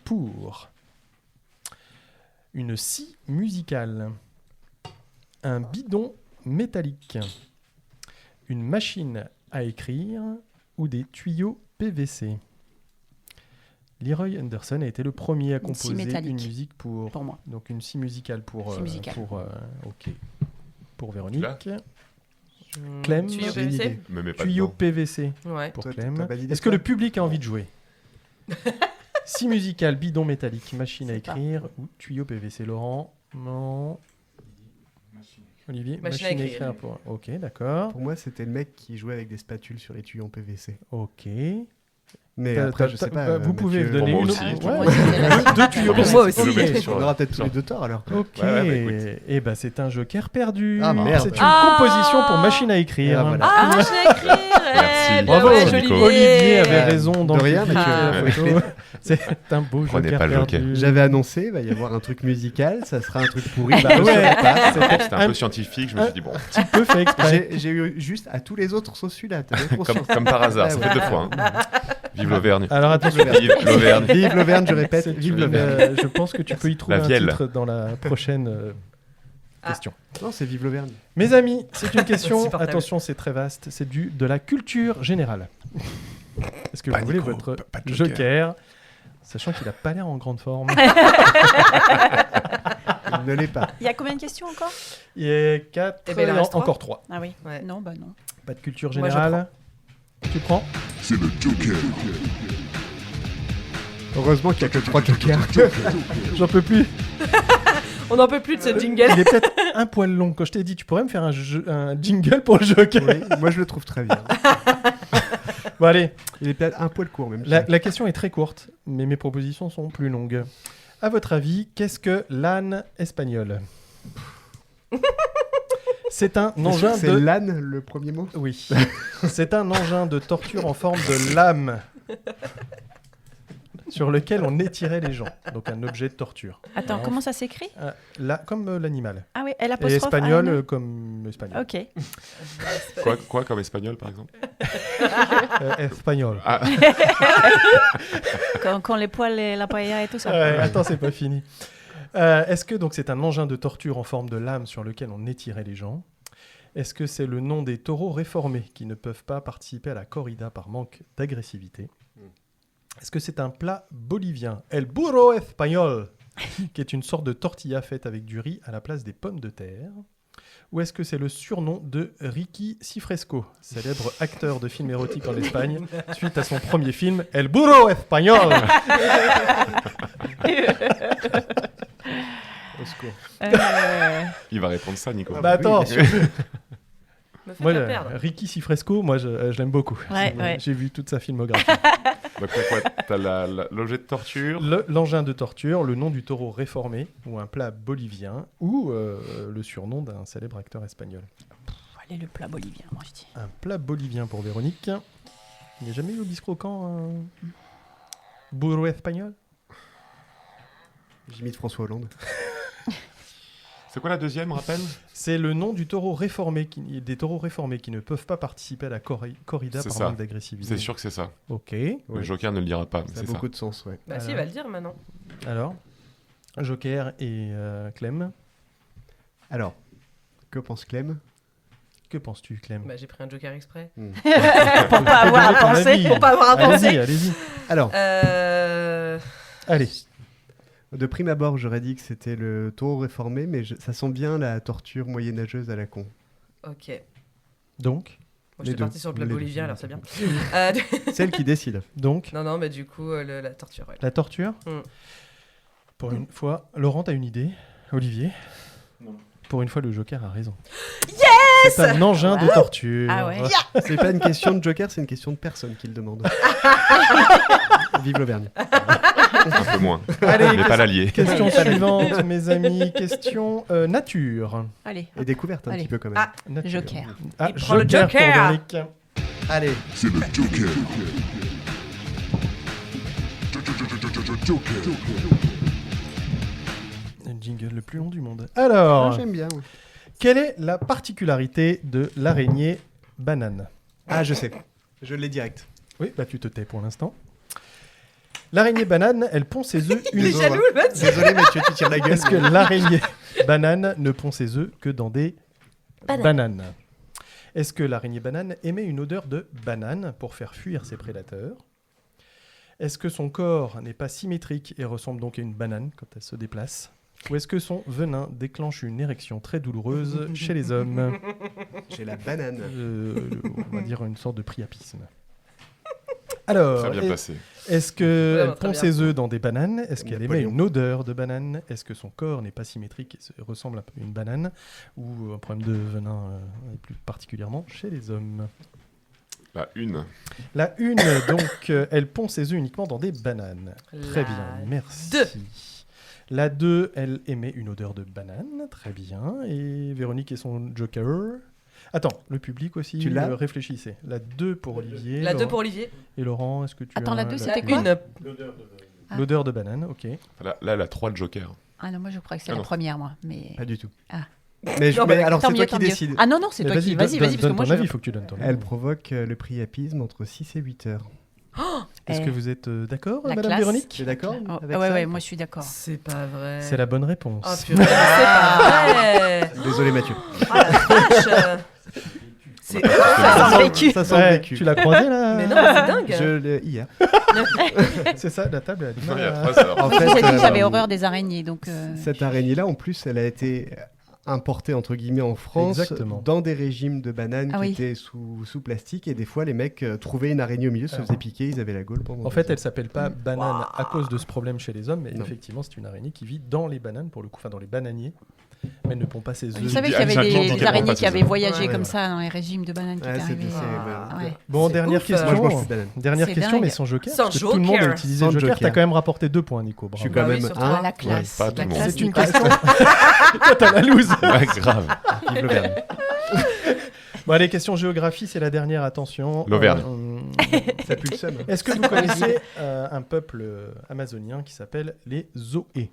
pour une scie musicale, un bidon métallique, une machine à écrire ou des tuyaux PVC. Leroy Anderson a été le premier à Une scie composer métallique. une musique pour moi. Donc une scie musicale pour Scie musicale. pour Véronique. Hmm, Clem, tuyau j'ai une PVC. idée. Me mets pas tuyau dedans. PVC Ouais. pour Toi, Clem. t'as validé Est-ce que ça le public a envie de jouer? Scie musicale, bidon métallique, machine à C'est pas. écrire ou tuyau PVC. Laurent? Non. Olivier? Machine à écrire. pour... Ok, d'accord. Pour moi, c'était le mec qui jouait avec des spatules sur les tuyaux en PVC. Ok. Mais après, je sais pas. Vous pouvez Mathieu- donner Pour moi une aussi. autre. Pour Ouais. moi aussi. Deux tuyaux Pour PVC. moi aussi. Je le mets sur- On aura peut-être tous les deux tort alors. Ok. Ouais, bah, écoute. Et ben c'est un joker perdu. Ah, merde. C'est une Ah. composition pour machine à écrire. Ah, voilà. Ah, machine à écrire. Merci. Bravo, bien ouais, Nico. Olivier avait Euh, raison dans de le rien, public Mathieu. et la photo. C'est un beau Prenez joker pas le perdu. joker. J'avais annoncé, il va y avoir un truc musical, ça sera un truc pourri. Bah je ouais. saurais pas. C'était un peu scientifique, je me suis dit, bon, Un peu fait exprès. J'ai eu juste à tous les autres sauf celui-là. t'as bien conscience. comme par hasard, Ah, ça ouais. fait 2 fois. hein. Vive l'Auvergne. Alors attention, Vive l'Auvergne. Vive l'Auvergne, je répète, c'est vive une, l'Auvergne. je pense que tu peux y trouver La un Vielle. titre dans la prochaine Ah. question. Non, c'est vive l'Auvergne. Mes amis, c'est une question, Insupportable. attention, c'est très vaste, c'est de la culture générale. Est-ce que vous Pas voulez Nico, votre pas de joker, sachant qu'il n'a pas l'air en grande forme? Il ne l'est pas. Il y a combien de questions encore? Il y a 4, Eh ben, il en reste encore 3. Ah oui. Ouais. Non, bah non. Pas de culture Moi, je générale. Tu prends? C'est le Joker. Heureusement qu'il n'y a que 3 jokers. J'en peux plus. On n'en peut plus de ce jingle. Il est peut-être un poil long. Quand je t'ai dit, tu pourrais me faire un jingle pour le joker? Oui, moi je le trouve très bien. Bon allez, Il est peut-être un poil court même. la question est très courte, mais mes propositions sont plus longues. À votre avis, qu'est-ce que l'âne espagnol? C'est un engin C'est de... l'âne le premier mot. Oui. C'est un engin de torture en forme de lame sur lequel on étirait les gens. Donc un objet de torture. Attends, Alors, comment ça s'écrit? Là, comme l'animal. Ah oui, elle Et apostrophe. espagnol A-N-E. comme espagnol. Ok. Quoi comme espagnol, par exemple? Espagnol. Ah, Quand les poils et la paella et tout ça. Ouais, attends, c'est pas fini. Est-ce que donc c'est un engin de torture en forme de lame sur lequel on étirait les gens? Est-ce que c'est le nom des taureaux réformés qui ne peuvent pas participer à la corrida par manque d'agressivité? Est-ce que c'est un plat bolivien, el burro espagnol, qui est une sorte de tortilla faite avec du riz à la place des pommes de terre? Ou est-ce que c'est le surnom de Ricky Cifresco, célèbre acteur de films érotiques en Espagne, suite à son premier film, El burro espagnol? Au secours. Il va répondre ça, Nico. Bah attends. bien sûr. Me fais Moi, pas perdre. Ricky Sifresco, moi, je l'aime beaucoup. Ouais. J'ai vu toute sa filmographie. Donc, t'as quoi? T'as l'objet de torture. L'engin de torture, le nom du taureau réformé, ou un plat bolivien, ou le surnom d'un célèbre acteur espagnol. Allez, le plat bolivien, moi je dis. Un plat bolivien pour Véronique. Il n'y a jamais eu au biscroquant burro espagnol? J'imite François Hollande. C'est quoi la deuxième, rappelle? C'est le nom du taureau réformé, des taureaux réformés qui ne peuvent pas participer à la corrida C'est par ça. manque d'agressivité. C'est sûr que c'est ça. Ok. Le Joker ne le dira pas, mais Ça a c'est ça. beaucoup de sens, ouais. Bah si, il va le dire maintenant. Alors, Joker et Clem. Alors, que pense Clem? Que penses-tu, Clem? Bah j'ai pris un Joker exprès. Pour pas avoir à penser. avis. Pour pas avoir à penser. Allez-y. Alors, Allez. de prime abord, j'aurais dit que c'était le taureau réformé, mais ça sent bien la torture moyenâgeuse à la con. Ok. Donc, Moi j'étais deux. parti sur le plat Les deux. bolivien, alors c'est bien. Celle qui décide. donc, Non, mais du coup, la torture, ouais. la torture. Mm. Pour une fois, Laurent, t'as une idée? Olivier? Non. Pour une fois, le Joker a raison. Yes! C'est un engin de torture. Ah ouais. C'est pas une question de Joker, c'est une question de personne qui le demande. Vive l'Auvergne. Un peu moins. Allez, Mais pas l'allié. Question suivante, mes amis. Question nature. Allez, Et découverte un Allez. petit peu quand même. Ah, Nature. Joker. Ah, Il prend le Joker pour Joker. Véronique. Allez, C'est le Joker. Joker. Le jingle le plus long du monde. Alors, ah, j'aime bien. Ouais. quelle est la particularité de l'araignée banane? Ah, je sais. Je l'ai direct. Oui, bah tu te tais pour l'instant. L'araignée banane, elle pond ses œufs Il est uniquement. jaloux, le mec. Désolé, Mathieu, tu tires la gueule. Est-ce que l'araignée banane ne pond ses œufs que dans des bananes? Est-ce que l'araignée banane émet une odeur de banane pour faire fuir ses prédateurs? Est-ce que son corps n'est pas symétrique et ressemble donc à une banane quand elle se déplace? Ou est-ce que son venin déclenche une érection très douloureuse chez les hommes? J'ai la banane. On va dire une sorte de priapisme. Alors, Très bien placé. est-ce qu'elle Ouais, très pond bien. ses œufs dans des bananes? Est-ce qu'elle émet Napoléon. une odeur de banane? Est-ce que son corps n'est pas symétrique et ressemble un peu à une banane? Ou un problème de venin, et plus particulièrement chez les hommes? La une. La une, donc, elle pond ses œufs uniquement dans des bananes. Très La bien, merci. 2. La 2, elle émet une odeur de banane. Très bien. Et Véronique et son Joker. Attends, le public aussi, Tu l'as réfléchissez. La 2 pour Olivier. La 2 Laurent- pour Olivier. Et Laurent, est-ce que tu Attends, as la 2, La c'était quoi? 1. L'odeur de banane, ok. Là, elle a 3 Joker. Ah non, moi je crois que c'est Ah la non. première, moi. Mais... Pas du tout. Ah. Mais, Non, mais mais alors, Tant c'est toi mieux, qui tant mieux. décides. Ah non, non, c'est Mais toi qui. Vas-y, donne parce que moi ton je. avis, il faut que tu donnes ton avis. Elle provoque le priapisme entre 6 et 8 heures. Est-ce Eh, que vous êtes d'accord, la Madame classe. Véronique? Tu es d'accord Oh, avec ouais, ça ouais, moi je suis d'accord. C'est pas vrai. C'est la bonne réponse. Oh purée, c'est pas vrai. Désolé, Mathieu. Oh la vache. C'est Ça sent le vécu. Ça sent Ouais, le vécu. tu l'as croisé là? Mais non, mais c'est dingue. Hier. C'est ça, la table, elle a du Non, mal il y a à- 3 heures. En fait, J'ai dit que j'avais horreur des araignées, donc. Cette araignée-là, en plus, elle a été importée entre guillemets en France Exactement. dans des régimes de bananes Ah qui oui. étaient sous plastique et des fois les mecs trouvaient une araignée au milieu, se faisaient piquer, ils avaient la gaule pendant. En fait, 2 elle heures. s'appelle pas banane à cause de ce problème chez les hommes, mais Non. effectivement, c'est une araignée qui vit dans les bananes, pour le coup, enfin dans les bananiers, mais elle ne pond pas ses Vous œufs. savez dis qu'il y avait exactement des qu'elle prend araignées pas qui ses avaient œufs. voyagé Ouais, comme ouais. ça dans les régimes de bananes qui Ouais, étaient c'est arrivés. Ouais. Bon, C'est dernière ouf, question. Moi, je mange plus de bananes. Dernière C'est question, dingue. mais sans joker. Sans parce que tout le monde a joker. utilisé Sans le joker. joker. T'as quand même rapporté 2 points, Nico. Je suis Bravo. quand Bah oui, même surtout un. Ah, la classe. pas tout la le monde. classe C'est une Nicolas. question. Toi, t'as la loose. Ouais, grave. Vive l'Auvergne. Bon, allez, question géographie, c'est la dernière. Attention. L'Auvergne. Ça pue le seum. Est-ce que vous connaissez un peuple amazonien qui s'appelle les Zoé?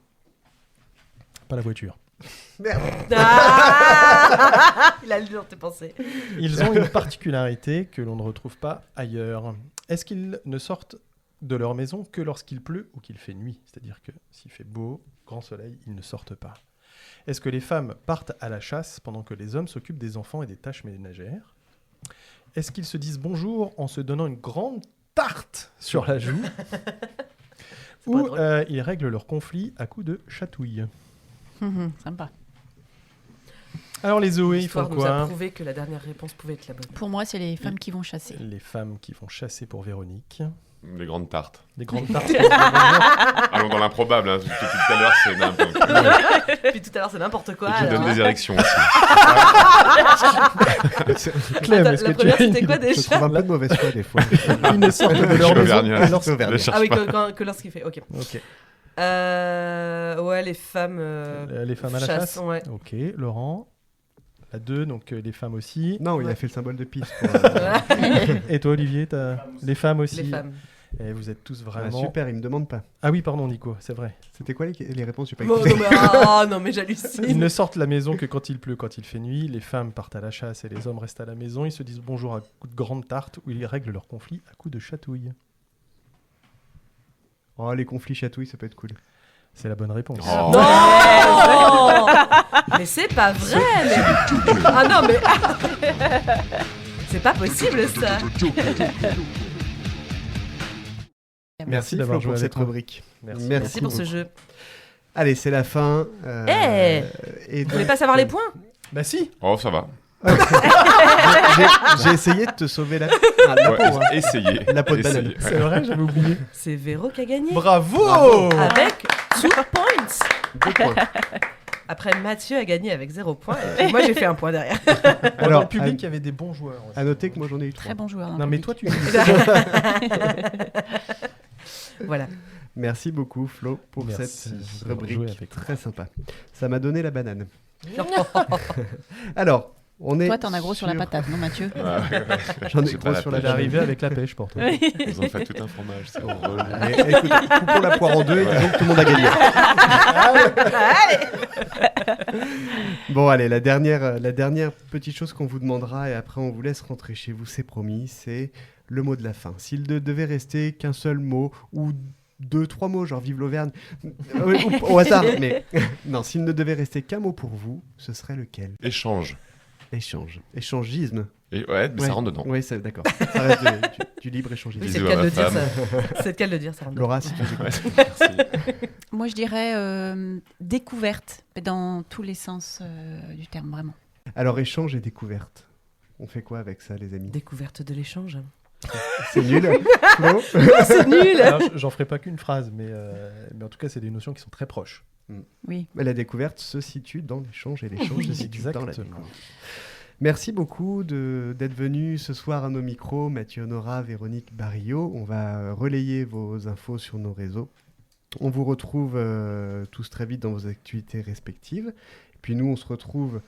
Pas la voiture. Merde. Ah il a lu dans tes pensées. Ils ont une particularité que l'on ne retrouve pas ailleurs. Est-ce qu'ils ne sortent de leur maison que lorsqu'il pleut ou qu'il fait nuit? C'est-à-dire que s'il fait beau, grand soleil, ils ne sortent pas. Est-ce que les femmes partent à la chasse pendant que les hommes s'occupent des enfants et des tâches ménagères? Est-ce qu'ils se disent bonjour en se donnant une grande tarte sur la joue? pas Ou drôle. ils règlent leur conflit à coups de chatouille? Sympa. Alors les Zoé, ils font L'histoire nous a quoi? prouvé que la dernière réponse pouvait être la bonne. Pour moi, c'est les femmes qui vont chasser. Les femmes qui vont chasser pour Véronique. Les grandes tartes. Les grandes tartes. Allons dans l'improbable. Hein. Depuis tout à l'heure, c'est n'importe quoi. Puis tout à l'heure, c'est n'importe quoi. Et qui donne alors. des érections aussi. Clem, Attends, est-ce la que tu première, as c'était une quoi idée? Je déjà? trouve un peu de mauvaise foi des fois. Ils ne sortent de Je leur suis maison auvergnat. que lorsqu'ils- Ne cherche Ah oui, pas. que lorsqu'il fait. Ok. Ok. Ouais, les femmes. Les femmes à la chasse. Ouais. Ok, Laurent. La 2, donc les femmes aussi. Non, il a Ouais. fait le symbole de piste. Et toi, Olivier, t'as les femmes aussi. Les femmes. Et vous êtes tous Ah, vraiment. super, il me demande pas. Ah oui, pardon, Nico, c'est vrai. C'était quoi les réponses? J'ai pas Oh, écouté. non, mais j'hallucine. Ils ne sortent de la maison que quand il pleut, quand il fait nuit. Les femmes partent à la chasse et les hommes restent à la maison. Ils se disent bonjour à coups de grande tarte ou ils règlent leur conflit à coups de chatouille. Oh, les conflits chatouilles, ça peut être cool. C'est la bonne réponse. Oh. Non mais c'est pas vrai mais... Ah non mais... C'est pas possible ça. Merci d'avoir Flo joué pour avec cette moi. rubrique. Merci. Merci pour ce beaucoup. jeu. Allez, c'est la fin. Eh et Vous voulez pas savoir les points? Bah si. Oh, ça va. J'ai essayé de te sauver la Ouais, peau. Hein. essayez. La peau de banane. Essayez. C'est vrai, j'avais oublié. C'est Véro qui a gagné. Bravo, Avec 2 points. 2 points. Après, Mathieu a gagné avec 0 points. Et puis moi, j'ai fait 1 point derrière. Alors, dans le public, à- il y avait des bons joueurs. aussi. À noter que moi j'en ai eu 3. Très bon joueur. Non, mais toi, tu. Voilà. Merci beaucoup Flo pour Merci cette d'avoir joué rubrique avec moi. très sympa. Ça m'a donné la banane. Alors, on est. Toi, t'en as gros sur la patate, non, Mathieu? J'en ai C'est pas gros la sur la Il est arrivé avec la pêche pour toi. Ils ont fait tout un fromage. C'est drôle. Mais, écoute, coupons la poire en deux et disons que tout le monde a gagné. Bon, allez, la dernière petite chose qu'on vous demandera et après on vous laisse rentrer chez vous, c'est promis, c'est le mot de la fin. S'il ne devait rester qu'un seul mot ou 2-3 mots, genre vive l'Auvergne, au hasard, mais non, s'il ne devait rester qu'un mot pour vous, ce serait lequel? Échange. Échange. Échangisme. Et ouais, mais ça rentre dedans. Oui, c'est d'accord. Ça reste du libre échangisme. Oui, c'est Bisous le cas à de ma le dire, femme. ça. C'est le cas de le dire, ça rentre. Laura, si tu veux. Ouais, merci. Moi, je dirais découverte, mais dans tous les sens du terme, vraiment. Alors, échange et découverte. On fait quoi avec ça, les amis? Découverte de l'échange. C'est nul. Flo C'est nul. Alors, j'en ferai pas qu'une phrase, mais en tout cas, c'est des notions qui sont très proches. Oui. Mais la découverte se situe dans l'échange et l'échange se situe dans la Exactement. découverte. Merci beaucoup d'être venus ce soir à nos micros, Mathieu Honora, Véronique Barillot. On va relayer vos infos sur nos réseaux. On vous retrouve tous très vite dans vos activités respectives. Et puis nous, on se retrouve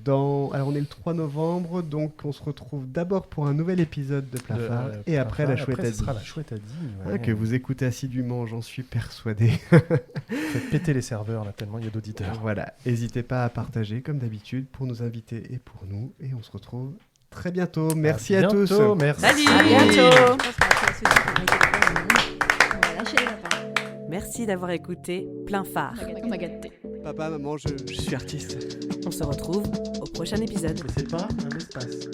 Alors, on est le 3 novembre, donc on se retrouve d'abord pour un nouvel épisode de Plein Phare et après la chouette à ce sera Dix. la chouette à Dix, Hein, ouais. que vous écoutez assidûment, j'en suis persuadé. Faites péter les serveurs, là, tellement il y a d'auditeurs. Voilà, n'hésitez pas à partager comme d'habitude pour nos invités et pour nous. Et on se retrouve très bientôt. Merci à tous. Merci. Salut. À bientôt. Merci d'avoir écouté Plein Phare. Papa, maman, je suis artiste. On se retrouve au prochain épisode. Mais c'est pas un espace.